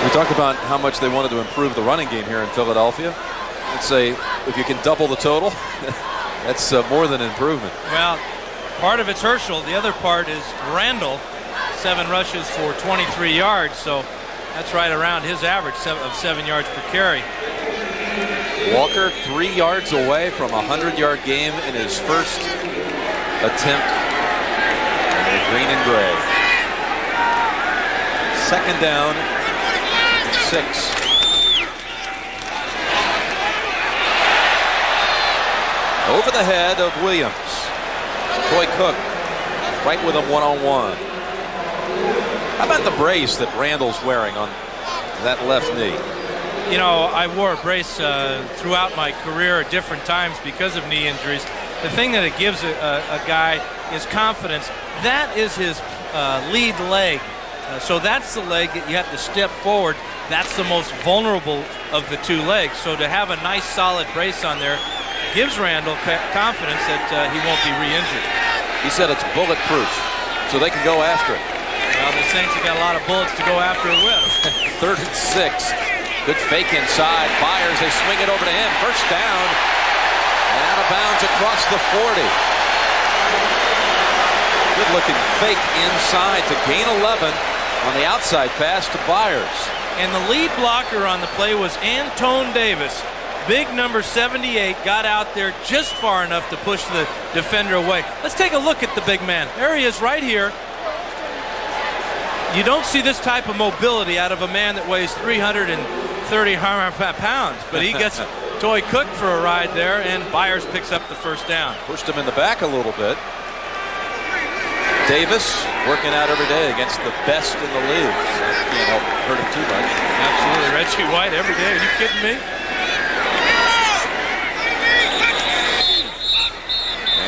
We talked about how much they wanted to improve the running game here in Philadelphia. Let's say if you can double the total, that's more than an improvement. Well, part of it's Herschel. The other part is Randall. 7 rushes for 23 yards, so that's right around his average of 7 yards per carry. Walker 3 yards away from a 100-yard game in his first attempt in the green and gray. Second down, 6. Over the head of Williams. Troy Cook right with him one-on-one. How about the brace that Randall's wearing on that left knee? You know, I wore a brace throughout my career at different times because of knee injuries. The thing that it gives a guy is confidence. That is his lead leg. So that's the leg that you have to step forward. That's the most vulnerable of the two legs. So to have a nice solid brace on there gives Randall confidence that he won't be re-injured. He said it's bulletproof, so they can go after it. Well, the Saints have got a lot of bullets to go after it with. 3rd and 6. Good fake inside. Byers, they swing it over to him. First down. And out of bounds across the 40. Good looking fake inside to gain 11 on the outside pass to Byers. And the lead blocker on the play was Antone Davis. Big number 78 got out there just far enough to push the defender away. Let's take a look at the big man. There he is right here. You don't see this type of mobility out of a man that weighs 330 pounds, but he gets Troy Cook for a ride there, and Byers picks up the first down. Pushed him in the back a little bit. Davis working out every day against the best in the league. That can't help hurt him too much. Absolutely. Reggie White every day. Are you kidding me?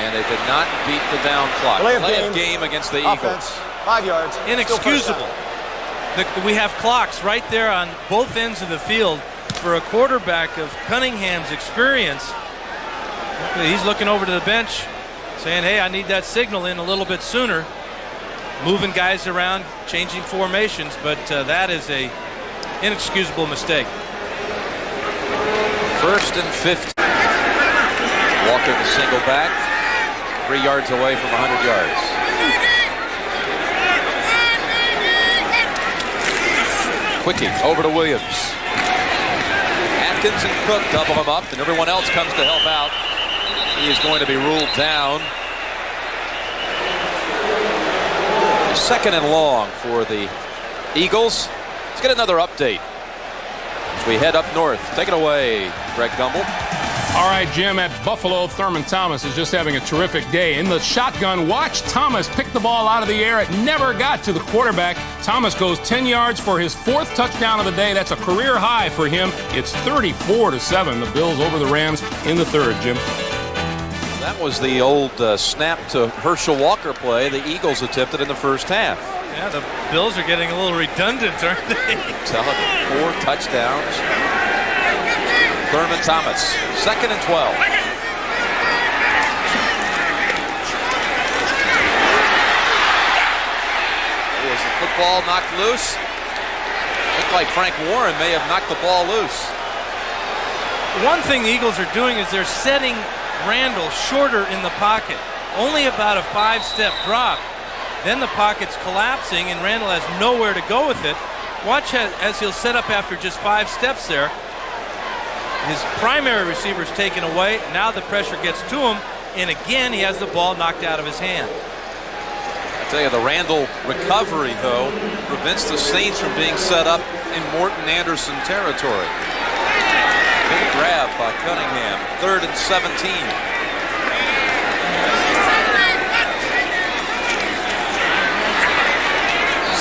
And they did not beat the down clock. Play of game against the Eagles. 5 yards. Inexcusable. We have clocks right there on both ends of the field for a quarterback of Cunningham's experience. He's looking over to the bench saying, hey, I need that signal in a little bit sooner. Moving guys around, changing formations, but that is a inexcusable mistake. 1st and 15. Walker the single back. 3 yards away from 100 yards. Quickie over to Williams. Atkins and Cook double him up, and everyone else comes to help out. He is going to be ruled down. 2nd and long for the Eagles. Let's get another update as we head up north. Take it away, Greg Gumbel. All right, Jim, at Buffalo, Thurman Thomas is just having a terrific day. In the shotgun, watch Thomas pick the ball out of the air. It never got to the quarterback. Thomas goes 10 yards for his 4th touchdown of the day. That's a career high for him. It's 34-7. The Bills over the Rams in the 3rd, Jim. That was the old snap to Herschel Walker play the Eagles attempted in the first half. Yeah, the Bills are getting a little redundant, aren't they? Telling you, 4 touchdowns. Thurman Thomas, 2nd and 12. Was the football knocked loose? Looked like Frank Warren may have knocked the ball loose. One thing the Eagles are doing is they're setting Randall shorter in the pocket. Only about a 5-step drop. Then the pocket's collapsing and Randall has nowhere to go with it. watch as he'll set up after just 5 steps there. His primary receiver's taken away. Now the pressure gets to him, and again he has the ball knocked out of his hand. I tell you, the Randall recovery, though, prevents the Saints from being set up in Morton Anderson territory. Big grab by Cunningham. 3rd and 17.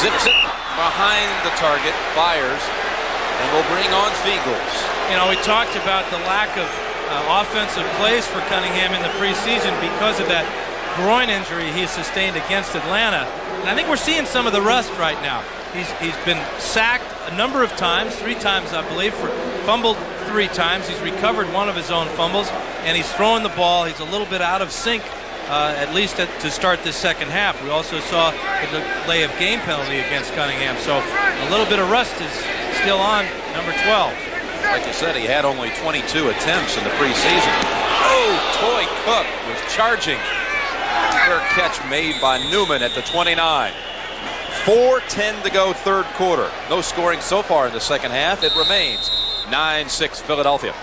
Zips it behind the target, fires, and will bring on Fiegels. You know, we talked about the lack of offensive plays for Cunningham in the preseason because of that groin injury he sustained against Atlanta. And I think we're seeing some of the rust right now. He's been sacked a number of times, 3 times I believe, fumbled 3 times. He's recovered 1 of his own fumbles, and he's throwing the ball. He's a little bit out of sync, at least to start this second half. We also saw the delay of game penalty against Cunningham, so a little bit of rust is still on number 12. Like you said, he had only 22 attempts in the preseason. Oh, Toy Cook was charging. Fair catch made by Newman at the 29. 4:10 to go, 3rd quarter. No scoring so far in the second half. It remains 9-6 Philadelphia.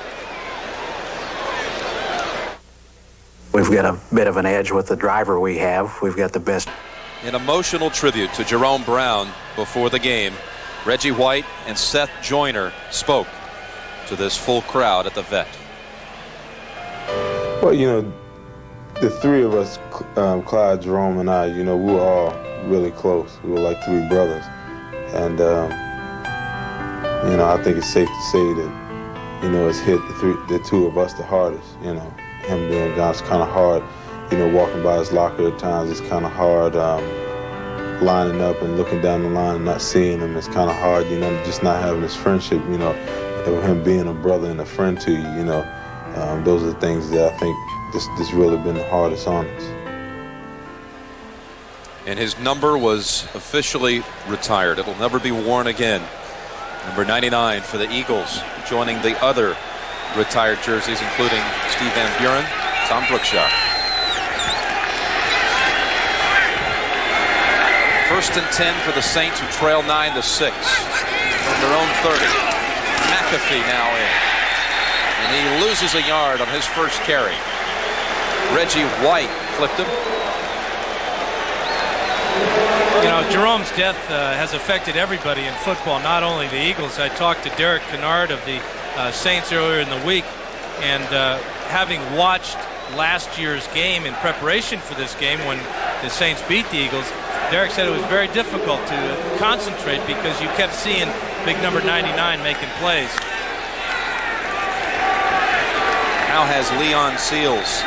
We've got a bit of an edge with the driver we have. We've got the best. An emotional tribute to Jerome Brown before the game. Reggie White and Seth Joyner spoke to this full crowd at the Vet. Well, you know, the 3 of us, Clyde, Jerome, and I, you know, we were all really close. We were like 3 brothers. And, you know, I think it's safe to say that, you know, it's hit the 2 of us the hardest, you know. Him being gone, it's kind of hard, you know, walking by his locker at times. It's kind of hard lining up and looking down the line and not seeing him. It's kind of hard, you know, just not having his friendship, you know, of him being a brother and a friend to you, you know. Those are the things that I think this really been the hardest on us. And his number was officially retired. It will never be worn again. Number 99 for the Eagles, joining the other retired jerseys, including Steve Van Buren, Tom Brookshaw. 1st and 10 for the Saints, who trail 9-6 from their own 30. McAfee now in, and he loses a yard on his first carry. Reggie White flipped him. You know, Jerome's death has affected everybody in football, not only the Eagles. I talked to Derek Kennard of the Saints earlier in the week, and having watched last year's game in preparation for this game when the Saints beat the Eagles, Derek said it was very difficult to concentrate because you kept seeing big number 99 making plays. How has Leon Seals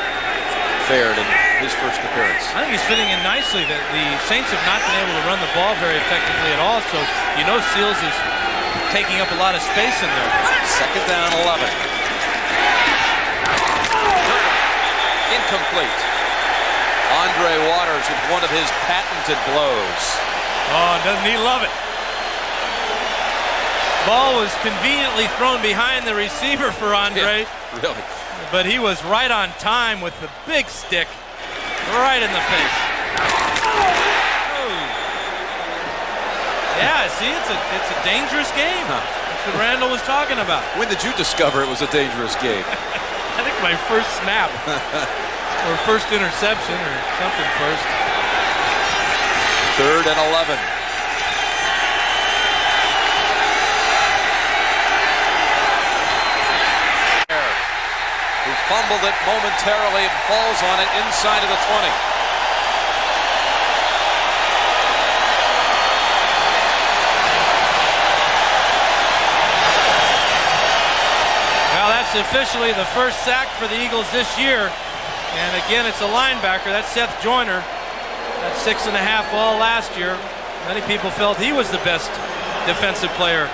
fared in his first appearance? I think he's fitting in nicely. The Saints have not been able to run the ball very effectively at all, so you know Seals is taking up a lot of space in there. 2nd down, 11. Incomplete. Andre Waters with one of his patented blows. Oh, doesn't he love it? Ball was conveniently thrown behind the receiver for Andre. Yeah, really. But he was right on time with the big stick right in the face. Oh. Yeah, see, it's a dangerous game. That's what Randall was talking about. When did you discover it was a dangerous game? I think my first snap. Or first interception or something first. 3rd and 11. Who fumbled it momentarily and falls on it inside of the 20. Well, that's officially the first sack for the Eagles this year. And again, it's a linebacker. That's Seth Joyner. That's 6.5 all last year. Many people felt he was the best defensive player.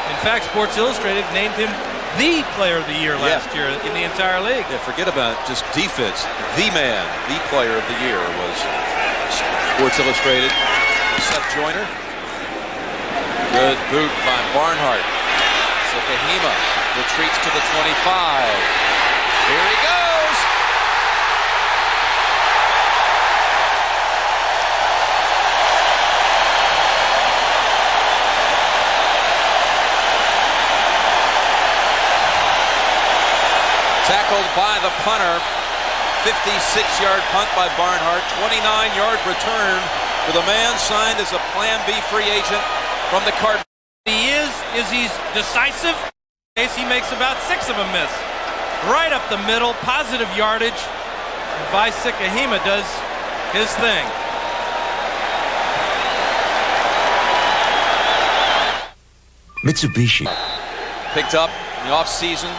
In fact, Sports Illustrated named him the player of the year last year in the entire league. Yeah, forget about just defense. The man, the player of the year was Sports Illustrated. Seth Joyner. Good boot by Barnhart. So Kahima retreats to the 25. Here he goes. tackled by the punter. 56-yard punt by Barnhart. 29-yard return for the man signed as a Plan B free agent from the Cardinals. He's decisive. He makes about 6 of them miss. Right up the middle, positive yardage. And Kahima does his thing. Mitsubishi. Picked up in the offseason,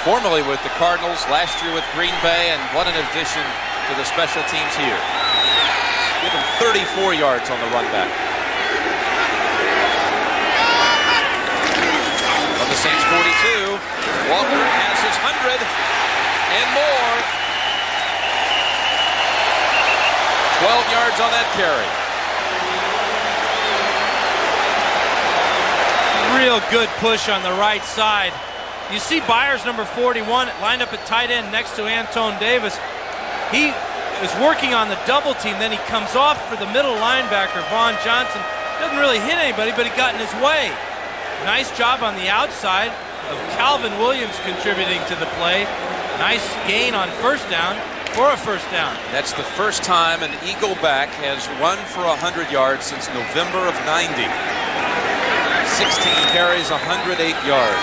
formerly with the Cardinals, last year with Green Bay, and what an addition to the special teams here. Give him 34 yards on the run back. From the Saints 42, Walker has his 100 and more. 12 yards on that carry. Real good push on the right side. You see Byers, number 41, lined up at tight end next to Antone Davis. He is working on the double team. Then he comes off for the middle linebacker, Vaughn Johnson. Doesn't really hit anybody, but he got in his way. Nice job on the outside of Calvin Williams contributing to the play. Nice gain on first down for a first down. That's the first time an Eagle back has run for 100 yards since November of '90. 16 carries, 108 yards.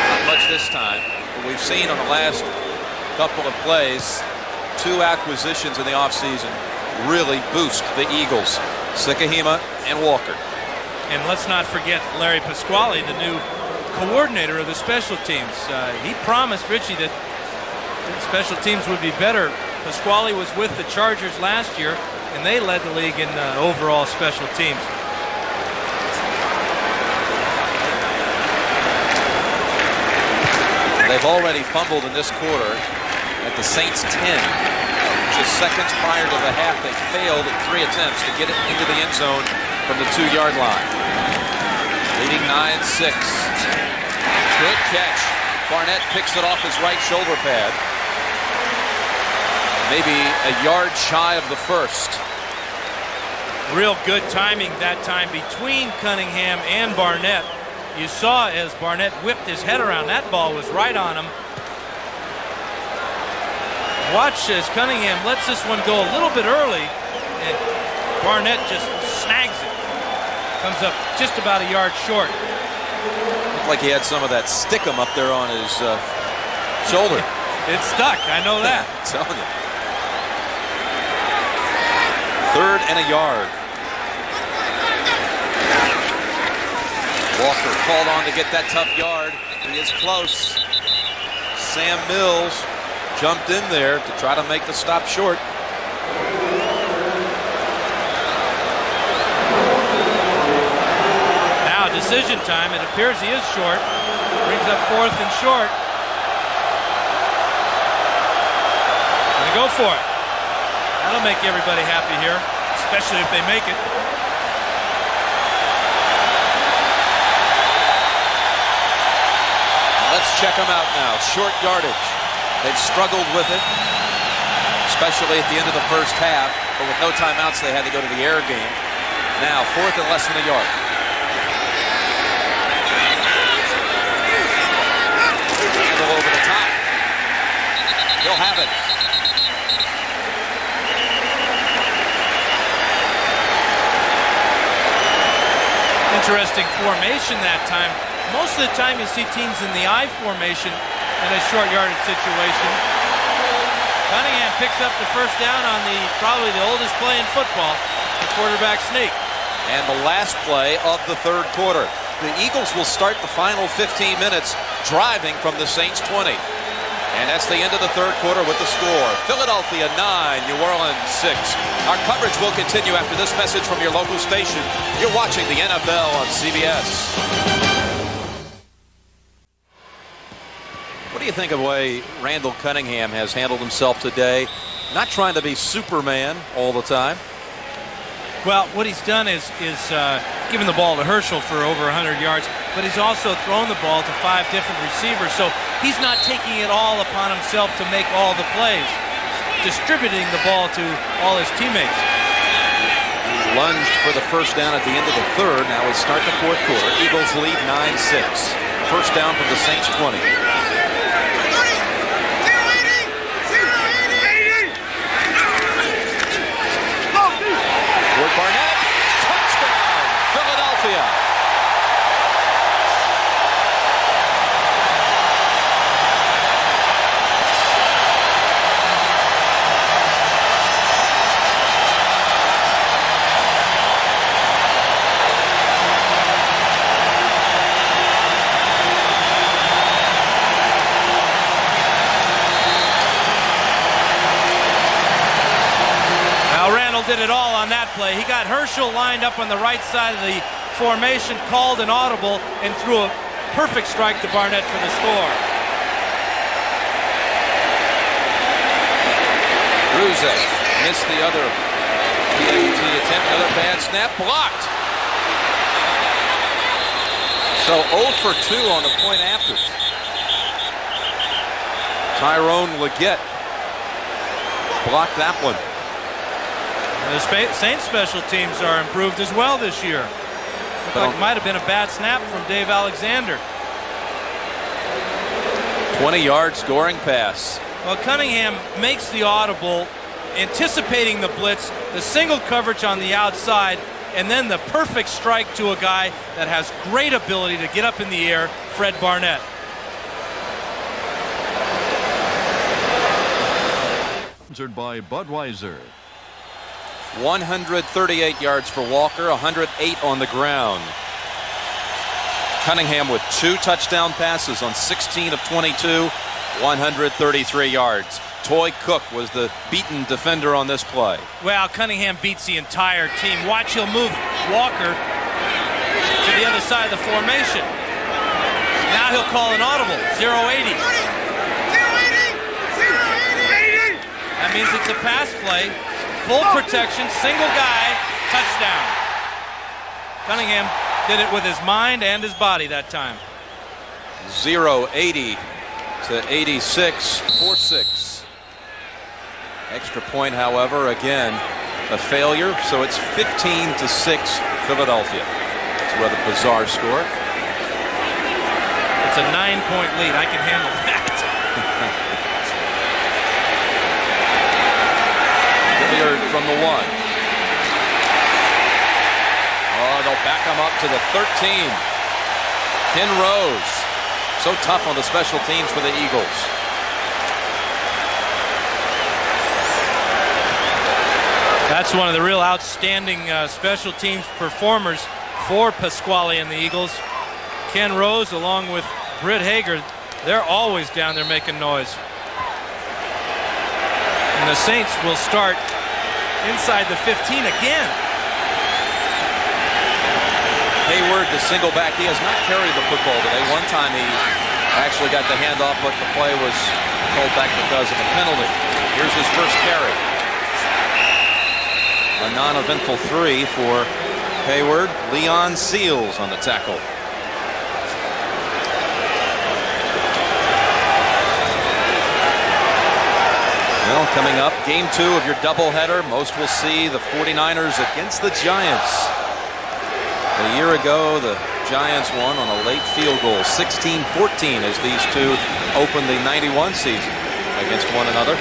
Not much this time, but we've seen on the last couple of plays, 2 acquisitions in the offseason really boost the Eagles. Kahima and Walker. And let's not forget Larry Pasquale, the new coordinator of the special teams. He promised Richie that special teams would be better. Pasquale was with the Chargers last year, and they led the league in overall special teams. They've already fumbled in this quarter at the Saints 10. Just seconds prior to the half, they failed at 3 attempts to get it into the end zone from the 2-yard line. Leading 9-6. Good catch. Barnett picks it off his right shoulder pad. Maybe a yard shy of the first. Real good timing that time between Cunningham and Barnett. You saw as Barnett whipped his head around, that ball was right on him. Watch as Cunningham lets this one go a little bit early, and Barnett just snags it. Comes up just about a yard short. Looked like he had some of that stickum up there on his shoulder. It stuck, I know that. I'm telling you. 3rd and a yard. Walker called on to get that tough yard. He is close. Sam Mills jumped in there to try to make the stop short. Now decision time. It appears he is short. Brings up 4th and short. Gonna go for it. That'll make everybody happy here, especially if they make it. Let's check them out now. Short yardage. They've struggled with it, especially at the end of the first half, but with no timeouts, they had to go to the air game. Now, 4th and less than a yard. Handle over the top. He'll have it. Interesting formation that time. Most of the time you see teams in the I formation in a short yardage situation. Cunningham picks up the first down on probably the oldest play in football, the quarterback sneak. And the last play of the 3rd quarter. The Eagles will start the final 15 minutes driving from the Saints 20. And that's the end of the 3rd quarter with the score. Philadelphia 9, New Orleans 6. Our coverage will continue after this message from your local station. You're watching the NFL on CBS. What do you think of the way Randall Cunningham has handled himself today? Not trying to be Superman all the time. Well, what he's done is given the ball to Herschel for over 100 yards, but he's also thrown the ball to 5 different receivers. So he's not taking it all upon himself to make all the plays, distributing the ball to all his teammates. lunged for the first down at the end of the third. Now we start the fourth quarter. Eagles lead 9-6. First down from the Saints 20. Ford Barnett, touchdown, Philadelphia. Did it all on that play. He got Herschel lined up on the right side of the formation, called an audible, and threw a perfect strike to Barnett for the score. Ruse missed the other PAT attempt. Another bad snap, blocked. So 0 for 2 on the point after. Tyrone Leggett blocked that one. The Saints special teams are improved as well this year. Looked like it might have been a bad snap from Dave Alexander. 20-yard scoring pass. Well, Cunningham makes the audible, anticipating the blitz, the single coverage on the outside, and then the perfect strike to a guy that has great ability to get up in the air, Fred Barnett. Sponsored by Budweiser. 138 yards for Walker, 108 on the ground. Cunningham with 2 touchdown passes on 16 of 22, 133 yards. Toy Cook was the beaten defender on this play. Well, Cunningham beats the entire team. Watch, he'll move Walker to the other side of the formation. Now he'll call an audible, 0-80. That means it's a pass play. Full protection, single guy, touchdown. Cunningham did it with his mind and his body that time. 0-80 to 86, 4-6. Extra point, however, again, a failure, so it's 15-6 Philadelphia. It's a rather bizarre score. It's a 9-point lead. I can handle that. From the 1. Oh, they'll back him up to the 13. Ken Rose. So tough on the special teams for the Eagles. That's one of the real outstanding special teams performers for Pasquale and the Eagles. Ken Rose along with Britt Hager, they're always down there making noise. And the Saints will start inside the 15 again. Hayward, the single back. He has not carried the football today. One time he actually got the handoff, but the play was called back because of a penalty. Here's his first carry. A non-eventful 3 for Hayward. Leon Seals on the tackle. Well, coming up, game 2 of your doubleheader. Most will see the 49ers against the Giants. A year ago, the Giants won on a late field goal, 16-14, as these two opened the 91 season against one another.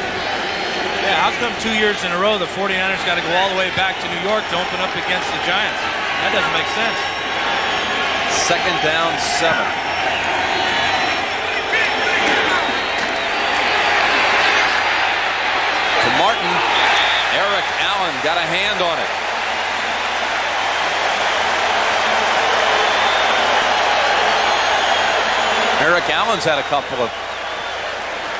Yeah, how come 2 years in a row the 49ers got to go all the way back to New York to open up against the Giants? That doesn't make sense. Second down, 7. Martin, Eric Allen got a hand on it. Eric Allen's had a couple of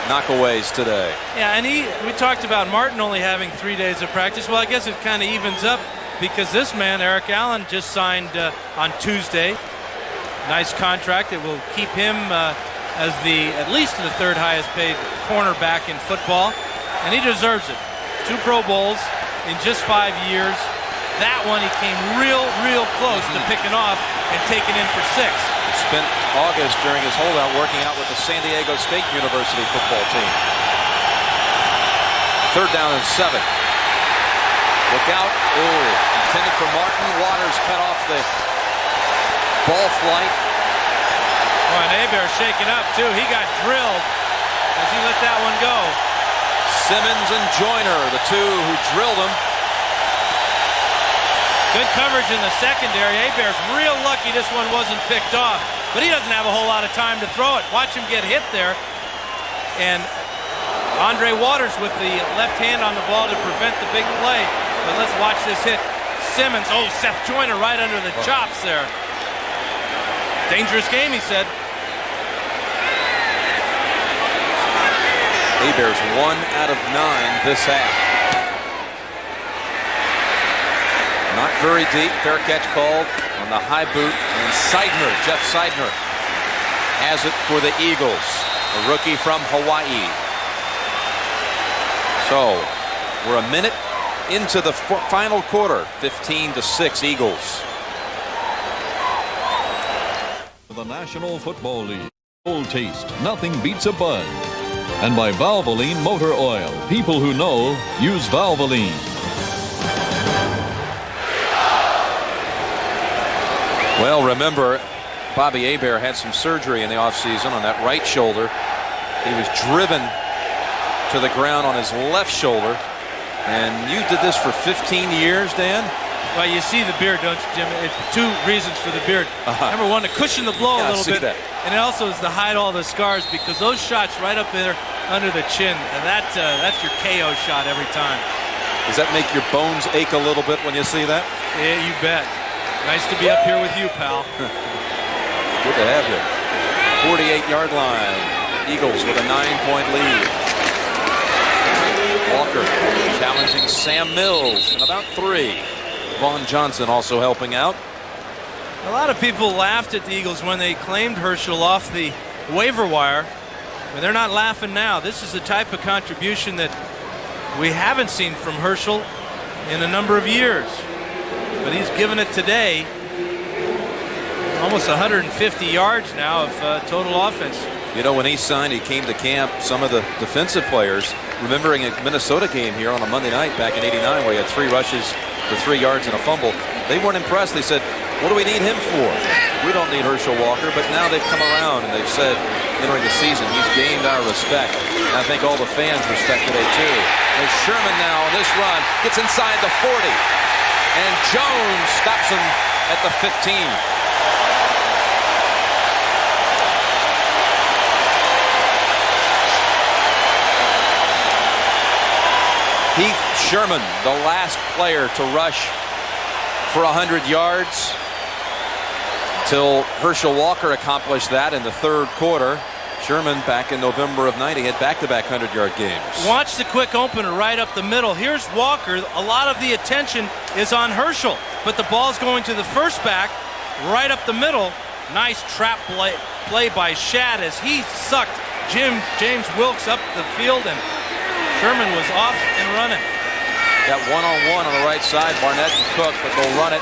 knockaways today. Yeah, and we talked about Martin only having 3 days of practice. Well, I guess it kind of evens up because this man, Eric Allen, just signed on Tuesday. Nice contract. It will keep him as at least the 3rd highest paid cornerback in football. And he deserves it. 2 Pro Bowls in just 5 years. That one he came real close to picking off and taking in for 6. He spent August during his holdout working out with the San Diego State University football team. 3rd down and 7. Look out. Oh, intended for Martin. Waters cut off the ball flight. Oh, and Hebert shaking up, too. He got drilled as he let that one go. Simmons and Joyner, the two who drilled him. Good coverage in the secondary. Hebert's real lucky this one wasn't picked off, but he doesn't have a whole lot of time to throw it. Watch him get hit there. And Andre Waters with the left hand on the ball to prevent the big play. But let's watch this hit. Simmons, oh, Seth Joyner right under the chops there. Dangerous game, he said. Hebert's 1 out of 9 this half. Not very deep. Fair catch called on the high boot. And Seidner, Jeff Seidner, has it for the Eagles. A rookie from Hawaii. So we're a minute into the final quarter. 15-6 Eagles. The National Football League. Old taste. Nothing beats a bud. And by Valvoline Motor Oil. People who know use Valvoline. Well, remember, Bobby Hebert had some surgery in the offseason on that right shoulder. He was driven to the ground on his left shoulder. And you did this for 15 years, Dan? Well, you see the beard, don't you, Jim? It's 2 reasons for the beard. Number one, to cushion the blow a little bit. That. And it also is to hide all the scars, because those shots right up there under the chin, and that's your KO shot every time. Does that make your bones ache a little bit when you see that? Yeah, you bet. Nice to be up here with you, pal. Good to have you. 48-yard line. Eagles with a 9-point lead. Walker challenging Sam Mills in about 3. Vaughn Johnson also helping out. A lot of people laughed at the Eagles when they claimed Herschel off the waiver wire, but they're not laughing now. This is the type of contribution that we haven't seen from Herschel in a number of years. But he's given it today. Almost 150 yards now of total offense. You know, when he signed, he came to camp. Some of the defensive players, remembering a Minnesota game here on a Monday night back in '89 where he had 3 rushes for 3 yards and a fumble, they weren't impressed. They said, what do we need him for? We don't need Herschel Walker. But now they've come around and they've said, entering the season, he's gained our respect. And I think all the fans respect today too. There's Sherman now on this run, gets inside the 40. And Jones stops him at the 15. Heath Sherman, the last player to rush for 100 yards, till Herschel Walker accomplished that in the 3rd quarter. Sherman, back in November of '90, had back-to-back 100-yard games. Watch the quick opener right up the middle. Here's Walker. A lot of the attention is on Herschel, but the ball's going to the first back right up the middle. Nice trap play by Shad as he sucked James Wilkes up the field, and Sherman was off and running. Got one-on-one on the right side, Barnett and Cook, but they'll run it.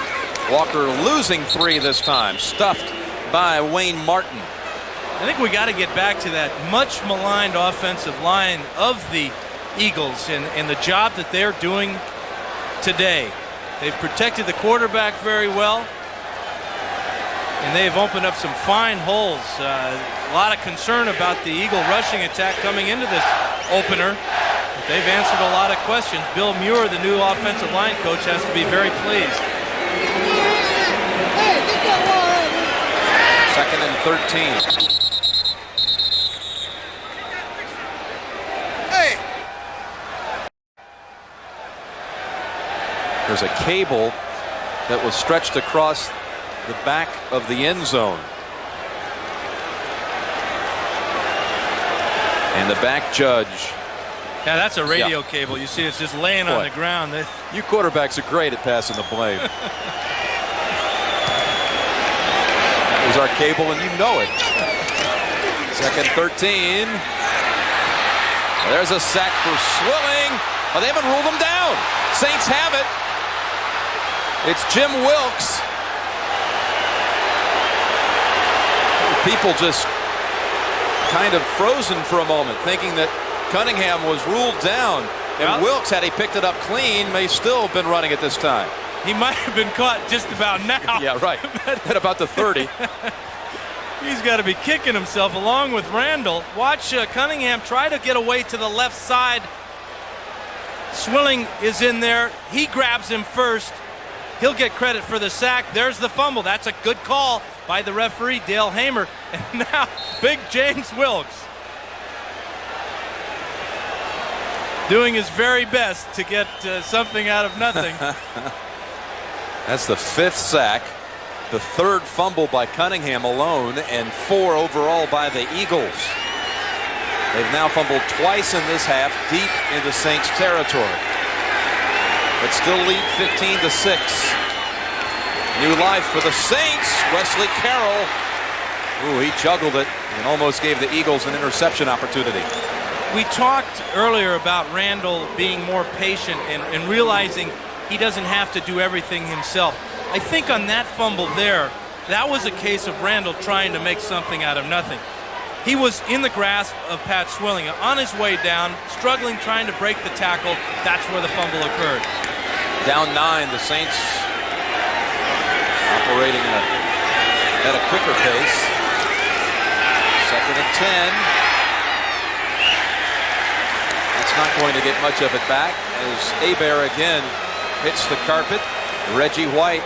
Walker losing 3 this time, stuffed by Wayne Martin. I think we got to get back to that much maligned offensive line of the Eagles and the job that they're doing today. They've protected the quarterback very well, and they've opened up some fine holes. A lot of concern about the Eagle rushing attack coming into this opener. But they've answered a lot of questions. Bill Muir, the new offensive line coach, has to be very pleased. 2nd and 13. There's a cable that was stretched across the back of the end zone. And the back judge. Yeah, that's a radio cable. You see it's just laying on the ground. You quarterbacks are great at passing the blame. That was our cable, and you know it. 2nd 13. There's a sack for Swilling. Oh, they haven't ruled him down. Saints have it. It's Jim Wilkes. People just kind of frozen for a moment, thinking that Cunningham was ruled down. And Wilkes, had he picked it up clean, may still have been running at this time. He might have been caught just about now. Yeah, right. At about the 30. He's got to be kicking himself along with Randall. Watch Cunningham try to get away to the left side. Swilling is in there. He grabs him first. He'll get credit for the sack. There's the fumble. That's a good call by the referee, Dale Hamer. And now, big James Wilkes doing his very best to get something out of nothing. That's the 5th sack, the 3rd fumble by Cunningham alone, and 4 overall by the Eagles. They've now fumbled twice in this half, deep into Saints territory, but still lead 15-6. New life for the Saints. Wesley Carroll. Ooh, he juggled it and almost gave the Eagles an interception opportunity. We talked earlier about Randall being more patient and realizing he doesn't have to do everything himself. I think on that fumble there, that was a case of Randall trying to make something out of nothing. He was in the grasp of Pat Swilling on his way down, struggling, trying to break the tackle. That's where the fumble occurred. Down 9, the Saints operating at a quicker pace. 2nd and 10. That's not going to get much of it back as Hebert again hits the carpet. Reggie White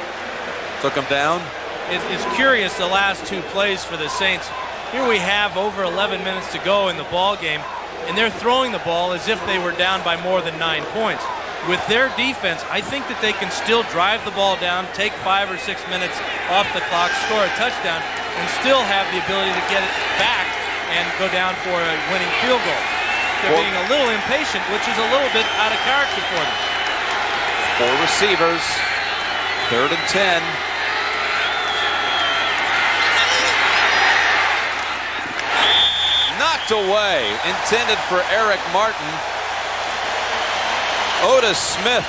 took him down. It's curious, the last 2 plays for the Saints. Here we have over 11 minutes to go in the ball game, and they're throwing the ball as if they were down by more than 9 points. With their defense, I think that they can still drive the ball down, take 5 or 6 minutes off the clock, score a touchdown, and still have the ability to get it back and go down for a winning field goal. They're being a little impatient, which is a little bit out of character for them. 4 receivers, 3rd and 10. Knocked away, intended for Eric Martin. Otis Smith.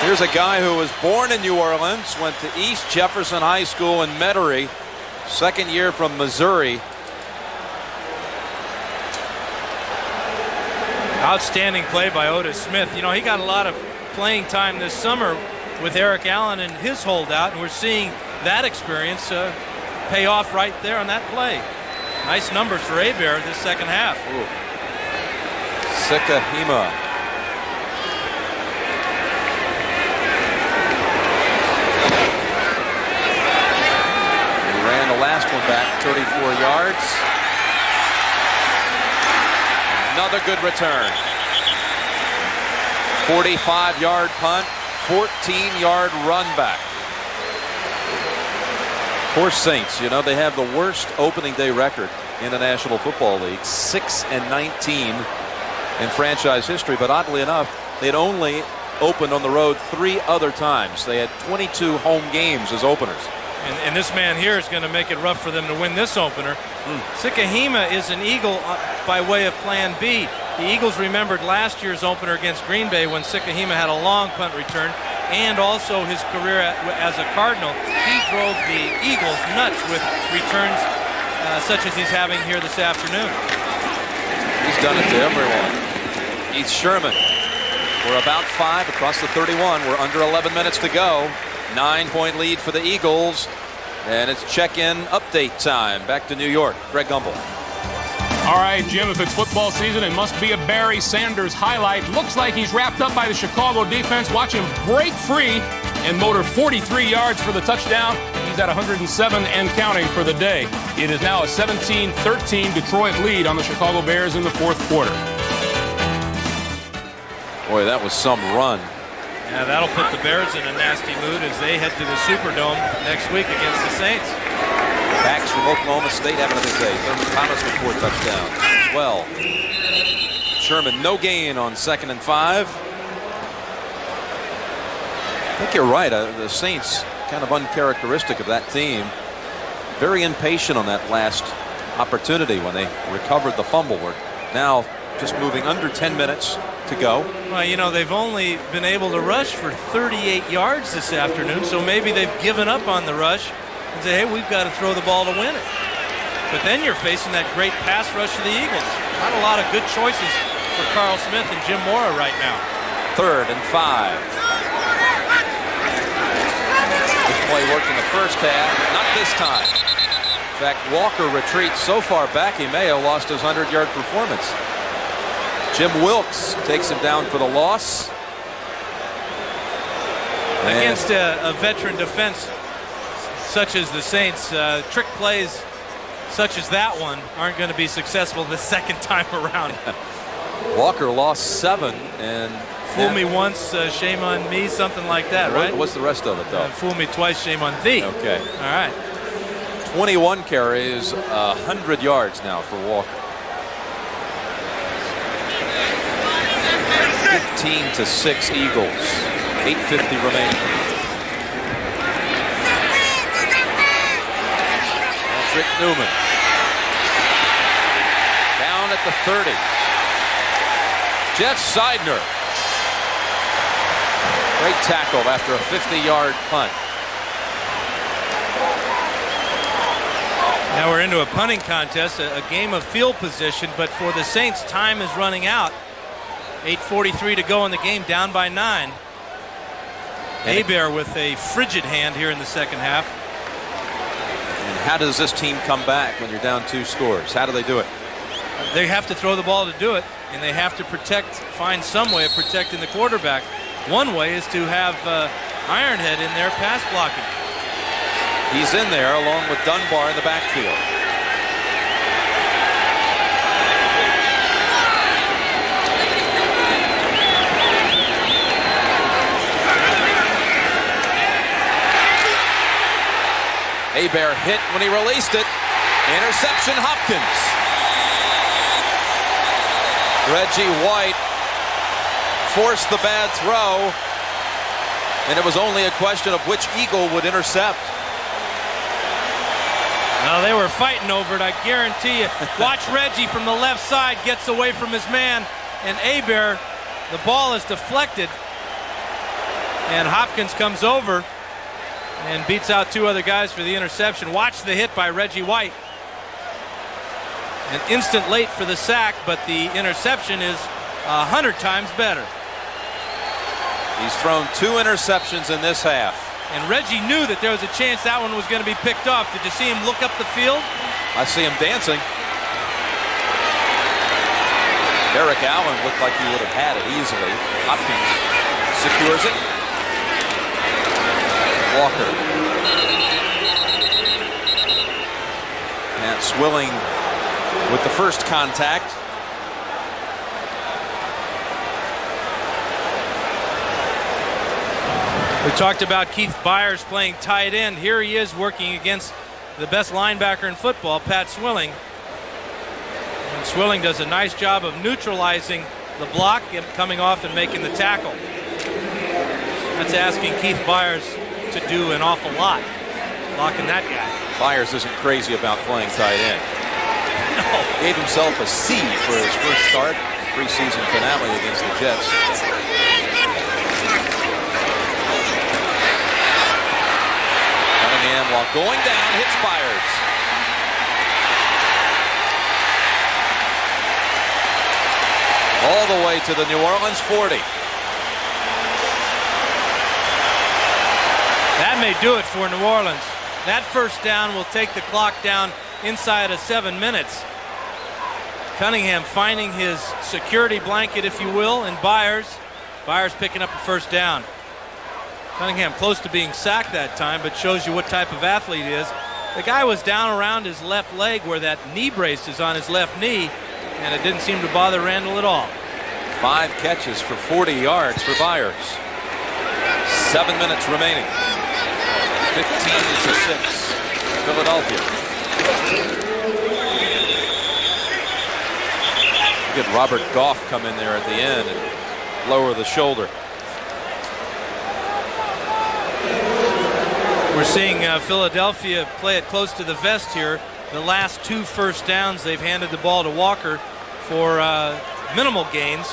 Here's a guy who was born in New Orleans, went to East Jefferson High School in Metairie, 2nd year from Missouri. Outstanding play by Otis Smith. You know, he got a lot of playing time this summer with Eric Allen and his holdout, and we're seeing that experience pay off right there on that play. Nice numbers for Hebert this 2nd half. Ooh. Sikahema. He ran the last one back 34 yards. Another good return. 45-yard punt, 14-yard run back. Poor Saints, you know, they have the worst opening day record in the National Football League, 6-19 in franchise history, but oddly enough, they had only opened on the road 3 other times. They had 22 home games as openers. And this man here is going to make it rough for them to win this opener. Sikahema is an Eagle by way of Plan B. The Eagles remembered last year's opener against Green Bay when Sikahema had a long punt return, and also his career as a Cardinal. He drove the Eagles nuts with returns such as he's having here this afternoon. He's done it to everyone. Heath Sherman. We're about 5 across the 31. We're under 11 minutes to go. 9-point lead for the Eagles. And it's check-in update time. Back to New York. Greg Gumbel. All right, Jim, if it's football season, it must be a Barry Sanders highlight. Looks like he's wrapped up by the Chicago defense. Watch him break free and motor 43 yards for the touchdown. He's at 107 and counting for the day. It is now a 17-13 Detroit lead on the Chicago Bears in the 4th quarter. Boy, that was some run. Yeah, that'll put the Bears in a nasty mood as they head to the Superdome next week against the Saints. Backs from Oklahoma State having a big day. Thurman Thomas with 4 touchdowns as well. Sherman, no gain on 2nd and 5. I think you're right. The Saints, kind of uncharacteristic of that team. Very impatient on that last opportunity when they recovered the fumble. We're now just moving under 10 minutes to go. Well, you know, they've only been able to rush for 38 yards this afternoon, so maybe they've given up on the rush and say, hey, we've got to throw the ball to win it. But then you're facing that great pass rush of the Eagles. Not a lot of good choices for Carl Smith and Jim Mora right now. 3rd and 5. first half. Not this time. In fact, Walker retreats so far back he may have lost his 100-yard performance. Jim Wilkes takes him down for the loss. Against a veteran defense such as the Saints, trick plays such as that one aren't going to be successful the second time around. Walker lost 7 and fool me once, shame on me, something like that, right? What's the rest of it, though? Fool me twice, shame on thee. Okay. All right. 21 carries, 100 yards now for Walker. 15-6 Eagles. 8:50 remaining. Patrick Newman. Down at the 30. Jeff Seidner. Great tackle after a 50-yard punt. Now we're into a punting contest, a game of field position, but for the Saints, time is running out. 8:43 to go in the game, down by 9. Hebert with a frigid hand here in the second half. And how does this team come back when you're down 2 scores? How do they do it? They have to throw the ball to do it, and they have to find some way of protecting the quarterback. One way is to have Ironhead in there pass blocking. He's in there along with Dunbar in the backfield. Hebert hit when he released it. Interception, Hopkins. Reggie White forced the bad throw, and it was only a question of which Eagle would intercept. Well, they were fighting over it, I guarantee you. Watch Reggie from the left side gets away from his man, and Hebert, the ball is deflected, and Hopkins comes over and beats out 2 other guys for the interception. Watch the hit by Reggie White. An instant late for the sack, but the interception is 100 times better. He's thrown 2 interceptions in this half. And Reggie knew that there was a chance that one was going to be picked off. Did you see him look up the field? I see him dancing. Eric Allen looked like he would have had it easily. Hopkins secures it. Walker. And Swilling with the first contact. We talked about Keith Byers playing tight end. Here he is working against the best linebacker in football, Pat Swilling. And Swilling does a nice job of neutralizing the block and coming off and making the tackle. That's asking Keith Byers to do an awful lot, blocking that guy. Byers isn't crazy about playing tight end. No. Gave himself a C for his first start, preseason finale against the Jets. Cunningham, while going down, hits Byers. All the way to the New Orleans 40. That may do it for New Orleans. That first down will take the clock down inside of 7 minutes. Cunningham finding his security blanket, if you will, and Byers picking up a first down. Cunningham close to being sacked that time, but shows you what type of athlete he is. The guy was down around his left leg where that knee brace is on his left knee, and it didn't seem to bother Randall at all. 5 catches for 40 yards for Byers. 7 minutes remaining. 15-6, Philadelphia. Get Robert Goff come in there at the end and lower the shoulder. We're seeing Philadelphia play it close to the vest here. The last 2 first downs, they've handed the ball to Walker for minimal gains.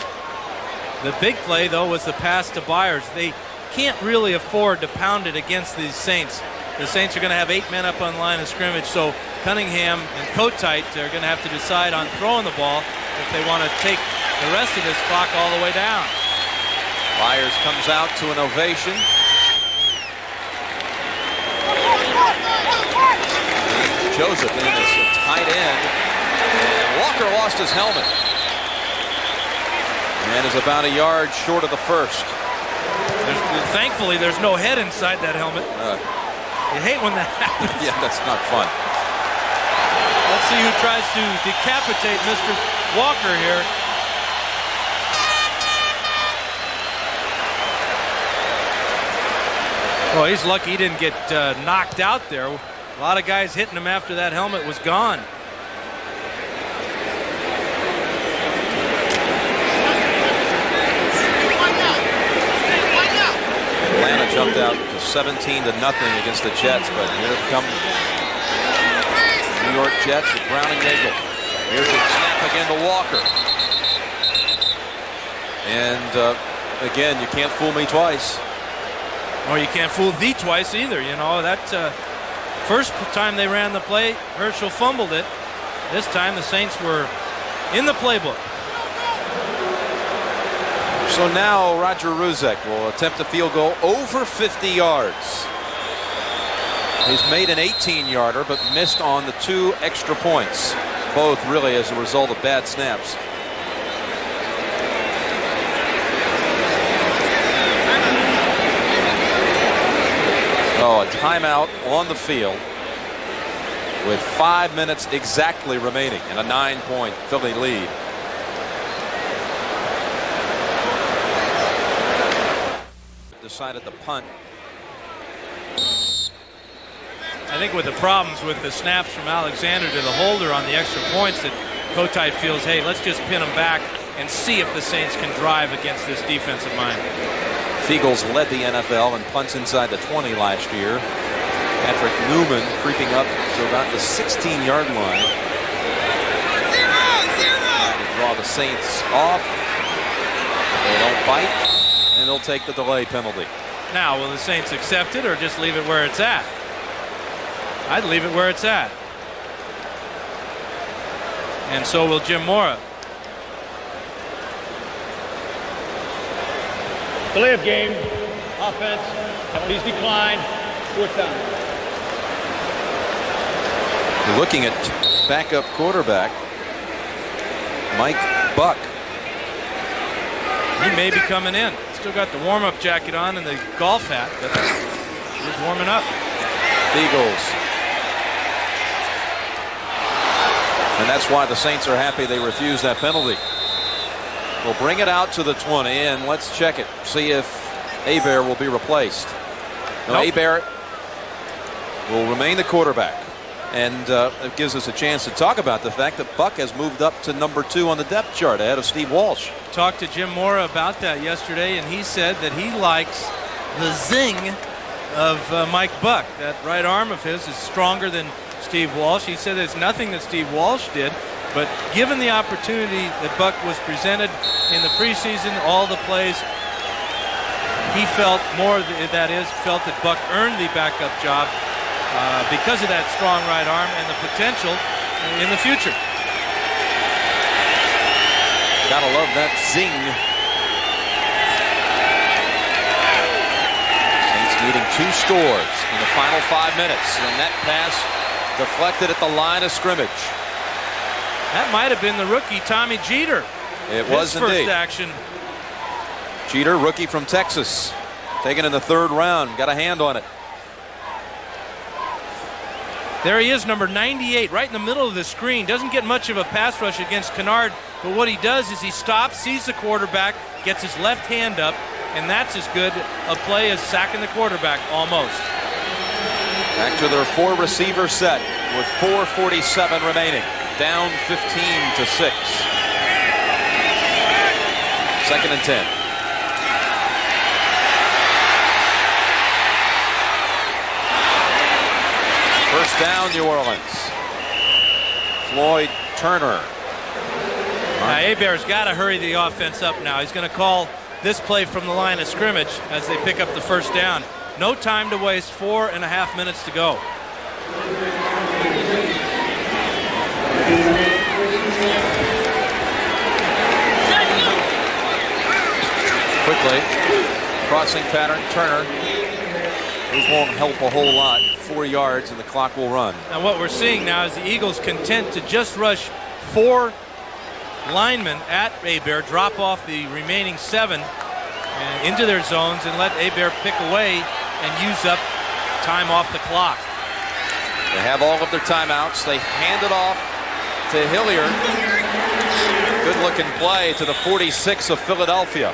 The big play, though, was the pass to Byers. They can't really afford to pound it against these Saints. The Saints are going to have 8 men up on line of scrimmage, so Cunningham and Kotite are going to have to decide on throwing the ball if they want to take the rest of this clock all the way down. Byers comes out to an ovation. Joseph in as a tight end. And Walker lost his helmet. And is about a yard short of the first. Thankfully, there's no head inside that helmet. You hate when that happens. Yeah, that's not fun. Let's see who tries to decapitate Mr. Walker here. Well, he's lucky he didn't get knocked out there. A lot of guys hitting him after that helmet was gone. Atlanta jumped out to 17-0 against the Jets, but here come New York Jets with Brown and Nagel. Here's a snap again to Walker. And again, you can't fool me twice. Or you can't fool thee twice either. You know, that first time they ran the play, Herschel fumbled it. This time the Saints were in the playbook. So now Roger Ruzek will attempt a field goal over 50 yards. He's made an 18-yarder, but missed on the 2 extra points, both really as a result of bad snaps. Oh, a timeout on the field with 5 minutes exactly remaining and a 9-point Philly lead. Decided to punt. I think with the problems with the snaps from Alexander to the holder on the extra points, that Kotite feels, hey, let's just pin them back and see if the Saints can drive against this defensive line. Eagles led the NFL in punts inside the 20 last year. Patrick Newman creeping up to about the 16-yard line. To draw the Saints off. They don't bite, and they'll take the delay penalty. Now, will the Saints accept it or just leave it where it's at? I'd leave it where it's at. And so will Jim Mora. Delay of game. Offense. Penalties decline. 4th down. You're looking at backup quarterback Mike Buck. He may be coming in. Still got the warm-up jacket on and the golf hat, but he's warming up. Eagles. And that's why the Saints are happy they refused that penalty. We'll bring it out to the 20, and let's check it. See if Hebert will be replaced. No, nope. Hebert will remain the quarterback. And it gives us a chance to talk about the fact that Buck has moved up to number 2 on the depth chart ahead of Steve Walsh. Talked to Jim Mora about that yesterday, and he said that he likes the zing of Mike Buck. That right arm of his is stronger than Steve Walsh. He said there's nothing that Steve Walsh did, but given the opportunity that Buck was presented in the preseason, all the plays, he felt felt that Buck earned the backup job because of that strong right arm and the potential in the future. Gotta love that zing. Saints needing 2 scores in the final 5 minutes. And that pass deflected at the line of scrimmage. That might have been the rookie Tommy Jeter. It was indeed. His first action. Jeter, rookie from Texas, taken in the 3rd round. Got a hand on it. There he is, number 98, right in the middle of the screen. Doesn't get much of a pass rush against Kennard, but what he does is he stops, sees the quarterback, gets his left hand up, and that's as good a play as sacking the quarterback, almost. Back to their 4-receiver set with 4:47 remaining. Down 15-6. 2nd and 10. First down, New Orleans. Floyd Turner. Now, Hebert's got to hurry the offense up now. He's going to call this play from the line of scrimmage as they pick up the first down. No time to waste. 4.5 minutes to go. Quickly, crossing pattern, Turner Those won't help a whole lot. 4 yards and the clock will run. And what we're seeing now is the Eagles content to just rush 4 linemen at Hebert, drop off the remaining 7 into their zones and let Hebert pick away and use up time off the clock. They have all of their timeouts. They hand it off to Hilliard. Good looking play to the 46 of Philadelphia.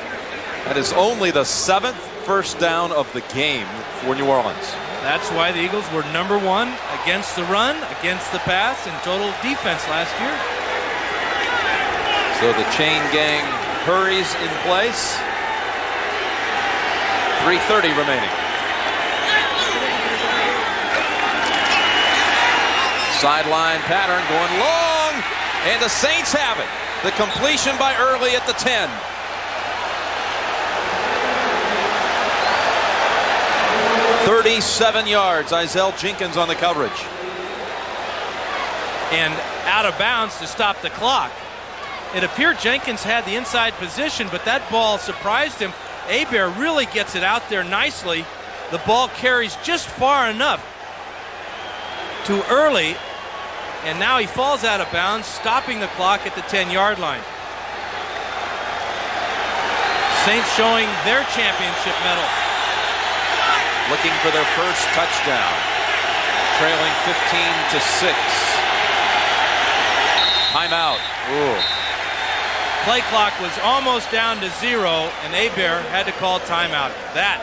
That is only the 7th first down of the game for New Orleans. That's why the Eagles were number 1 against the run, against the pass, and total defense last year. So the chain gang hurries in place. 3:30 remaining. Sideline pattern going long, and the Saints have it. The completion by Early at the 10. "37 yards. Izell Jenkins on the coverage. And out of bounds to stop the clock. It appeared Jenkins had the inside position, but that ball surprised him. Hebert really gets it out there nicely. The ball carries just far enough to Early, and now he falls out of bounds, stopping the clock at the 10-yard line. Saints showing their championship medal. Looking for their first touchdown. Trailing 15-6. Timeout. Ooh. Play clock was almost down to 0, and Hebert had to call timeout. That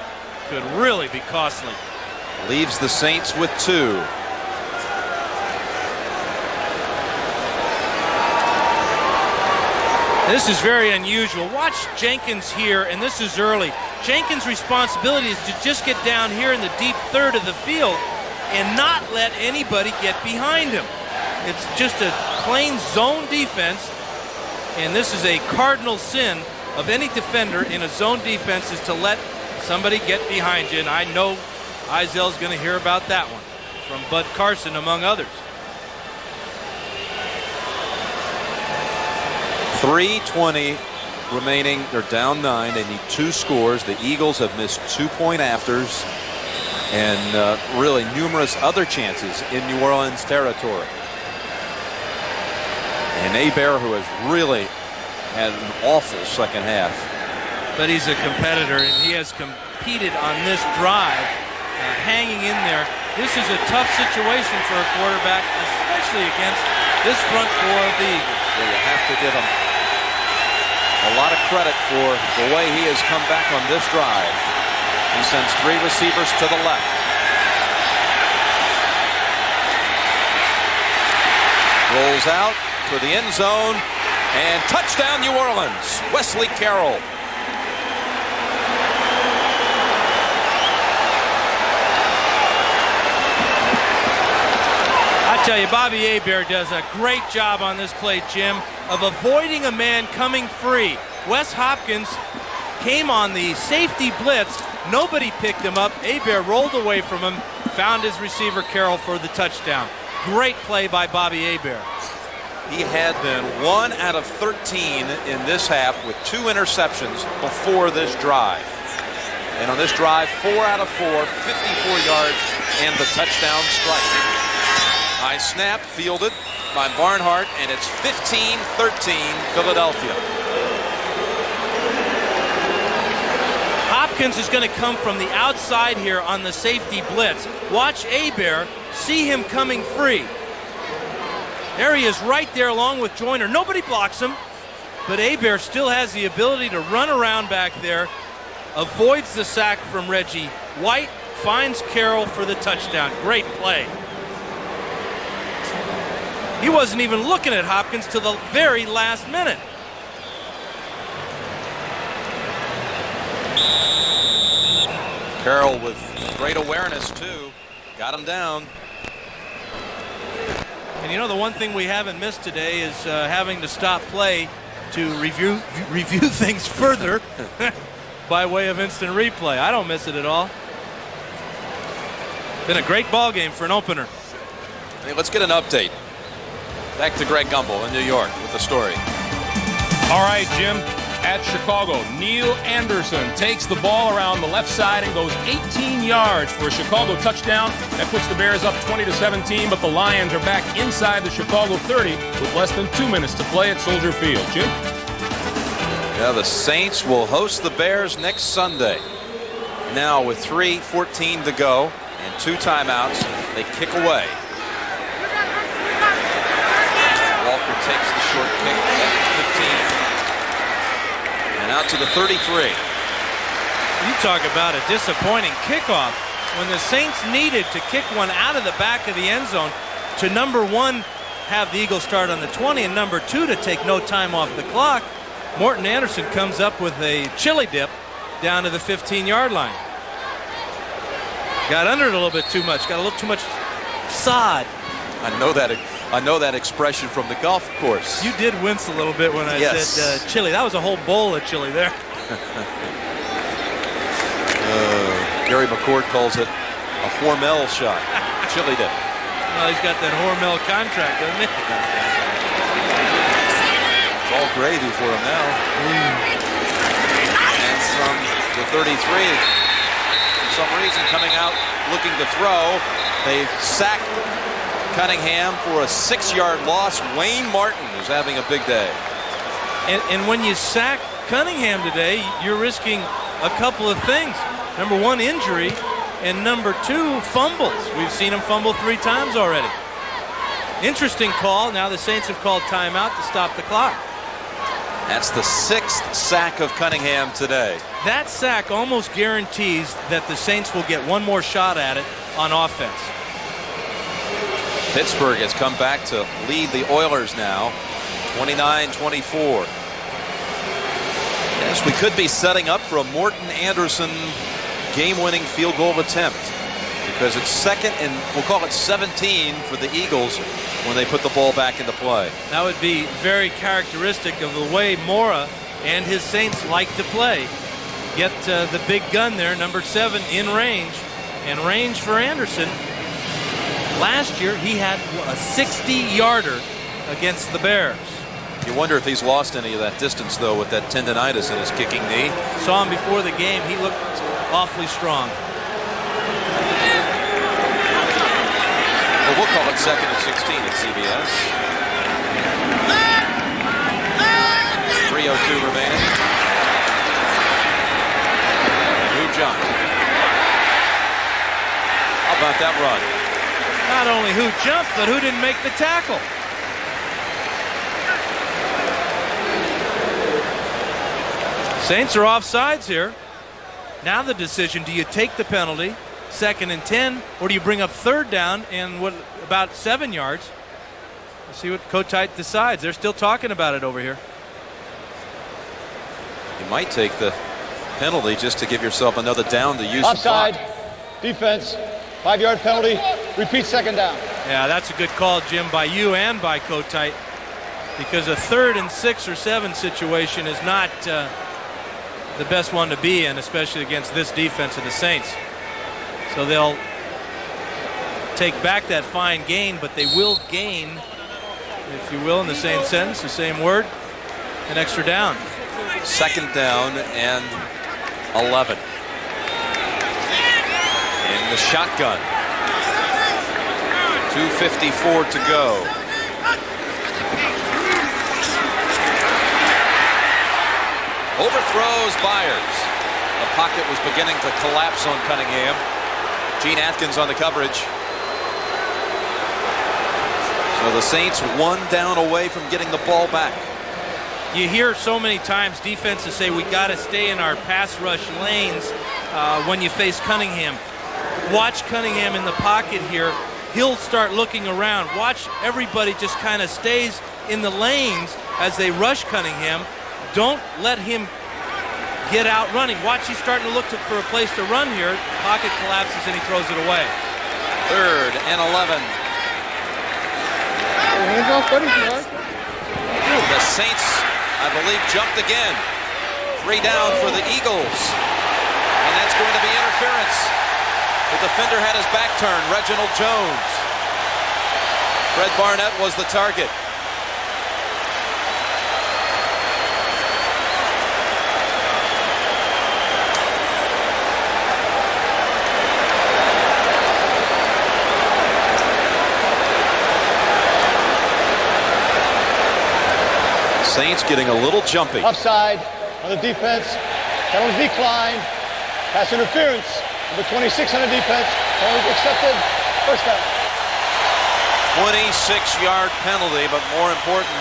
could really be costly. Leaves the Saints with 2. This is very unusual. Watch Jenkins here, and this is Early. Jenkins' responsibility is to just get down here in the deep third of the field and not let anybody get behind him. It's just a plain zone defense, and this is a cardinal sin of any defender in a zone defense, is to let somebody get behind you, and I know Izell's going to hear about that one from Bud Carson, among others. 3:20 remaining. They're down 9. They need 2 scores. The Eagles have missed 2-point afters and really numerous other chances in New Orleans territory. And Hebert, who has really had an awful second half. But he's a competitor, and he has competed on this drive, hanging in there. This is a tough situation for a quarterback, especially against this front 4 of the Eagles. Well, you have to give him a lot of credit for the way he has come back on this drive. He sends 3 receivers to the left. Rolls out to the end zone, and touchdown New Orleans. Wesley Carroll. I tell you, Bobby Hebert does a great job on this play, Jim, of avoiding a man coming free. Wes Hopkins came on the safety blitz. Nobody picked him up. Hebert rolled away from him, found his receiver Carroll for the touchdown. Great play by Bobby Hebert. He had been 1 out of 13 in this half with 2 interceptions before this drive. And on this drive, 4 out of 4, 54 yards, and the touchdown strike. High snap fielded by Barnhart, and it's 15-13 Philadelphia. Hopkins is going to come from the outside here on the safety blitz. Watch Hebert, see him coming free. There he is right there along with Joyner. Nobody blocks him, but Hebert still has the ability to run around back there, avoids the sack from Reggie White, finds Carroll for the touchdown. Great play. He wasn't even looking at Hopkins till the very last minute. Carroll with great awareness, too. Got him down. And you know, the one thing we haven't missed today is having to stop play to review things further by way of instant replay. I don't miss it at all. Been a great ball game for an opener. Hey, let's get an update. Back to Greg Gumbel in New York with the story. All right, Jim. at Chicago. Neil Anderson takes the ball around the left side and goes 18 yards for a Chicago touchdown. That puts the Bears up 20-17, but the Lions are back inside the Chicago 30 with less than 2 minutes to play at Soldier Field. Jim? Yeah, the Saints will host the Bears next Sunday. Now with 3:14 to go and 2 timeouts, they kick away. Walker takes the short kick at 15 and out to the 33. You talk about a disappointing kickoff when the Saints needed to kick one out of the back of the end zone to, number 1, have the Eagles start on the 20, and number 2, to take no time off the clock. Morton Anderson comes up with a chili dip down to the 15-yard line. Got under it a little bit too much. Got a little too much sod. I know that expression from the golf course. You did wince a little bit when I said chili. That was a whole bowl of chili there. Gary McCord calls it a Hormel shot. Chili dip. Well, he's got that Hormel contract, doesn't he? It's all gravy for him now. And from the 33, for some reason coming out looking to throw, they sack Cunningham for a 6-yard loss. Wayne Martin is having a big day. And when you sack Cunningham today, you're risking a couple of things. Number 1, injury, and number 2, fumbles. We've seen him fumble 3 times already. Interesting call. Now the Saints have called timeout to stop the clock. That's the 6th sack of Cunningham today. That sack almost guarantees that the Saints will get one more shot at it on offense. Pittsburgh has come back to lead the Oilers now, 29-24. Yes, we could be setting up for a Morton Anderson game-winning field goal attempt, because it's 2nd and we'll call it 17 for the Eagles when they put the ball back into play. That would be very characteristic of the way Mora and his Saints like to play. Get the big gun there, number 7, in range. And range for Anderson. Last year, he had a 60-yarder against the Bears. You wonder if he's lost any of that distance, though, with that tendonitis in his kicking knee. Saw him before the game. He looked awfully strong. Well, we'll call it 2nd and 16 at CBS. 3:02 remaining. Who jumped? How about that run? Not only who jumped, but who didn't make the tackle. Saints are offsides here. Now the decision, do you take the penalty, 2nd and 10, or do you bring up 3rd down and what about 7 yards? We'll see what Kotite decides. They're still talking about it over here. You might take the penalty just to give yourself another down to use Offside, the clock. defense, 5-yard penalty, repeat 2nd down. Yeah, that's a good call, Jim, by you and by Kotite, because a 3rd and 6 or 7 situation is not the best one to be in, especially against this defense of the Saints. So they'll take back that fine gain, but they will gain, if you will, in the same sentence, the same word, an extra down. 2nd down and 11. In the shotgun. 2:54 to go. Overthrows Byers. The pocket was beginning to collapse on Cunningham. Gene Atkins on the coverage. So the Saints 1 down away from getting the ball back. You hear so many times defenses say we got to stay in our pass rush lanes when you face Cunningham. Watch Cunningham in the pocket here. He'll start looking around. Watch everybody just kind of stays in the lanes as they rush Cunningham. Don't let him get out running. Watch, he's starting to look for a place to run here. Pocket collapses and he throws it away. 3rd and 11. The Saints, I believe, jumped again. 3 down for the Eagles. And that's going to be interference. The defender had his back turned, Reginald Jones. Fred Barnett was the target. Saints getting a little jumpy. Offside on the defense. Penalty declined. Pass interference. Number 26 on the defense. Penalty accepted. First down. 26-yard penalty, but more important,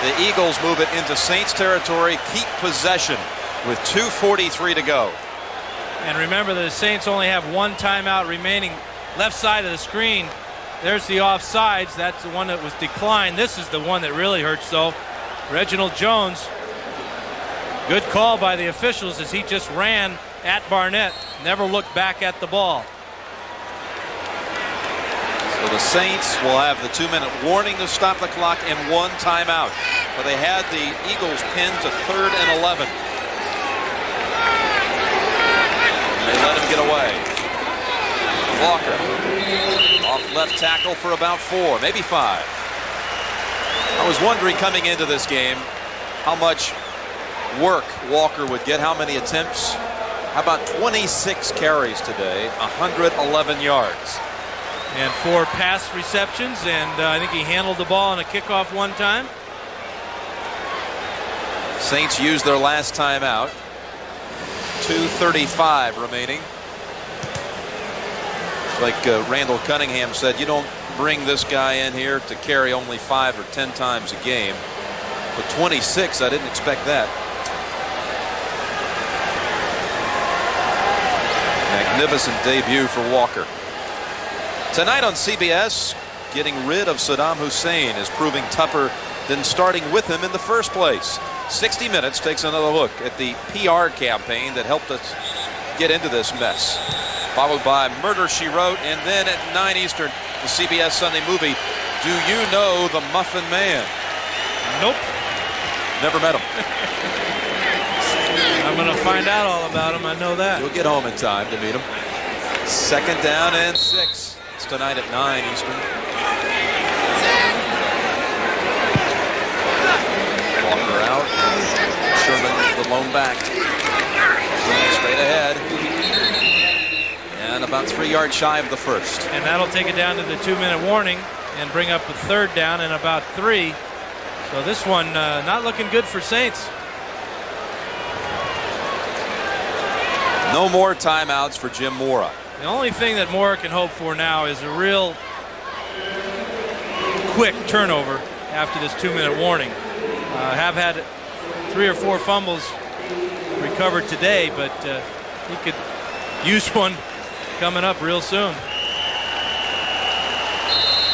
the Eagles move it into Saints territory, keep possession with 2:43 to go. And remember, the Saints only have one timeout remaining. Left side of the screen, there's the offsides. That's the one that was declined. This is the one that really hurts, though. Reginald Jones, good call by the officials as he just ran at Barnett, never looked back at the ball. So the Saints will have the 2-minute warning to stop the clock and one timeout. But they had the Eagles pinned to 3rd and 11. They let him get away. Walker off left tackle for about 4, maybe 5. I was wondering coming into this game how much work Walker would get, how many attempts. How about 26 carries today, 111 yards. And 4 pass receptions, and I think he handled the ball on a kickoff one time. Saints used their last timeout. 2:35 remaining. Like Randall Cunningham said, you don't bring this guy in here to carry only 5 or 10 times a game. But 26, I didn't expect that. Magnificent debut for Walker. Tonight on CBS, getting rid of Saddam Hussein is proving tougher than starting with him in the first place. 60 Minutes takes another look at the PR campaign that helped us get into this mess. Followed by Murder, She Wrote, and then at 9 Eastern, the CBS Sunday movie, Do You Know the Muffin Man? Nope. Never met him. I'm going to find out all about him, I know that. You'll get home in time to meet him. 2nd down and 6. It's tonight at 9 Eastern. Walker out. Sherman, the lone back. Straight ahead. And about 3 yards shy of the first. And that'll take it down to the 2-minute warning and bring up a 3rd down and about 3. So this one not looking good for Saints. No more timeouts for Jim Mora. The only thing that Mora can hope for now is a real quick turnover after this 2-minute warning. Have had 3 or 4 fumbles recovered today, but he could use one coming up real soon.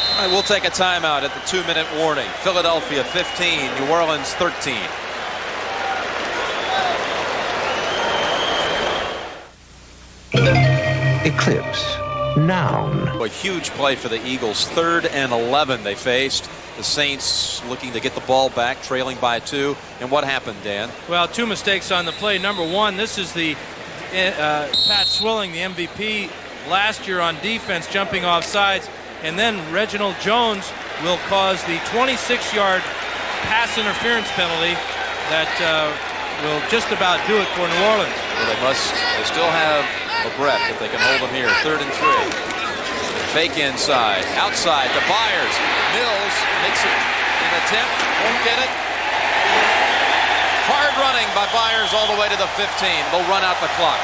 All right, we'll take a timeout at the 2-minute warning. Philadelphia 15, New Orleans 13. Eclipse, noun. A huge play for the Eagles. 3rd and 11 they faced. The Saints looking to get the ball back, trailing by 2. And what happened, Dan? Well, 2 mistakes on the play. Number 1, this is the Pat Swilling, the MVP last year on defense, jumping off sides. And then Reginald Jones will cause the 26-yard pass interference penalty that will just about do it for New Orleans. Well, they still have a breath if they can hold them here. 3rd and 3. Fake inside, outside to Byers. Mills makes it an attempt, won't get it. Hard running by Byers all the way to the 15. They'll run out the clock.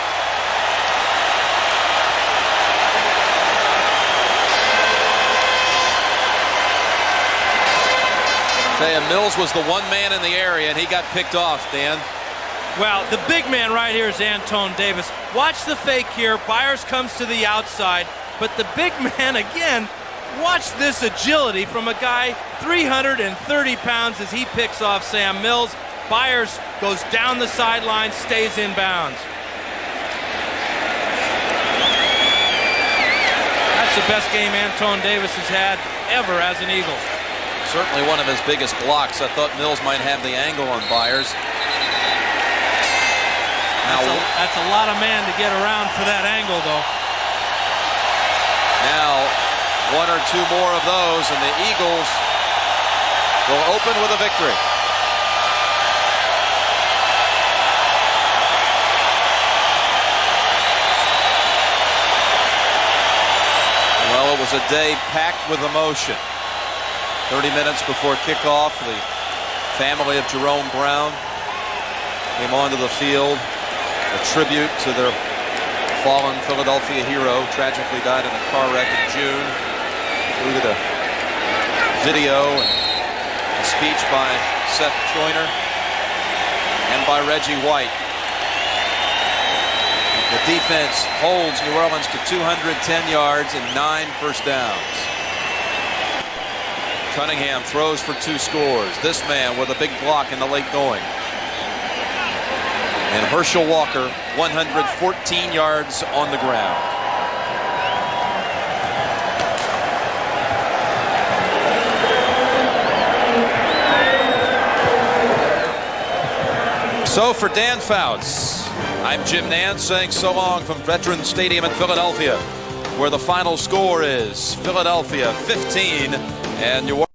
Mills was the one man in the area, and he got picked off, Dan. Well, the big man right here is Antone Davis. Watch the fake here. Byers comes to the outside, but the big man again, watch this agility from a guy 330 pounds as he picks off Sam Mills. Byers goes down the sideline, stays in bounds. That's the best game Antone Davis has had ever as an Eagle. Certainly one of his biggest blocks. I thought Mills might have the angle on Byers. That's a lot of man to get around for that angle, though. Now, 1 or 2 more of those, and the Eagles will open with a victory. Well, it was a day packed with emotion. 30 minutes before kickoff, the family of Jerome Brown came onto the field, a tribute to their fallen Philadelphia hero, tragically died in a car wreck in June. Included a video and a speech by Seth Joyner and by Reggie White. The defense holds New Orleans to 210 yards and 9 first downs. Cunningham throws for 2 scores. This man with a big block in the late going. And Herschel Walker, 114 yards on the ground. So for Dan Fouts, I'm Jim Nantz saying so long from Veterans Stadium in Philadelphia, where the final score is Philadelphia 15 and New Orleans